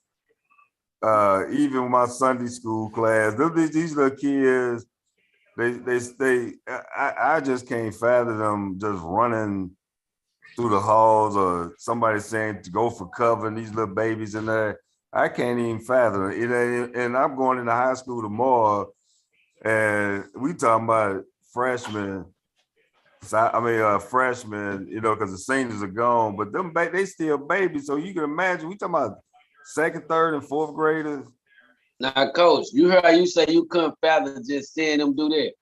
Speaker 5: even my Sunday school class. These little kids, I just can't fathom them just running through the halls or somebody saying to go for cover and these little babies in there. I can't even fathom it. And I'm going into high school tomorrow, and we talking about freshmen. Freshmen, because the seniors are gone, but they still babies. So you can imagine, we talking about second, third, and fourth graders.
Speaker 1: Now, coach, you heard how you say you couldn't fathom just seeing them do that.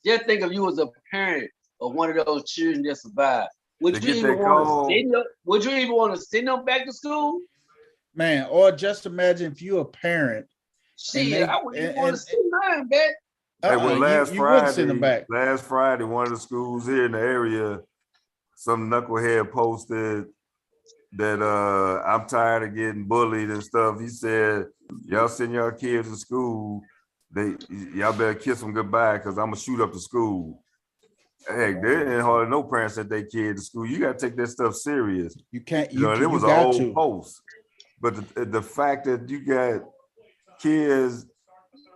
Speaker 1: Just think if you was a parent of one of those children that survived. Would you even want to send them back to school?
Speaker 2: Man, or just imagine if you're a parent
Speaker 1: Shit, I wouldn't even want to send mine back.
Speaker 5: Hey, well,
Speaker 2: you wouldn't send them back.
Speaker 5: Last Friday, one of the schools here in the area, some knucklehead posted that I'm tired of getting bullied and stuff. He said, y'all send y'all kids to school, y'all better kiss them goodbye because I'm gonna shoot up the school. Heck, there ain't hardly no parents sent their kid to school. You gotta take that stuff serious.
Speaker 2: You can't.
Speaker 5: It was an old post, but the fact that you got kids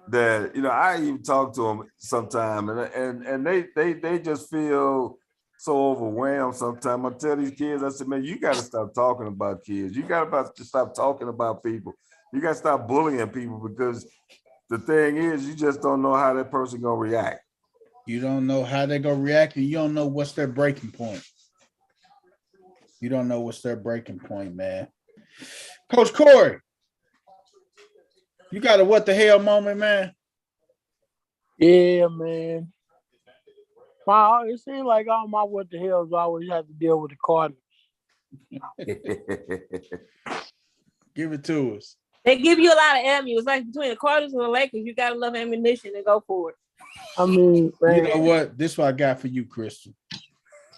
Speaker 5: that I even talk to them sometime, and they just feel so overwhelmed sometimes. I tell these kids, I said, man, you got to stop talking about kids. You got to stop talking about people. You got to stop bullying people, because the thing is, you just don't know how that person gonna react.
Speaker 2: You don't know how they're gonna react, and you don't know what's their breaking point. You don't know what's their breaking point, man. Coach Corey, you got a what the hell moment, man?
Speaker 4: Yeah, man. It seems like all my what the hells always have to deal with the Cardinals.
Speaker 2: Give it to us.
Speaker 3: They give you a lot of ammo. It's like between the Cardinals and the Lakers, you got enough ammunition to go for it.
Speaker 4: I mean, man.
Speaker 2: You know what? This is what I got for you, Crystal.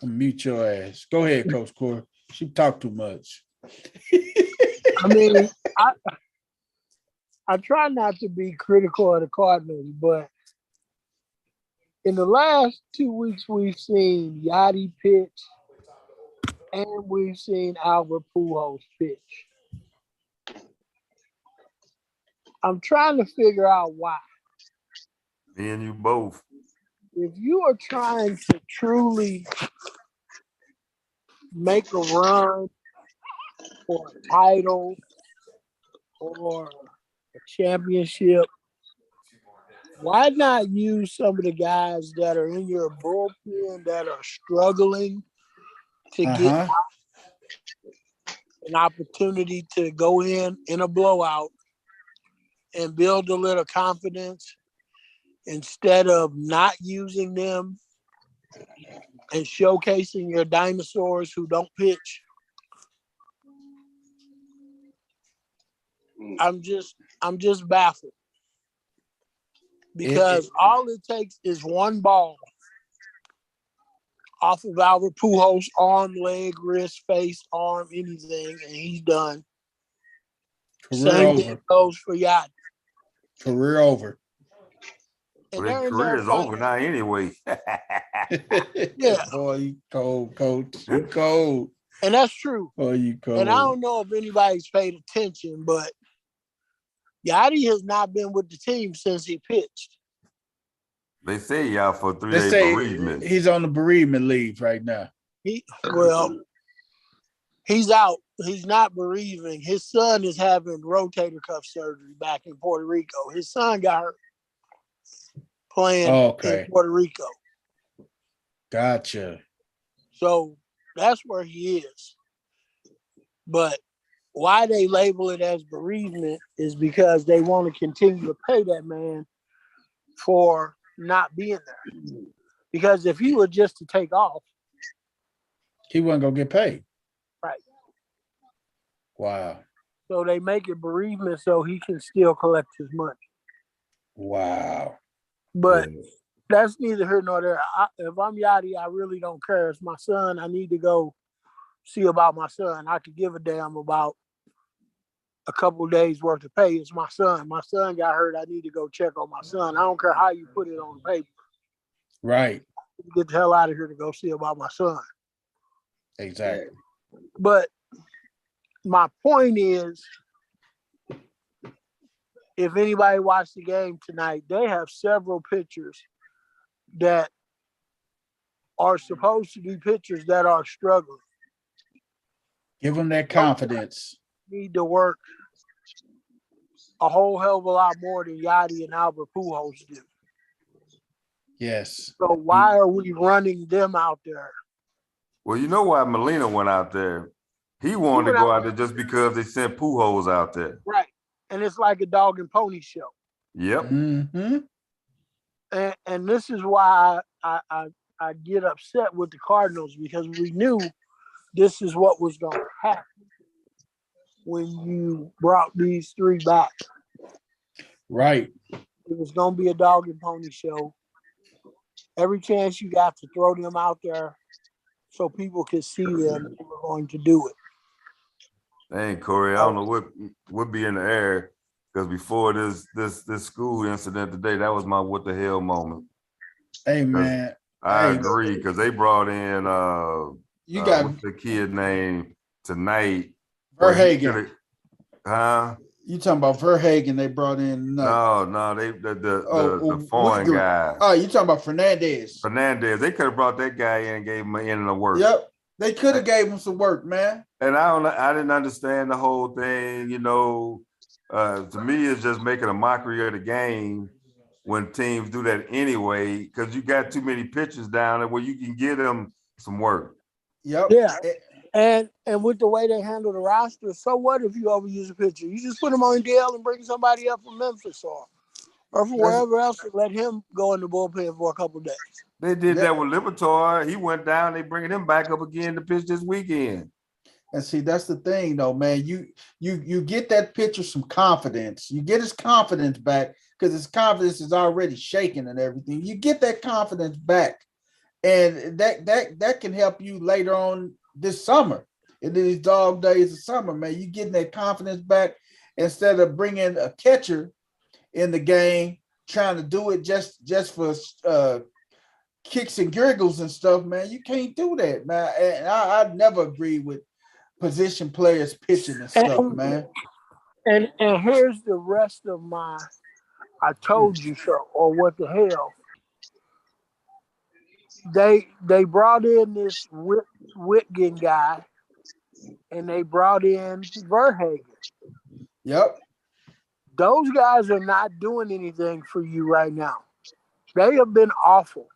Speaker 2: I'm gonna mute your ass. Go ahead, Coach Corey. She talk too much.
Speaker 4: I mean, I try not to be critical of the Cardinals, but in the last 2 weeks, we've seen Yachty pitch and we've seen Albert Pujols pitch. I'm trying to figure out why.
Speaker 5: Me and you both.
Speaker 4: If you are trying to truly make a run for a title or a championship, why not use some of the guys that are in your bullpen that are struggling to get an opportunity to go in a blowout and build a little confidence, instead of not using them and showcasing your dinosaurs who don't pitch? I'm just baffled. Because all it takes is one ball off of Albert Pujols' arm, leg, wrist, face, arm, anything, and he's done. Same thing goes for Yachty.
Speaker 2: Career over.
Speaker 5: And well, their career is over now anyway.
Speaker 4: Yeah.
Speaker 2: Boy, you cold, Coach. You cold.
Speaker 4: And that's true.
Speaker 2: Oh, you cold.
Speaker 4: And I don't know if anybody's paid attention, but Yachty has not been with the team since he pitched.
Speaker 5: They say y'all for 3 days bereavement.
Speaker 2: He's on the bereavement leave right now.
Speaker 4: He's out. He's not bereaving. His son is having rotator cuff surgery back in Puerto Rico. His son got hurt playing in Puerto Rico.
Speaker 2: Gotcha.
Speaker 4: So that's where he is. But why they label it as bereavement is because they want to continue to pay that man for not being there. Because if he were just to take off,
Speaker 2: he wasn't going to get paid.
Speaker 4: Right.
Speaker 2: Wow.
Speaker 4: So they make it bereavement so he can still collect his money.
Speaker 2: Wow.
Speaker 4: But That's neither here nor there. If I'm Yachty, I really don't care. It's my son. I need to go see about my son. I could give a damn about a couple of days worth of pay. It's my son. My son got hurt. I need to go check on my son. I don't care how you put it on paper.
Speaker 2: Right.
Speaker 4: Get the hell out of here to go see about my son.
Speaker 2: Exactly.
Speaker 4: But my point is, if anybody watched the game tonight, they have several pitchers that are supposed to be pitchers that are struggling.
Speaker 2: Give them that confidence.
Speaker 4: Need to work a whole hell of a lot more than Yachty and Albert Pujols do.
Speaker 2: Yes.
Speaker 4: So why are we running them out there?
Speaker 5: Well, you know why Molina went out there? He wanted to go out there just because they sent Pujols out there.
Speaker 4: Right. And it's like a dog and pony show.
Speaker 5: Yep.
Speaker 2: Mm-hmm.
Speaker 4: And this is why I get upset with the Cardinals, because we knew this is what was going to happen when you brought these three back.
Speaker 2: Right.
Speaker 4: It was going to be a dog and pony show. Every chance you got to throw them out there so people could see them, you were going to do it.
Speaker 5: Dang, Corey, I don't know what would be in the air, because before this school incident today, that was my what the hell moment.
Speaker 2: Hey, man.
Speaker 5: I agree, because they brought in
Speaker 2: you got
Speaker 5: what's the kid name tonight?
Speaker 2: Verhagen.
Speaker 5: Huh?
Speaker 2: You talking about Verhagen? They brought in
Speaker 5: no, they the foreign guy.
Speaker 2: Oh, you talking about Fernandez?
Speaker 5: They could have brought that guy in and gave him an end of work.
Speaker 2: Yep, they could have gave him some work, man.
Speaker 5: And I didn't understand the whole thing. You know, to me, it's just making a mockery of the game when teams do that anyway, because you got too many pitchers down there where you can give them some work.
Speaker 2: Yep.
Speaker 4: Yeah. And with the way they handle the roster, so what if you overuse a pitcher? You just put him on DL and bring somebody up from Memphis or from wherever else and let him go in the bullpen for a couple of days.
Speaker 5: They did that with Liberatore. He went down. They bringing him back up again to pitch this weekend.
Speaker 2: And see, that's the thing, though, man. You get that pitcher some confidence. You get his confidence back, because his confidence is already shaken and everything. You get that confidence back, and that can help you later on this summer, in these dog days of summer, man. You getting that confidence back instead of bringing a catcher in the game, trying to do it just for kicks and giggles and stuff, man. You can't do that, man. And I never agree with position players pitching and stuff, man.
Speaker 4: And here's the rest of my I told you so, or what the hell. They brought in this Whitgen guy, and they brought in Verhagen.
Speaker 2: Yep.
Speaker 4: Those guys are not doing anything for you right now. They have been awful.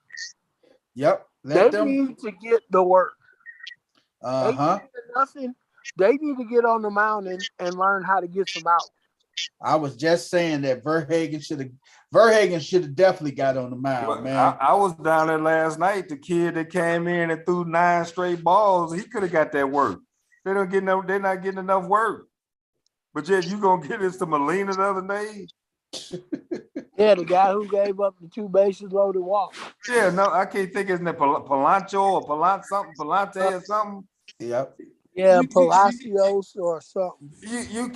Speaker 2: Yep.
Speaker 4: They need to get the work.
Speaker 2: Uh-huh.
Speaker 4: Nothing. They need to get on the mound and learn how to get some out.
Speaker 2: I was just saying that Verhagen should have definitely got on the mound, man.
Speaker 5: I was down there last night. The kid that came in and threw 9 straight balls, he could have got that work. They're not getting enough work. But yet you gonna get this to Molina the other day?
Speaker 4: Yeah, the guy who gave up the 2 bases loaded walk.
Speaker 5: Yeah, no, I can't think his name. Palancho or Palante or something.
Speaker 2: Yep.
Speaker 4: Yeah, Palacios or something.
Speaker 5: You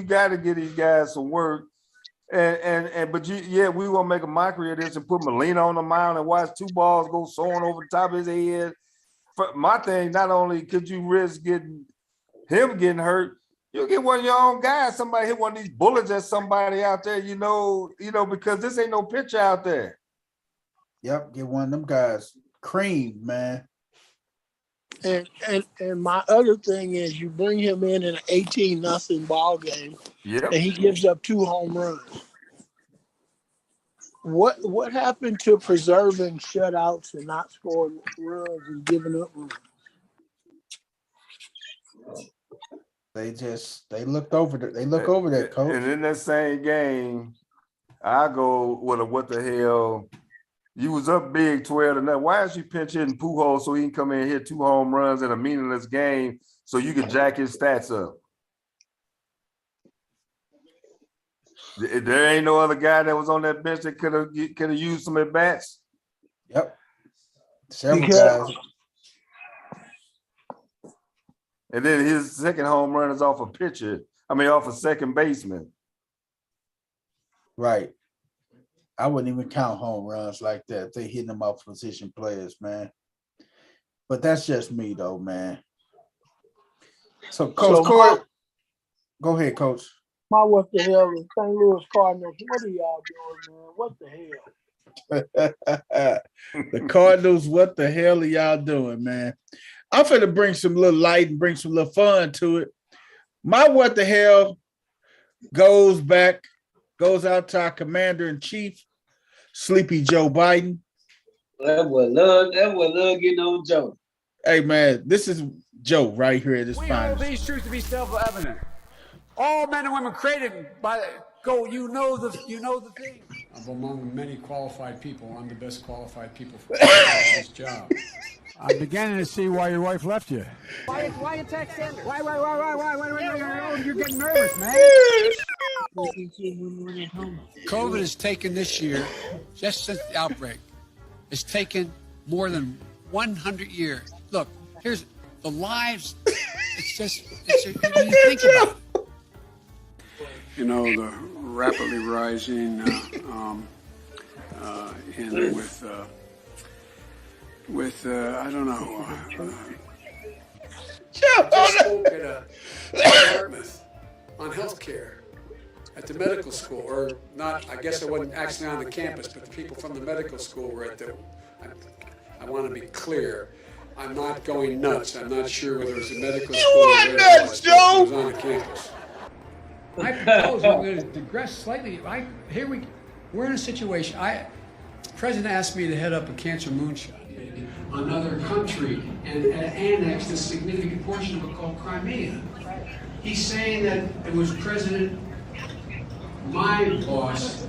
Speaker 5: got to get these guys some work, but we won't make a mockery of this and put Molina on the mound and watch 2 balls go soaring over the top of his head. My thing, not only could you risk getting him getting hurt, you get one of your own guys. Somebody hit one of these bullets at somebody out there, you know, because this ain't no pitcher out there.
Speaker 2: Yep, get one of them guys creamed, man.
Speaker 4: And my other thing is, you bring him in an 18-0 ball game, and he gives up 2 home runs. What happened to preserving shutouts and not scoring runs and giving up runs?
Speaker 2: They looked over that, coach.
Speaker 5: And in that same game, I go with a what the hell. You was up big 12-0. Why is you pinch hitting Pujols so he can come in and hit 2 home runs in a meaningless game so you can jack his stats up? There ain't no other guy that was on that bench that could have used some at bats.
Speaker 2: Yep. Several
Speaker 4: Because-
Speaker 2: guys.
Speaker 5: And then his second home run is off a pitcher. Off a second baseman.
Speaker 2: Right. I wouldn't even count home runs like that. They hitting them off position players, man. But that's just me, though, man. So, Coach Corey, go ahead, Coach.
Speaker 4: What the hell is St. Louis Cardinals? What are y'all doing, man? What the hell?
Speaker 2: The Cardinals, what the hell are y'all doing, man? I'm finna bring some little light and bring some little fun to it. My what the hell goes out to our commander-in-chief, Sleepy Joe Biden.
Speaker 1: That was love getting on Joe.
Speaker 2: Hey, man, this is Joe right here at his
Speaker 6: We hold
Speaker 2: finest.
Speaker 6: these truths to be self-evident. All men and women created by you know the thing. I'm among many qualified people. I'm the best qualified people for this job. I'm beginning to see why your wife left you. Why you text Sanders? Why? You're getting nervous, man. COVID has taken this year, just since the outbreak, it's taken more than 100 years. Look, here's the lives. When you think about it. You know, the rapidly rising I don't know. I spoke at Dartmouth on healthcare at the medical school, or not. I guess I wasn't actually on the campus, but the people from the medical school were at the. I want to be clear. I'm not going nuts. I'm not sure whether it was a medical school.
Speaker 2: You are nuts, Joe.
Speaker 6: I was on the campus. I propose I'm going to digress slightly. We're in a situation. President asked me to head up a cancer moonshot. Another country and annex a significant portion of it called Crimea. He's saying that it was my boss,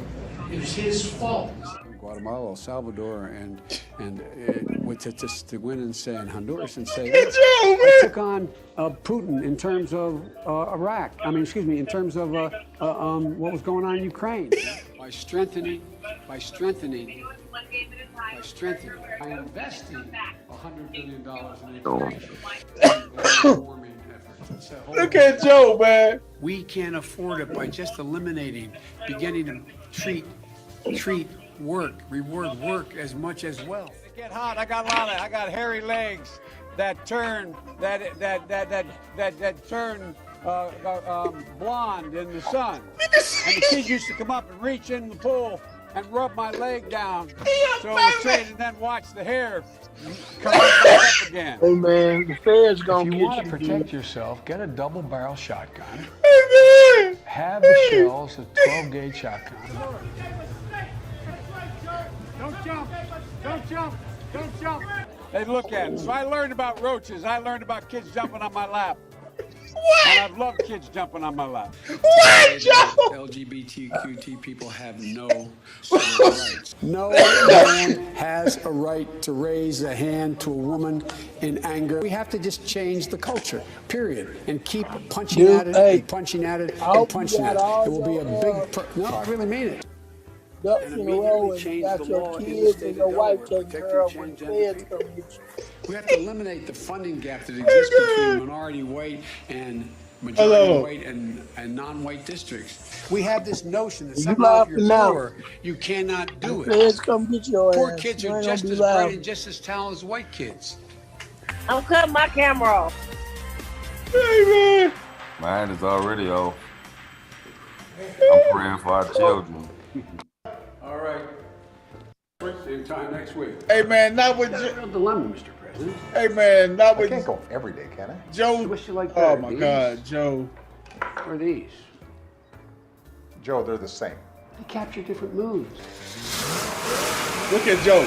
Speaker 6: it was his fault. Guatemala, El Salvador, and to win and say, and Honduras and say, I took on Putin in terms of Iraq. In terms of what was going on in Ukraine. By strengthening, by investing $100 billion in warming efforts.
Speaker 2: Look at Joe, man.
Speaker 6: We can't afford it by just beginning to treat reward work as much as wealth. Get hot. I got hairy legs that turn blonde in the sun. And the kids used to come up and reach in the pool and rub my leg down so it was straight, and then watch the hair come back up again.
Speaker 4: Hey man, the feds gonna
Speaker 6: If you
Speaker 4: get
Speaker 6: want to
Speaker 4: you.
Speaker 6: protect yourself, get a double barrel shotgun.
Speaker 2: Hey, man.
Speaker 6: Have the shells, a 12-gauge shotgun. Don't jump! Don't jump! Don't jump! They look at it. So I learned about roaches. I learned about kids jumping on my lap.
Speaker 2: What?
Speaker 6: And I've loved kids jumping on my lap.
Speaker 2: What, Joe?
Speaker 6: LGBTQT people have no civil rights. No man has a right to raise a hand to a woman in anger. We have to just change the culture, period, and keep punching at it and punching at it and punching at it. It will be a big. No, I really mean it.
Speaker 4: Ducks in a row and you got your kids and your wife taking care of when the feds come get you.
Speaker 6: We have to eliminate the funding gap that exists between minority white and majority white and non-white districts. We have this notion that somehow if you're poor, you cannot do it.
Speaker 4: Feds come get your
Speaker 6: Poor
Speaker 4: ass.
Speaker 6: kids
Speaker 4: You
Speaker 6: are
Speaker 4: ain't
Speaker 6: just
Speaker 4: gonna
Speaker 6: as
Speaker 4: be
Speaker 6: bright
Speaker 4: loud.
Speaker 6: and just as talented as white kids.
Speaker 3: I'm cutting my camera off.
Speaker 2: Hey, man.
Speaker 5: Mine is already off. I'm praying for our children.
Speaker 6: All right. Same time next week.
Speaker 2: Hey, man, not with
Speaker 6: That's a real dilemma, Mr. President.
Speaker 2: Hey, man, not
Speaker 7: I
Speaker 2: with
Speaker 7: can't go every day, can I?
Speaker 2: Joe.
Speaker 6: Wish you like
Speaker 2: Oh,
Speaker 6: that.
Speaker 2: my
Speaker 6: These
Speaker 2: God, Joe.
Speaker 6: Or these.
Speaker 7: Joe, they're the same.
Speaker 6: They capture different moods.
Speaker 2: Look at Joe.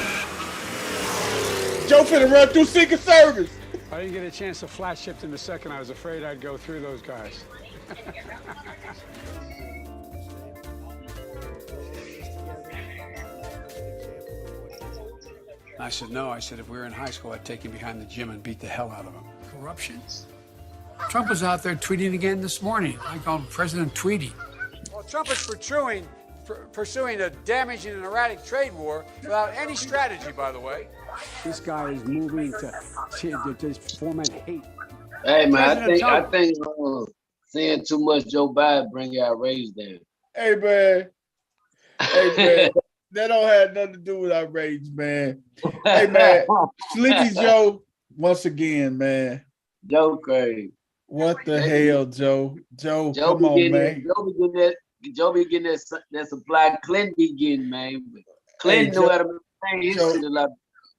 Speaker 2: Joe finna run through Secret Service.
Speaker 6: I didn't get a chance to flat shift in the second. I was afraid I'd go through those guys. I said, no. I said, if we were in high school, I'd take him behind the gym and beat the hell out of him. Corruption. Trump was out there tweeting again this morning. I call him President Tweety. Trump is pursuing a damaging and erratic trade war without any strategy, by the way.
Speaker 8: This guy is moving to foment hate.
Speaker 1: Hey man,
Speaker 6: President
Speaker 1: I
Speaker 6: Trump.
Speaker 1: think seeing too much Joe Biden bring our raise down.
Speaker 2: Hey man, that don't have nothing to do with our rage, man. Hey man, Sleepy Joe, once again, man.
Speaker 1: Joe crazy.
Speaker 2: What the hell, Joe? Joe,
Speaker 1: Joe
Speaker 2: come on, man.
Speaker 1: Joe be getting that supply Clinton be getting, man. Clinton knew how to maintain his
Speaker 2: Joe,
Speaker 1: shit a lot.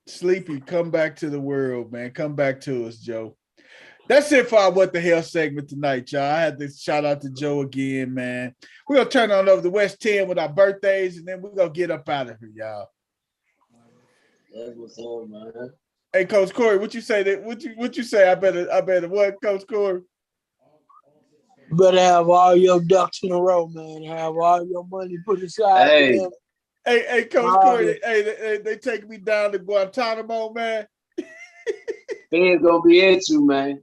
Speaker 2: Sleepy, come back to the world, man. Come back to us, Joe. That's it for our What the Hell segment tonight, y'all. I had to shout out to Joe again, man. We're going to turn on over to West 10 with our birthdays, and then we're going to get up out of here, y'all.
Speaker 1: That's what's up, man.
Speaker 2: Hey, Coach Corey, what you say? What you say? I better what, Coach Corey?
Speaker 4: You better have all your ducks in a row, man. Have all your money put aside.
Speaker 1: Hey.
Speaker 2: Hey, Coach Corey, they take me down to Guantanamo, man.
Speaker 1: Fed's gonna be at you, man.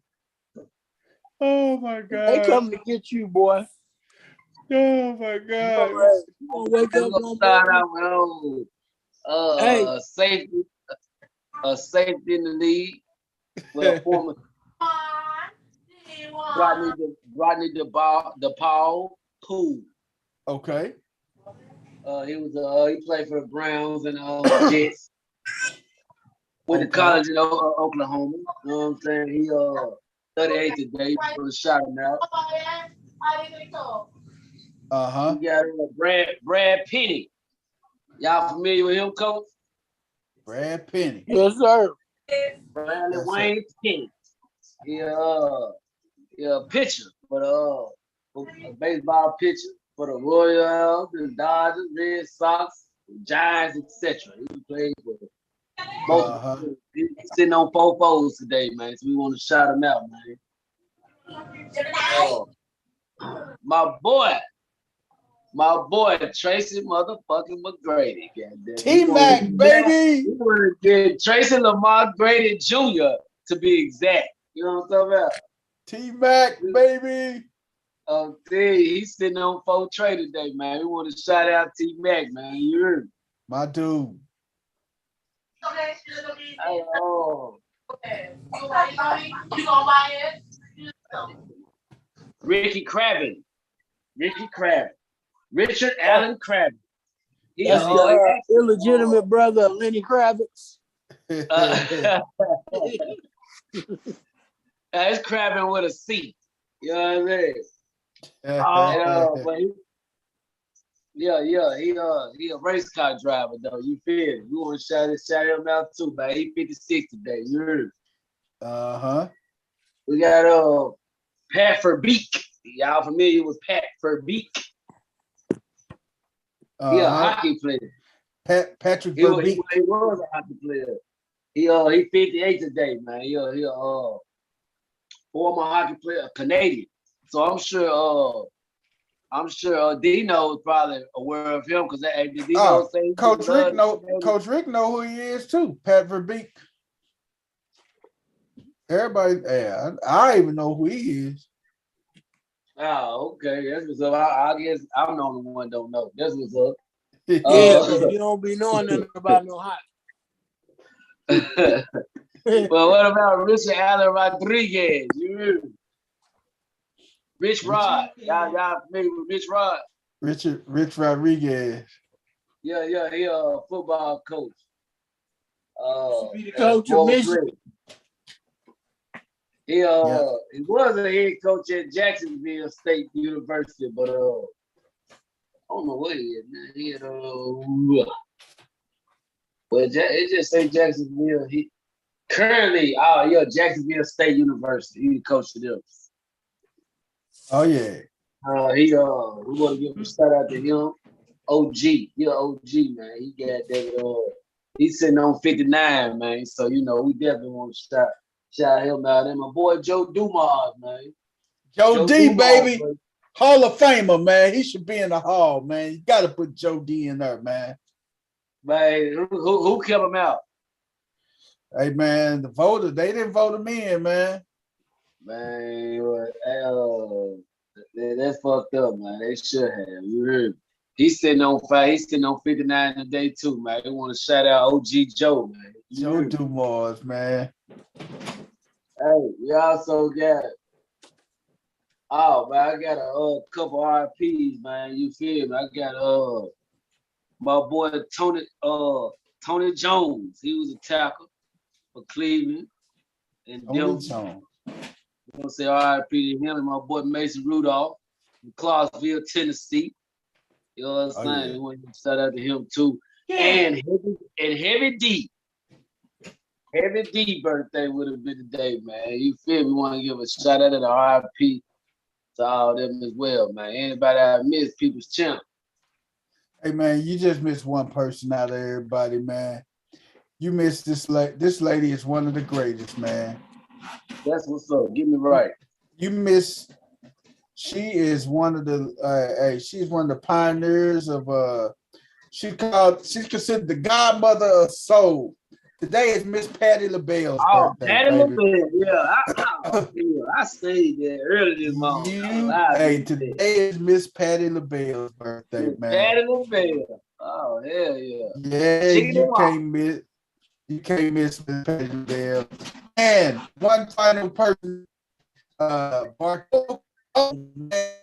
Speaker 2: Oh my God.
Speaker 4: They coming to get you, boy.
Speaker 2: Oh my God.
Speaker 4: You gonna wake up one
Speaker 1: Start
Speaker 4: morning.
Speaker 1: out with safety in the league. Well, former Rodney DePaul Poole.
Speaker 2: Okay.
Speaker 1: He played for the Browns and Jets. Went to college in Oklahoma. You know what I'm saying? He 38 today. Gonna shout him out.
Speaker 2: Uh-huh.
Speaker 1: We got Brad Penny. Y'all familiar with him, Coach?
Speaker 2: Brad Penny.
Speaker 4: Yes, sir.
Speaker 1: Bradley Wayne Penny. He a pitcher, but a baseball pitcher for the Royals, the Dodgers, Red Sox, Giants, etc. He played for most. He's sitting on 4 fours today, man. So we want to shout him out, man. My boy, Tracy motherfucking McGrady.
Speaker 2: T-Mac, baby.
Speaker 1: We want to get Tracy Lamar Grady Jr. to be exact. You know what I'm talking about?
Speaker 2: T-Mac, baby.
Speaker 1: He's sitting on 4 trade today, man. We want to shout out T-Mac, man. You heard me?
Speaker 2: My dude.
Speaker 1: Ricky Craven. Richard Allen Craven.
Speaker 4: That's the illegitimate brother of Lenny Kravitz.
Speaker 1: It's Craven with a C. You know what I mean? He a race car driver though. You feel it? You want to shout him out too, man. He 56 today. You heard? We got Pat Verbeek. Y'all familiar with Pat Verbeek? He a hockey player.
Speaker 2: Patrick
Speaker 1: Verbeek.
Speaker 2: Verbeek.
Speaker 1: He was a hockey player. He 58 today, man. He a former hockey player, Canadian. So I'm sure Dino is probably aware of him because Dino say
Speaker 2: Coach Rick know who he is too. Pat Verbeek. Everybody, I even know who he is.
Speaker 1: Oh, okay. That's what's up. I guess I'm the only one don't know. That's what's up.
Speaker 4: You don't be knowing nothing about no hockey.
Speaker 1: Well, what about Richard Allen Rodriguez? You hear me? Rich Rod. Y'all familiar with Rich Rod?
Speaker 2: Rich Rodriguez.
Speaker 1: Yeah, he a football coach.
Speaker 4: Be the coach of Michigan.
Speaker 1: He was a head coach at Jacksonville State University, but I don't know what he is, man. But it just say Jacksonville. He currently, Jacksonville State University. He the coach of them.
Speaker 2: Oh yeah.
Speaker 1: We want to give a shout out to him. OG, he an OG, man. He got that. He's sitting on 59, man. So we definitely want to shout him out. And my boy Joe Dumas, man.
Speaker 2: Joe D, baby. Man. Hall of Famer, man. He should be in the hall, man. You got to put Joe D in there, man.
Speaker 1: Man, who kept him out?
Speaker 2: Hey, man, the voters, they didn't vote him in, man.
Speaker 1: Man, That's fucked up, man. They should have. You heard me. He's sitting on 5. He's sitting on 59 today too, man. They want to shout out OG Joe, man. You
Speaker 2: Joe
Speaker 1: heard me.
Speaker 2: Dumars, man.
Speaker 1: Hey, we also got. Oh man, I got a couple RPs, man. You feel me? I got my boy Tony Jones. He was a tackle for Cleveland and
Speaker 2: Tony
Speaker 1: Denver.
Speaker 2: Jones.
Speaker 1: I'm gonna say RIP to him and my boy Mason Rudolph from Clarksville, Tennessee. You know what I'm saying?
Speaker 2: yeah.
Speaker 1: We want to shout out to him too. And Heavy D. Heavy D birthday would have been today, man. You feel me? We want to give a shout out to the RIP to all them as well, man. Anybody I miss, People's Champ.
Speaker 2: Hey man, you just missed one person out of everybody, man. You missed this lady. This lady is one of the greatest, man.
Speaker 1: That's what's up. Get me right.
Speaker 2: You miss. She is one of the. She's one of the pioneers of. She's considered the godmother of soul. Today is Miss Patti LaBelle's birthday.
Speaker 1: Patti
Speaker 2: baby.
Speaker 1: LaBelle, yeah. I stayed there early this morning.
Speaker 2: Today is Miss Patti LaBelle's birthday, man.
Speaker 1: Patti LaBelle. Oh, hell yeah.
Speaker 2: Yeah, you can't miss Miss Patti LaBelle. And one final person, Bartolo, man.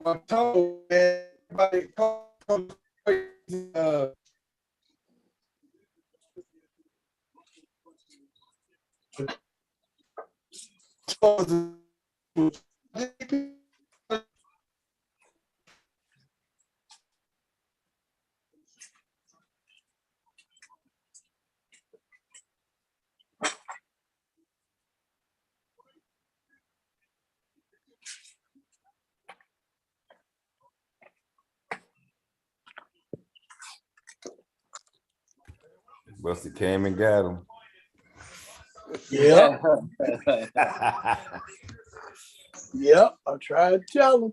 Speaker 2: Bartolo, man.
Speaker 5: Buster came and got him.
Speaker 4: Yep. Yep. I tried to tell him.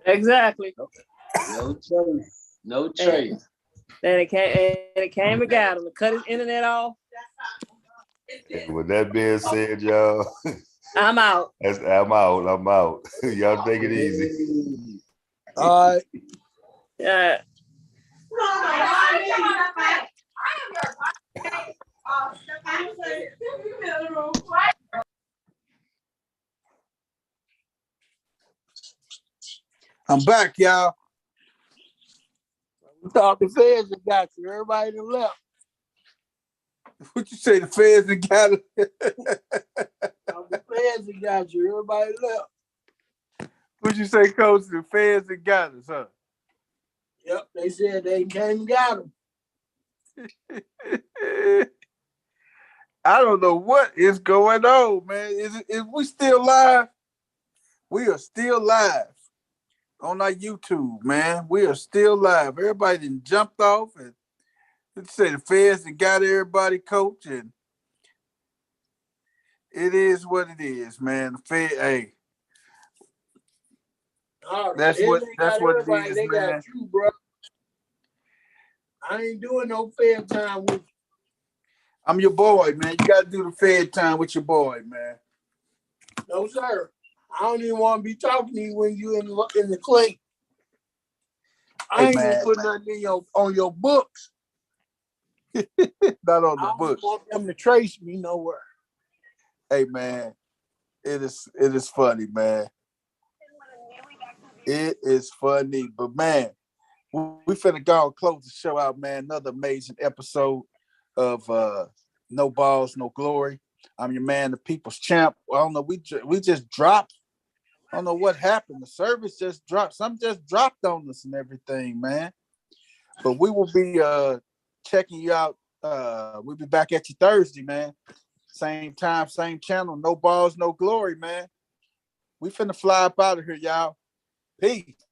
Speaker 3: Exactly.
Speaker 1: No trace. No trace.
Speaker 3: Then it came and got him to cut his internet off.
Speaker 5: With that being said, y'all,
Speaker 3: I'm out.
Speaker 5: I'm out. Y'all take it easy.
Speaker 4: All right.
Speaker 3: Yeah.
Speaker 2: I'm back, y'all.
Speaker 4: We thought the feds had got you. Everybody done left.
Speaker 2: What you say? The feds that got it?
Speaker 4: Thought the feds had got you. Everybody left.
Speaker 2: What you say, Coach? The feds that got us, huh?
Speaker 4: Yep. They said they came and got him.
Speaker 2: I don't know what is going on, man. Is we still live? We are still live on our YouTube, man. We are still live. Everybody done jumped off, and let's say the feds that got everybody, Coach, and it is what it is, man. The Fed, hey, that's what it is,
Speaker 4: they
Speaker 2: man.
Speaker 4: got you, bro. I ain't doing no Fed time with you.
Speaker 2: I'm your boy, man. You got to do the Fed time with your boy, man.
Speaker 4: No, sir. I don't even want to be talking to you when you in the clink. I ain't gonna put nothing in on your books.
Speaker 2: Not on the
Speaker 4: I don't
Speaker 2: books.
Speaker 4: want them to trace me nowhere.
Speaker 2: Hey, man, it is funny, man. It is funny, but man, we finna go and close the show out, man. Another amazing episode of No Balls, No Glory. I'm your man, the People's Champ. I don't know, we just dropped. I don't know what happened. The service just dropped. Something just dropped on us and everything, man. But we will be checking you out. We'll be back at you Thursday, man. Same time, same channel. No Balls, No Glory, man. We finna fly up out of here, y'all. Peace.